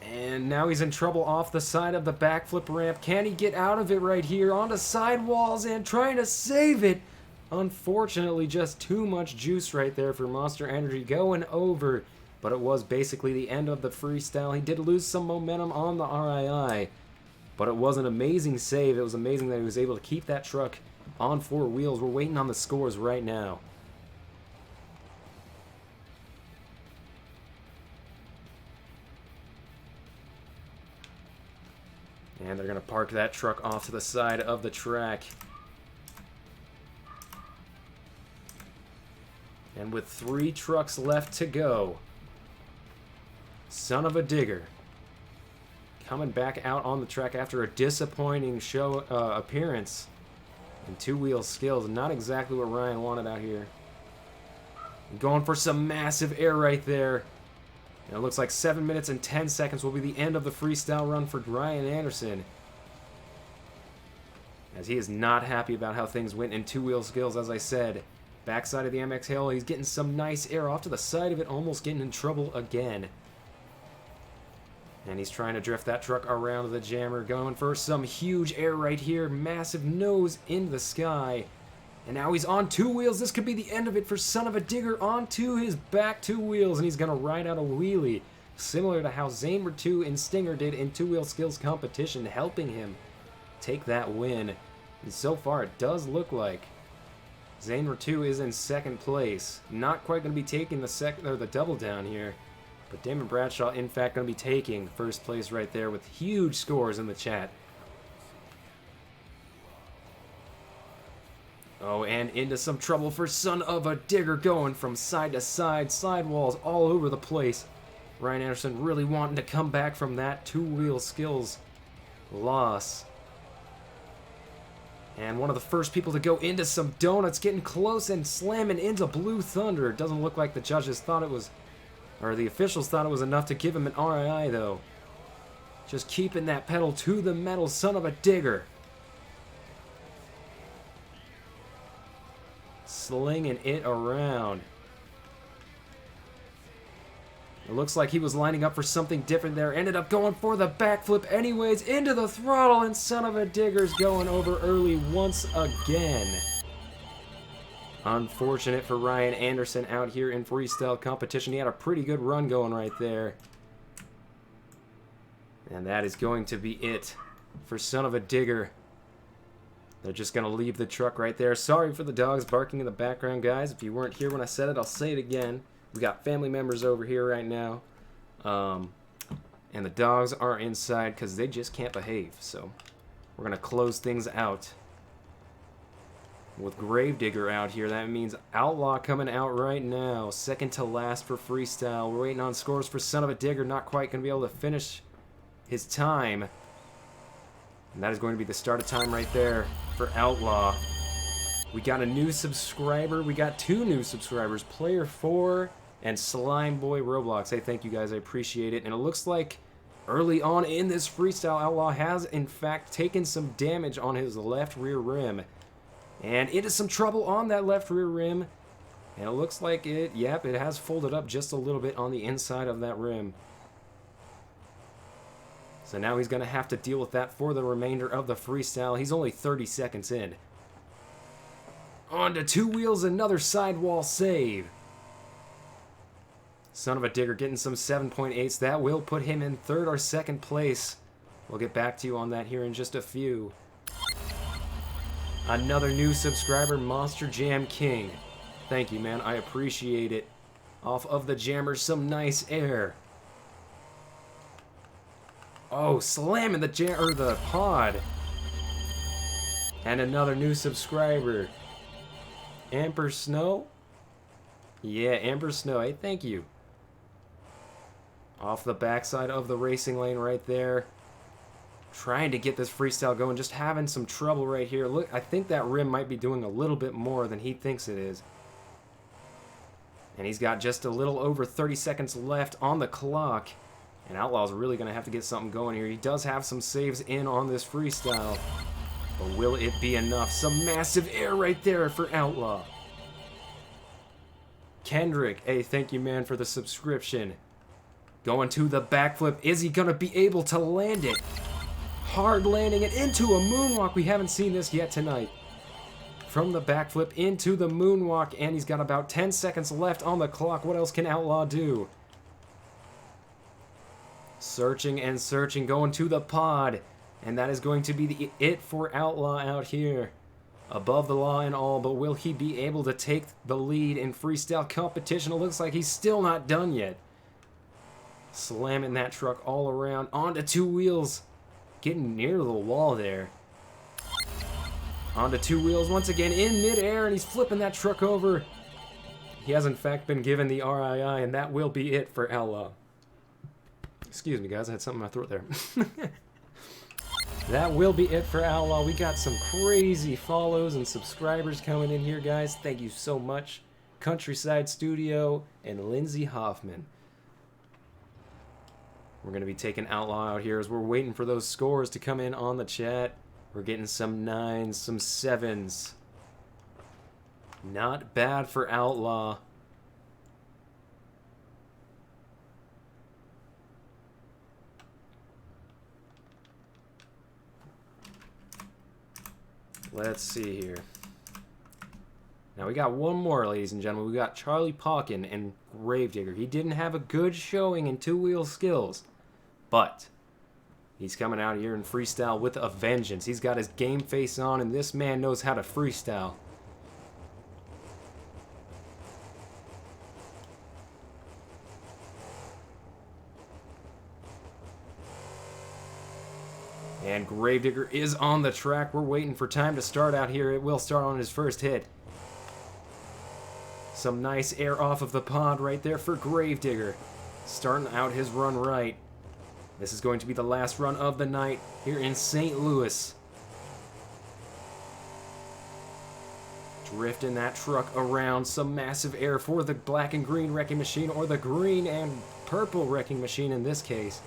And now he's in trouble off the side of the backflip ramp. Can he get out of it right here onto sidewalls and trying to save it? Unfortunately, just too much juice right there for Monster Energy going over. But it was basically the end of the freestyle. He did lose some momentum on the RII. But it was an amazing save. It was amazing that he was able to keep that truck on four wheels. We're waiting on the scores right now. And they're going to park that truck off to the side of the track. And with 3 trucks left to go, Son of a Digger coming back out on the track after a disappointing show appearance and 2-wheel skills. Not exactly what Ryan wanted out here. Going for some massive air right there. And it looks like 7 minutes and 10 seconds will be the end of the freestyle run for Ryan Anderson. As he is not happy about how things went in 2-wheel skills, as I said. Backside of the MX Hill, he's getting some nice air off to the side of it, almost getting in trouble again. And he's trying to drift that truck around the jammer, going for some huge air right here. Massive nose in the sky. And now he's on 2 wheels. This could be the end of it for Son of a Digger onto his back 2 wheels. And he's going to ride out a wheelie. Similar to how Zaner2 and Stinger did in 2-wheel skills competition, helping him take that win. And so far it does look like Zaner2 is in 2nd place. Not quite going to be taking the double down here. But Damon Bradshaw, in fact, going to be taking 1st place right there with huge scores in the chat. Oh, and into some trouble for Son of a Digger, going from side to side, sidewalls all over the place. Ryan Anderson really wanting to come back from that 2-wheel skills loss. And one of the first people to go into some donuts, getting close and slamming into Blue Thunder. It doesn't look like the judges thought it was, or the officials thought it was enough to give him an RII, though. Just keeping that pedal to the metal, Son of a Digger. Slinging it around. It looks like he was lining up for something different there. Ended up going for the backflip anyways, into the throttle, and Son of a Digger's going over early once again. Unfortunate for Ryan Anderson out here in freestyle competition. He had a pretty good run going right there. And that is going to be it for Son of a Digger. They're just going to leave the truck right there. Sorry for the dogs barking in the background, guys. If you weren't here when I said it, I'll say it again. We got family members over here right now. And the dogs are inside because they just can't behave. So we're going to close things out. With Gravedigger out here, that means Outlaw coming out right now. 2nd to last for freestyle. We're waiting on scores for Son of a Digger. Not quite going to be able to finish his time. And that is going to be the start of time right there for Outlaw. We got a new subscriber. We got 2 new subscribers. Player 4 and Slime Boy Roblox. Hey, thank you guys. I appreciate it. And it looks like early on in this freestyle, Outlaw has, in fact, taken some damage on his left rear rim. And into some trouble on that left rear rim. And it looks like it has folded up just a little bit on the inside of that rim. So now he's going to have to deal with that for the remainder of the freestyle. He's only 30 seconds in. On to 2 wheels, another sidewall save. Son of a Digger getting some 7.8s. That will put him in 3rd or 2nd place. We'll get back to you on that here in just a few. Another new subscriber, Monster Jam King. Thank you, man. I appreciate it. Off of the jammer, some nice air. Oh, slamming the pod. And another new subscriber. Amber Snow? Yeah, Amber Snow. Hey, thank you. Off the backside of the racing lane right there. Trying to get this freestyle going. Just having some trouble right here. Look, I think that rim might be doing a little bit more than he thinks it is. And he's got just a little over 30 seconds left on the clock. And Outlaw's really going to have to get something going here. He does have some saves in on this freestyle. But will it be enough? Some massive air right there for Outlaw. Kendrick, hey, thank you, man, for the subscription. Going to the backflip. Is he going to be able to land it? Hard landing it into a moonwalk. We haven't seen this yet tonight. From the backflip into the moonwalk, and he's got about 10 seconds left on the clock. What else can Outlaw do? Searching and searching, going to the pod. And that is going to be it for Outlaw out here. Above the law and all, but will he be able to take the lead in freestyle competition? It looks like he's still not done yet. Slamming that truck all around onto two wheels. Getting near the wall there. Onto two wheels once again in midair, and he's flipping that truck over. He has in fact been given the RII, and that will be it for Outlaw. Excuse me, guys, I had something in my throat there. That will be it for Outlaw. We got some crazy follows and subscribers coming in here, guys. Thank you so much. Countryside Studio and Lindsay Hoffman. We're going to be taking Outlaw out here as we're waiting for those scores to come in on the chat. We're getting some 9s, some 7s. Not bad for Outlaw. Let's see here. Now we got one more, ladies and gentlemen. We got Charlie Pauken and Gravedigger. He didn't have a good showing in two-wheel skills, but he's coming out here in freestyle with a vengeance. He's got his game face on, and this man knows how to freestyle. And Gravedigger is on the track. We're waiting for time to start out here. It will start on his first hit. Some nice air off of the pod right there for Gravedigger. Starting out his run right. This is going to be the last run of the night here in St. Louis. Drifting that truck around. Some massive air for the black and green wrecking machine, or the green and purple wrecking machine in this case.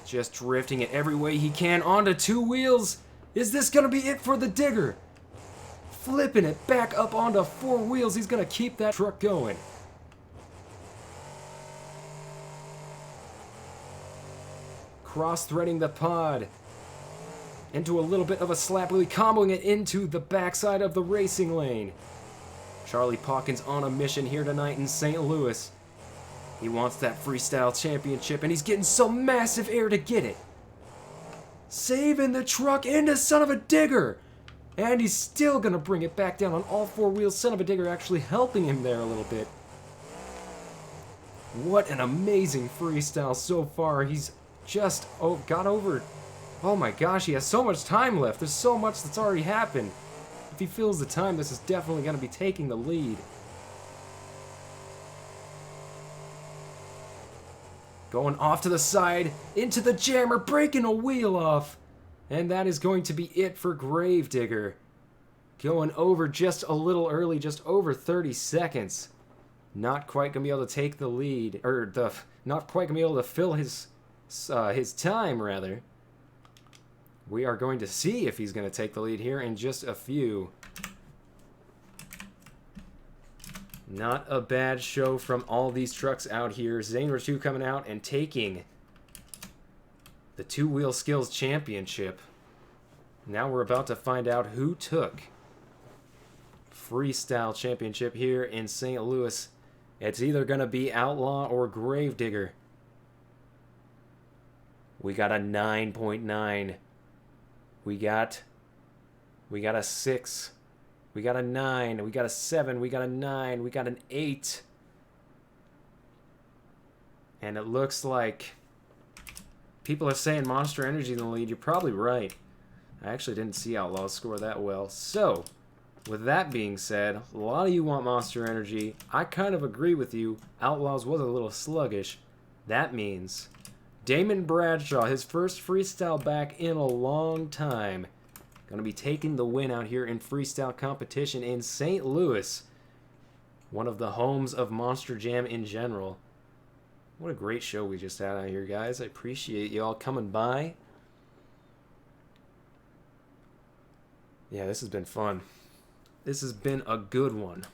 Just drifting it every way he can onto two wheels. Is this going to be it for the Digger? Flipping it back up onto four wheels. He's going to keep that truck going. Cross-threading the pod into a little bit of a slap wheelie, comboing it into the backside of the racing lane. Charlie Pauken's on a mission here tonight in St. Louis. He wants that freestyle championship, and he's getting some massive air to get it. Saving the truck into son of a Digger. And he's still going to bring it back down on all four wheels. Son of a Digger actually helping him there a little bit. What an amazing freestyle so far. He's just got over. Oh my gosh, he has so much time left. There's so much that's already happened. If he fills the time, this is definitely going to be taking the lead. Going off to the side, into the jammer, breaking a wheel off. And that is going to be it for Gravedigger. Going over just a little early, just over 30 seconds. Not quite going to be able to take the lead, or not quite going to be able to fill his time, rather. We are going to see if he's going to take the lead here in just a few. Not a bad show from all these trucks out here. Zaner 2 coming out and taking the two-wheel skills championship. Now we're about to find out who took freestyle championship here in St. Louis. It's either going to be Outlaw or Gravedigger. We got a 9.9. We got a 6. We got a 9, we got a 7, we got a 9, we got an 8. And it looks like people are saying Monster Energy in the lead. You're probably right. I actually didn't see Outlaws score that well. So, with that being said, a lot of you want Monster Energy. I kind of agree with you. Outlaws was a little sluggish. That means Damon Bradshaw, his first freestyle back in a long time, going to be taking the win out here in freestyle competition in St. Louis, one of the homes of Monster Jam in general. What a great show we just had out here, guys. I appreciate you all coming by. Yeah, this has been fun. This has been a good one.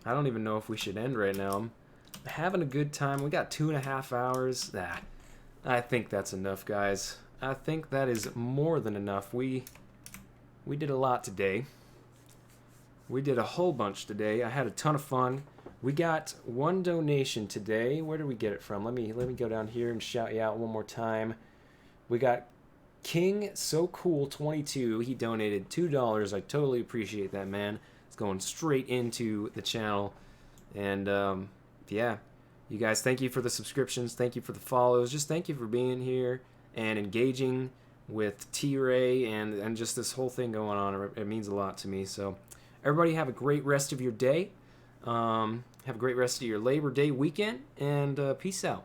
I don't even know if we should end right now. I'm having a good time. We got 2.5 hours. I think that's enough, guys. I think that is more than enough. We did a lot today. We did a whole bunch today. I had a ton of fun. We got one donation today. Where did we get it from? Let me go down here and shout you out one more time. We got King So Cool 22. He donated $2. I totally appreciate that, man. It's going straight into the channel. And yeah, you guys, thank you for the subscriptions. Thank you for the follows. Just thank you for being here and engaging with T.Ray and just this whole thing going on. It means a lot to me. So everybody have a great rest of your day. Have a great rest of your Labor Day weekend, and peace out.